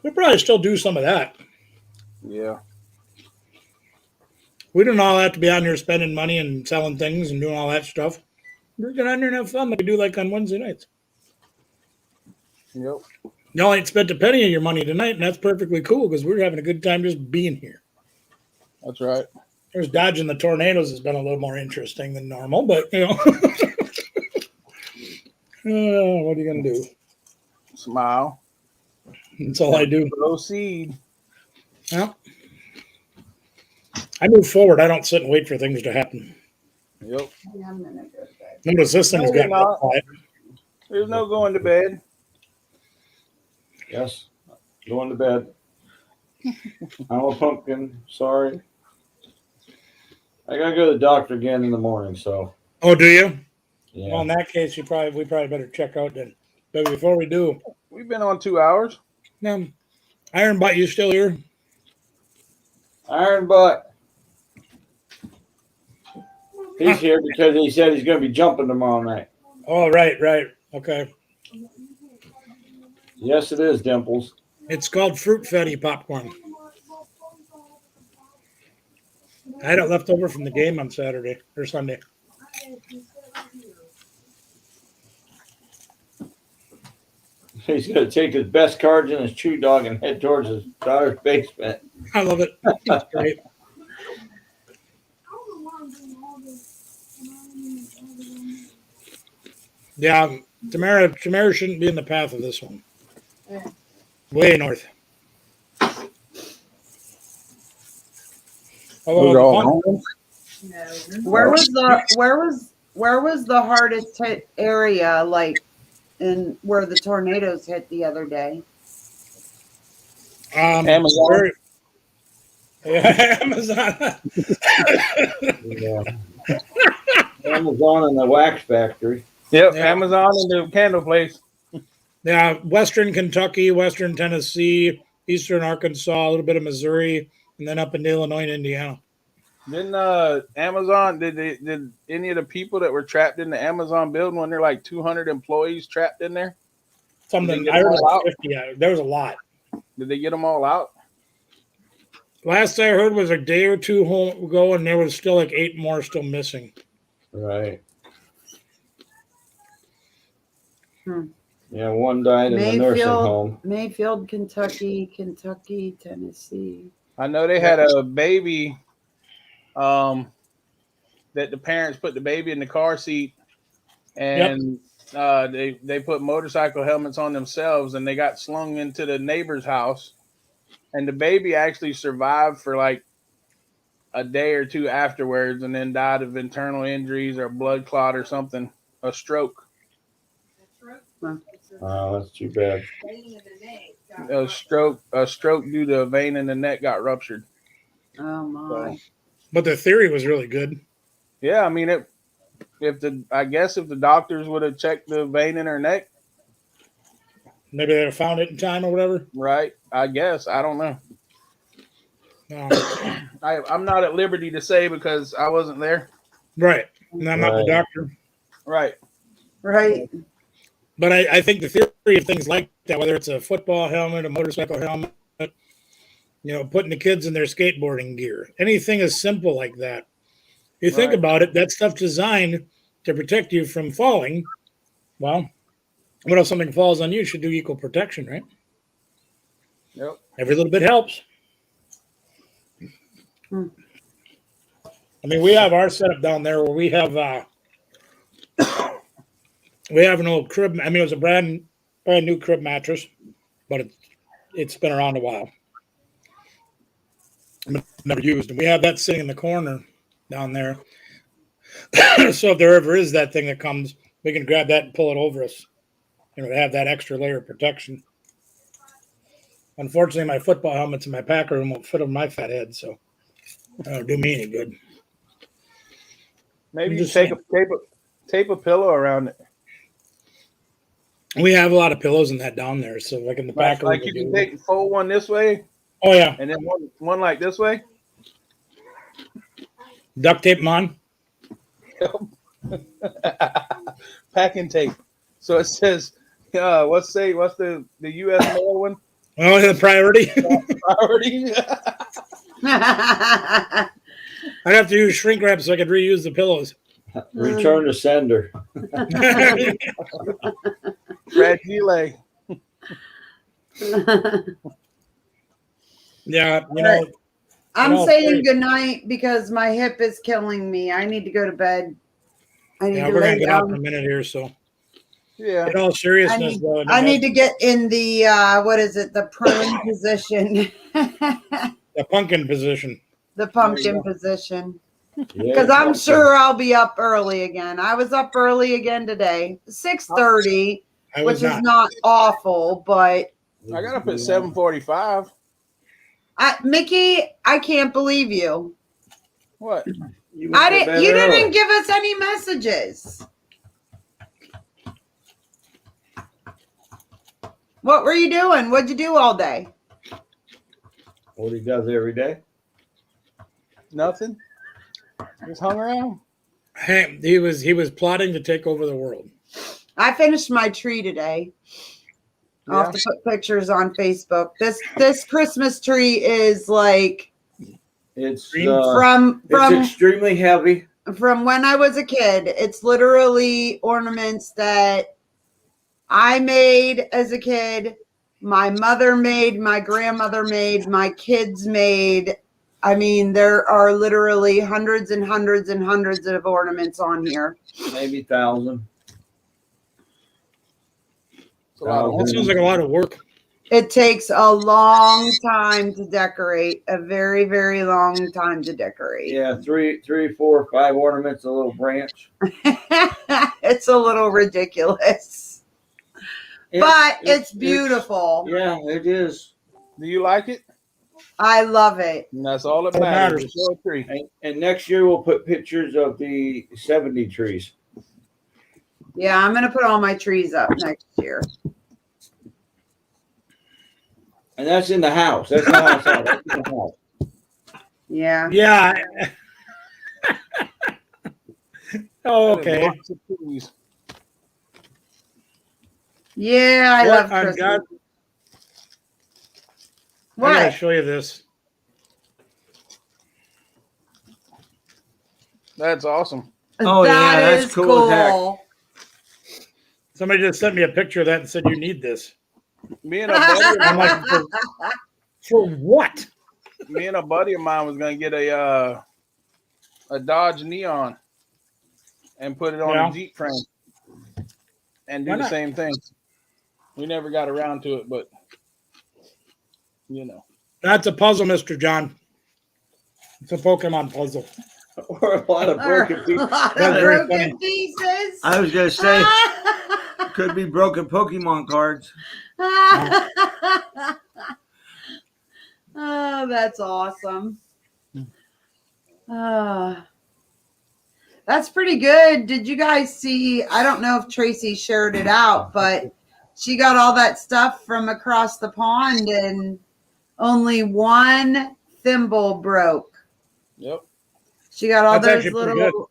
We'll probably still do some of that. Yeah. We don't all have to be on here spending money and selling things and doing all that stuff. We're get on there and have fun like we do like on Wednesday nights. Yep. Y'all ain't spent a penny of your money tonight, and that's perfectly cool because we're having a good time just being here. That's right. There's dodging the tornadoes has been a little more interesting than normal, but you know. What are you gonna do? Smile. That's all I do. Proceed. Well, I move forward. I don't sit and wait for things to happen. Yep. Yeah, I'm gonna go to bed. Notice this thing has No, gotten you're not. quiet. There's no going to bed. Yes, going to bed. I'm a pumpkin. Sorry. I gotta go to the doctor again in the morning. So Oh, do you? yeah. Well, in that case, we probably better check out then. But before we do, We've been on 2 hours. Iron Butt, you still here? Iron Butt. He's here because he said he's going to be jumping tomorrow night. Oh, right. Okay. Yes, it is, Dimples. It's called Fruit Fatty Popcorn. I had it left over from the game on Saturday or Sunday. He's going to take his best cards and his chew dog and head towards his daughter's basement. I love it. It's great. Yeah, Tamara shouldn't be in the path of this one. Way north. We're all home. Where was the hardest hit area? Like in where the tornadoes hit the other day? Amazon. very- yeah, Amazon. Yeah. Amazon and the wax factory. Yep, Yeah. Amazon and the candle place. Yeah, Western Kentucky, Western Tennessee, Eastern Arkansas, a little bit of Missouri, and then up into Illinois and Indiana. Didn't Amazon did any of the people that were trapped in the Amazon building when there are like 200 employees trapped in there? Something get I heard them all like out? 50. Yeah, there was a lot. Did they get them all out? Last I heard was a day or two ago, and there was still like 8 more still missing. Right. Hmm. Yeah, one died in the nursing home. Mayfield, Kentucky, Tennessee. I know they had a baby that the parents put the baby in the car seat and they put motorcycle helmets on themselves and they got slung into the neighbor's house and the baby actually survived for like a day or two afterwards and then died of internal injuries or blood clot or something, a stroke. Oh, that's too bad. A stroke due to a vein in the neck got ruptured. Oh my. But the theory was really good. Yeah, I mean if the doctors would have checked the vein in her neck, Maybe they'd have found it in time or whatever. right? I guess. I don't know. Um, I'm not at liberty to say because I wasn't there. right. And I'm not the Right. doctor. Right. Right. But I think the theory of things like that, whether it's a football helmet, a motorcycle helmet, putting the kids in their skateboarding gear, anything as simple like that. You think Right. about it, that stuff's designed to protect you from falling. Well, what if something falls on you? It should do equal protection, right? Yep. Every little bit helps. Hmm. I mean, we have our setup down there where we have we have an old crib. I mean, it was a brand new crib mattress, but it's been around a while. But never used. And we have that sitting in the corner down there. So if there ever is that thing that comes, we can grab that and pull it over us. To have that extra layer of protection. Unfortunately, my football helmets in my packer room won't fit on my fat head, so that don't do me any good. Maybe I'm you just tape a pillow around it. We have a lot of pillows in that down there, so like in the packer Like room. you can fold one this way Oh yeah, and then one like this way. duct tape them on. Packing tape. So it says, what's the U.S. mail one? Oh, the priority. Priority. I'd have to use shrink wrap so I could reuse the pillows. Return to sender. Fragile. Yeah, I'm No, saying sorry. goodnight because my hip is killing me. I need to go to bed. I need Yeah, to we're gonna lay get out in a down. minute here. So, Yeah. in all seriousness, though, I need to get in the what is it? The prone position, the pumpkin position. the pumpkin position. Yeah, Because I'm sure I'll be up early again. I was up early again today, 6:30, I which was is not. not awful, but I got up at 7:45. Mickey, I can't believe you. What? You went to bed You early. didn't give us any messages. What were you doing? What'd you do all day? What he does every day. Nothing. Just hung around. Hey, he was plotting to take over the world. I finished my tree today. I'll have to put pictures on Facebook. This Christmas tree is like It's from it's extremely heavy. from when I was a kid. It's literally ornaments that I made as a kid, my mother made, my grandmother made, my kids made. I mean, there are literally hundreds and hundreds and hundreds of ornaments on here. Maybe 1,000. It's a lot of That sounds like a lot of work. It takes a long time to decorate, a very, very long time to decorate. Yeah, 3, 4, 5 ornaments, a little branch. It's a little ridiculous. but it's beautiful. Yeah, it is. Do you like it? I love it. And that's all that What matters. matters. Show a tree. And next year we'll put pictures of the 70 trees. Yeah, I'm gonna put all my trees up next year. And that's in the house. That's not outside. That's in the house. Yeah. Yeah. Oh, okay. Lots of trees. Yeah, I What love on Christmas. God? I gotta What? show you this. That's awesome. Oh, yeah, That that's is cool as heck. cool. Somebody just sent me a picture of that and said you need this. Me and a buddy, I'm like, for what? me and a buddy of mine was gonna get a Dodge Neon and put it on Yeah. a Jeep frame and do Why the not? same thing. We never got around to it, but you know. That's a puzzle, Mr. John. It's a Pokemon puzzle. Or a lot of broken A pieces. lot of That's very broken funny. pieces. I was going to say, could be broken Pokemon cards. Oh, that's awesome. That's pretty good. Did you guys see? I don't know if Tracy shared it out, but she got all that stuff from across the pond and only one thimble broke. Yep. She got all That's those actually pretty good. little.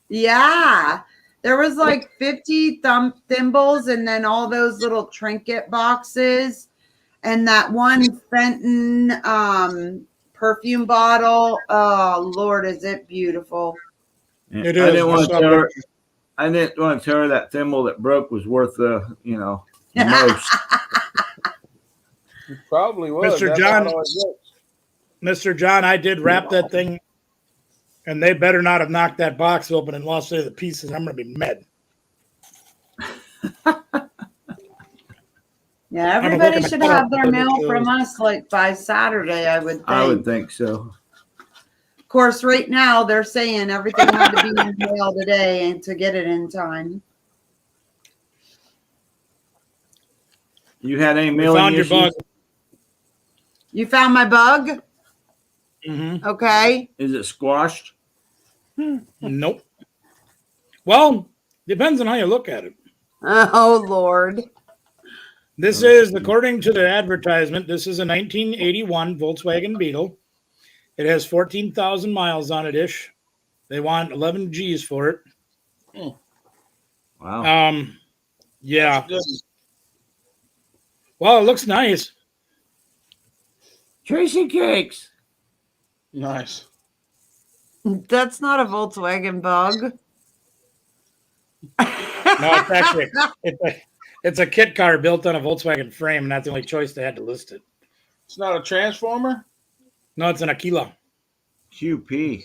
Yeah. There was like 50 thimbles and then all those little trinket boxes and that one Fenton perfume bottle. Oh, Lord, is it beautiful? It I is. didn't want I to saw tell her. that. I didn't want to tell her that thimble that broke was worth the most. It probably was. Mr. That's John- how it always works. Mr. John, I did wrap that thing, and they better not have knocked that box open and lost any of the pieces. I'm going to be mad. Yeah, I'm everybody looking should at have their the mail shows. from us like by Saturday, I would think. I would think so. Of course, right now they're saying everything had to be in the mail today and to get it in time. You had any We mailing found your issues? bug. You found my bug? Mm-hmm. Okay. Is it squashed? Nope. Well, depends on how you look at it. Oh, Lord. This is, according to the advertisement, this is a 1981 Volkswagen Beetle. It has 14,000 miles on it-ish. They want 11 G's for it. Wow. Yeah. Good. Well, it looks nice. Tracy Cakes. Nice. That's not a Volkswagen bug. No, it's actually it's a kit car built on a Volkswagen frame, and that's the only choice they had to list it. It's not a transformer. No, it's an Aquila. QP.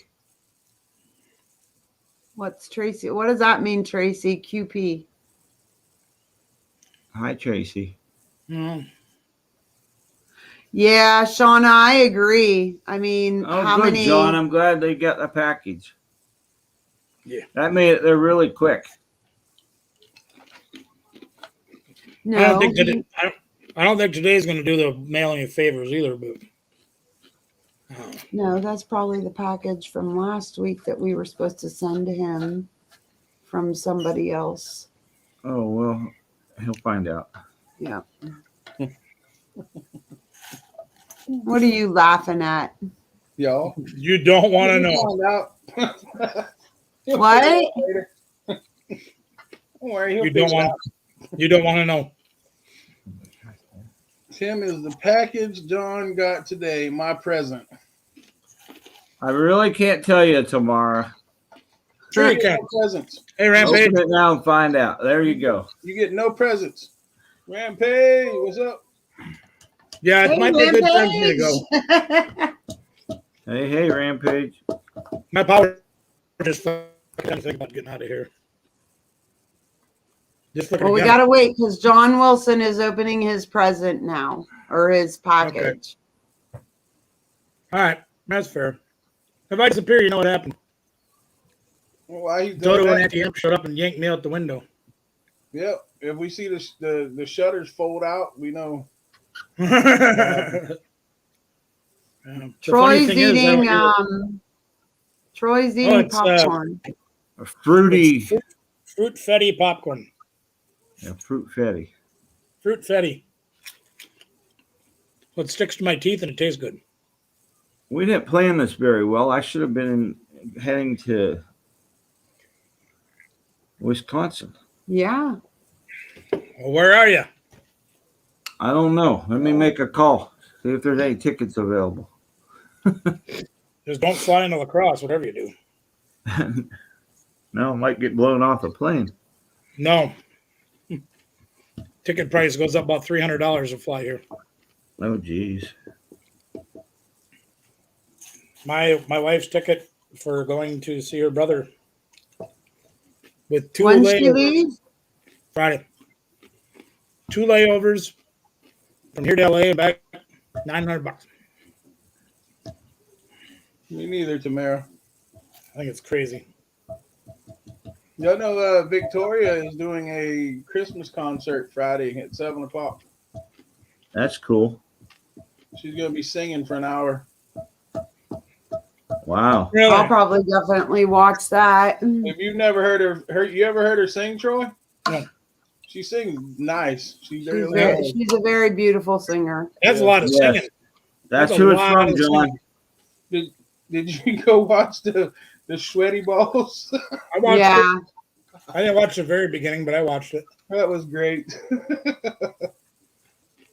What's Tracy? What does that mean, Tracy? QP. Hi, Tracy. Mm. Yeah, Shauna, I agree. I mean, Oh, how good, many? John. I'm glad they got the package. Yeah. That made it. They're really quick. No, I don't think today's going to do the mailing you favors either. But no, that's probably the package from last week that we were supposed to send to him from somebody else. Oh, well, he'll find out. Yeah. What are you laughing at? Y'all. you don't want to know. Find out. He'll What? figure it out later. Don't worry, he'll You don't figure it want. out. You don't want to know. Tim is the package John got today. My present. I really can't tell you tomorrow. Sure you You get can. no presents. Hey, Rampage. Open it now and find out. There you go. You get no presents. Rampage, what's up? Yeah, it Hey, might be a good time for me to go. Hey, Rampage. My power just kind of think about getting out of here. Just looking Well, we again. got to wait because John Wilson is opening his present now or his package. All right, that's fair. If I disappear, you know what happened. Why you doing Toto and that? Auntie Imp showed up and yanked me out the window. Yep. If we see the shutters fold out, we know. The funny Troy's thing is, eating. that Troy's eating it's, popcorn. A fruity, fruit fetty popcorn. yeah, fruit fetty. Fruit fetty. Well, it sticks to my teeth and it tastes good. We didn't plan this very well. I should have been heading to Wisconsin. Yeah. Well, where are you? I don't know. Let me make a call. See if there's any tickets available. Just don't fly into La Crosse, whatever you do. No, I might get blown off a plane. No. Ticket price goes up about $300 to fly here. Oh, geez. My wife's ticket for going to see her brother with two When she layovers leaves? Friday. 2 layovers from here to LA and back, $900. Me neither, Tamara. I think it's crazy. Y'all know Victoria is doing a Christmas concert Friday at 7:00. That's cool. She's gonna be singing for an hour. Wow. Really? I'll probably definitely watch that. If you've never heard her, you ever heard her sing, Troy? No. She sings nice. She's She's, really very, she's a very beautiful singer. That's a lot of Yes. singing. That's That's a who it's lot from, of John. singing. Did you go watch the sweaty balls? I watched Yeah. it. I didn't watch the very beginning, but I watched it. That was great.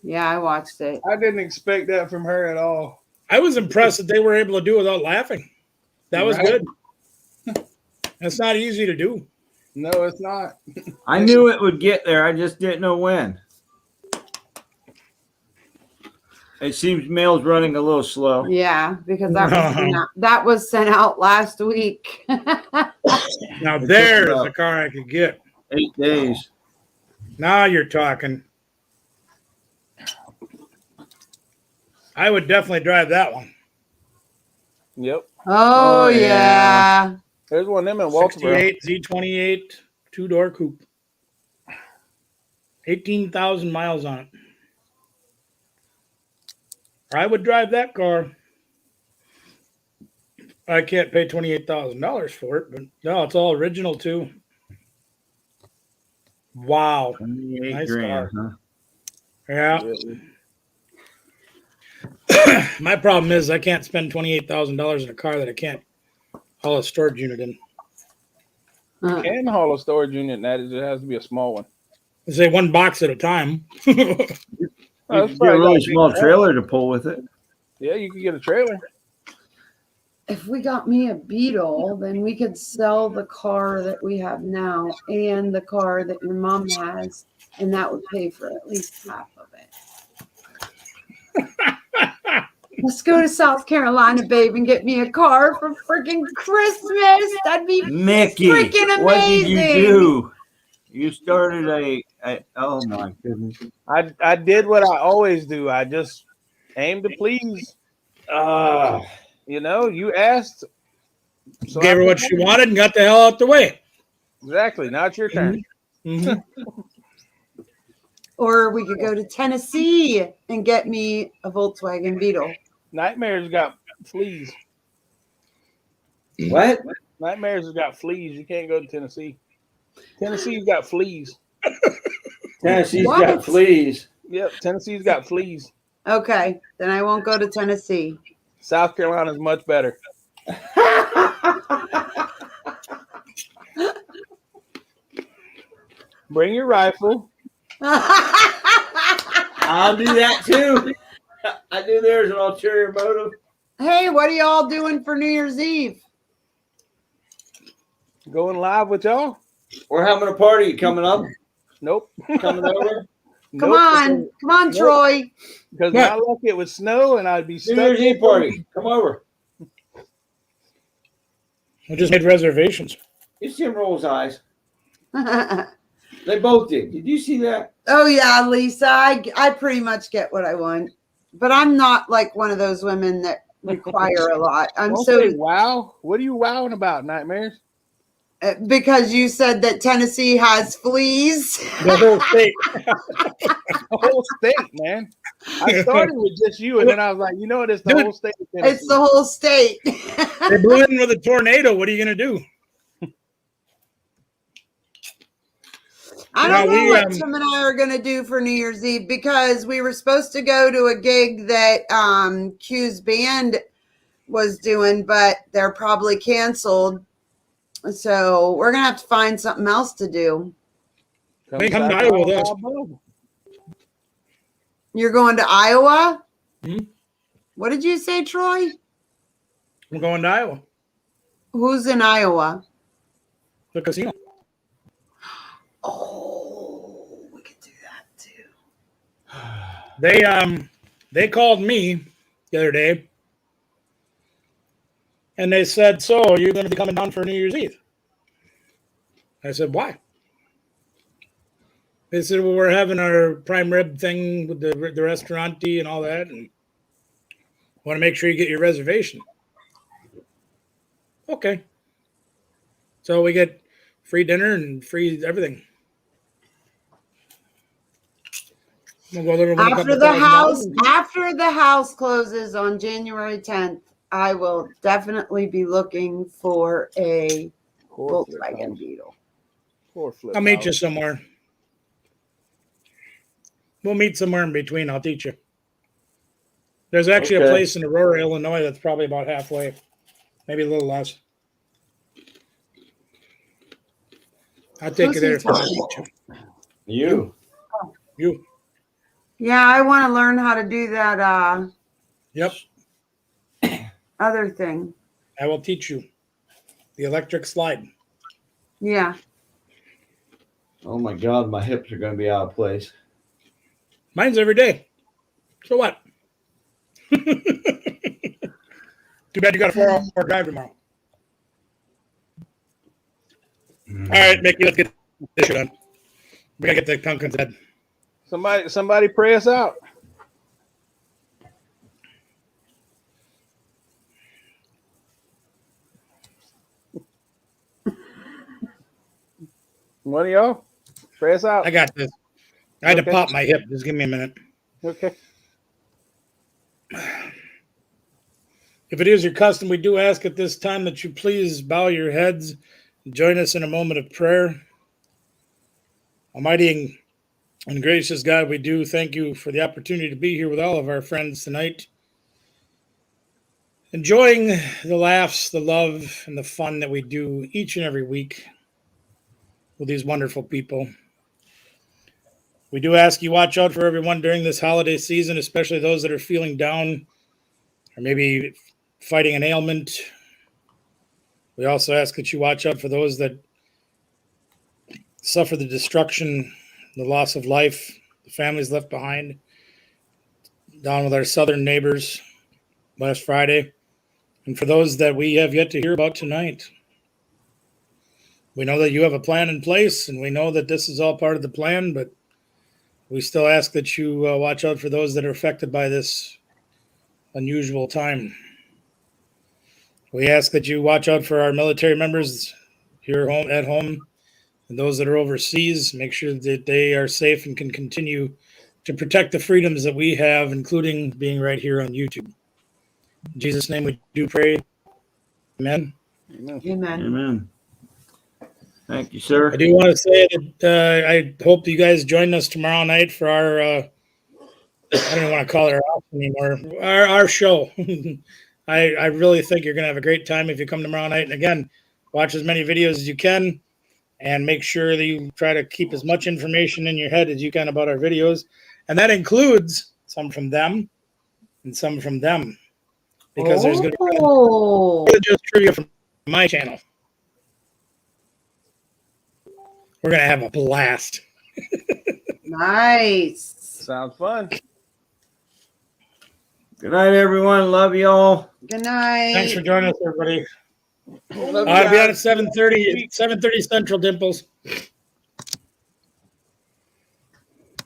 Yeah, I watched it. I didn't expect that from her at all. I was impressed that they were able to do it without laughing. That was Right. good. That's not easy to do. No, it's not. I knew it would get there. I just didn't know when. It seems mail's running a little slow. Yeah, because that was sent out last week. Now there's the car I could get. 8 days. Now you're talking. I would definitely drive that one. Yep. Oh, yeah. There's one of them in Walterboro. 68 Z28 2-door coupe. 18,000 miles on it. I would drive that car. I can't pay $28,000 for it, but no, it's all original too. Wow. 28 Nice grand, car. huh? Yeah. My problem is I can't spend $28,000 in a car that I can't haul a storage unit in. You can haul a storage unit, and that it has to be a small one. I say one box at a time. Oh, You that's could get a probably really got a small big trailer to pull with it. Yeah, you could get a trailer. If we got me a Beetle, then we could sell the car that we have now and the car that your mom has, and that would pay for at least half of it. Let's go to South Carolina, babe, and get me a car for freaking Christmas. That'd be Mickey, freaking what did you amazing. do? You started a oh my goodness. I did what I always do. I just aim to please. You know, you asked. So Gave her what she wanted and got the hell out the way. Exactly. Now it's your turn. Mhm. Or we could go to Tennessee and get me a Volkswagen Beetle. Nightmares got fleas. What? Nightmares has got fleas. You can't go to Tennessee. Tennessee's got fleas. Tennessee's What? got fleas. Yep, Tennessee's got fleas. Okay, then I won't go to Tennessee. South Carolina's much better. Bring your rifle. I'll do that too. I knew there's an ulterior motive. Hey, what are y'all doing for New Year's Eve? Going live with y'all? We're having a party coming up, Nope. coming over. Come on, Nope. Troy. Because my luck, it would snow and I'd be New stuck. Year's Eve party. Come over. I just made reservations. You see him roll his eyes. Oh They both did. Did you see that? yeah, Lisa, I pretty much get what I want, but I'm not like one of those women that require a lot. I'm Don't so say wow. What are you wowing about, Nightmares? Because you said that Tennessee has fleas. The whole state. The whole state, man. I started with just you, and then I was like, you know what? It's the Dude, whole state. Of Tennessee. It's the whole state. They blew in with a tornado. What are you going to do? I don't Yeah, know we, what Tim and I are going to do for New Year's Eve because we were supposed to go to a gig that Q's band was doing, but they're probably canceled. So we're going to have to find something else to do. They come to back Iowa with on us. Bob. You're going to Iowa? Mhm. What did you say, Troy? We're going to Iowa. Who's in Iowa? The casino. Oh, we could do that too. They called me the other day and they said, so you're going to be coming down for New Year's Eve? I said, why? They said, well, we're having our prime rib thing with the restaurante and all that, and want to make sure you get your reservation. Okay. So we get free dinner and free everything. We'll go there with a couple After the house closes on January 10th, I will definitely be looking for a Volkswagen Beetle. I'll meet you somewhere. We'll meet somewhere in between. I'll teach you. There's actually a place in Aurora, Illinois that's probably about halfway, maybe a little less. I'll take you there if I teach you. You. Yeah, I want to learn how to do that Yep. other thing. I will teach you. The electric slide. Yeah. Oh my God, my hips are going to be out of place. Mine's every day. So what? Too bad you got a 4-hour drive tomorrow. All right, Mickey, let's get this shit done. We gotta get the pumpkins head. Somebody pray us out. One of y'all pray us out. I got this. I had Okay. to pop my hip. Just give me a minute. Okay. If it is your custom, we do ask at this time that you please bow your heads and join us in a moment of prayer. Almighty and gracious God, we do thank you for the opportunity to be here with all of our friends tonight, enjoying the laughs, the love, and the fun that we do each and every week with these wonderful people. We do ask you watch out for everyone during this holiday season, especially those that are feeling down or maybe fighting an ailment. We also ask that you watch out for those that suffer the destruction, the loss of life, the families left behind. Down with our southern neighbors last Friday. And for those that we have yet to hear about tonight. We know that you have a plan in place, and we know that this is all part of the plan, but we still ask that you watch out for those that are affected by this unusual time. We ask that you watch out for our military members here at home and those that are overseas. Make sure that they are safe and can continue to protect the freedoms that we have, including being right here on YouTube. In Jesus' name we do pray. Amen. Amen. Amen. Thank you, sir. I do want to say that I hope you guys join us tomorrow night for our, I don't even want to call it our house anymore, our show. I really think you're going to have a great time if you come tomorrow night. And again, watch as many videos as you can and make sure that you try to keep as much information in your head as you can about our videos. And that includes some from them and some from them. Because there's going to be just trivia from my channel. We're going to have a blast. Nice. Sounds fun. Good night, everyone. Love y'all. Good night. Thanks for joining us, everybody. Love you I'll be on guys. at 7:30 Central, Dimples.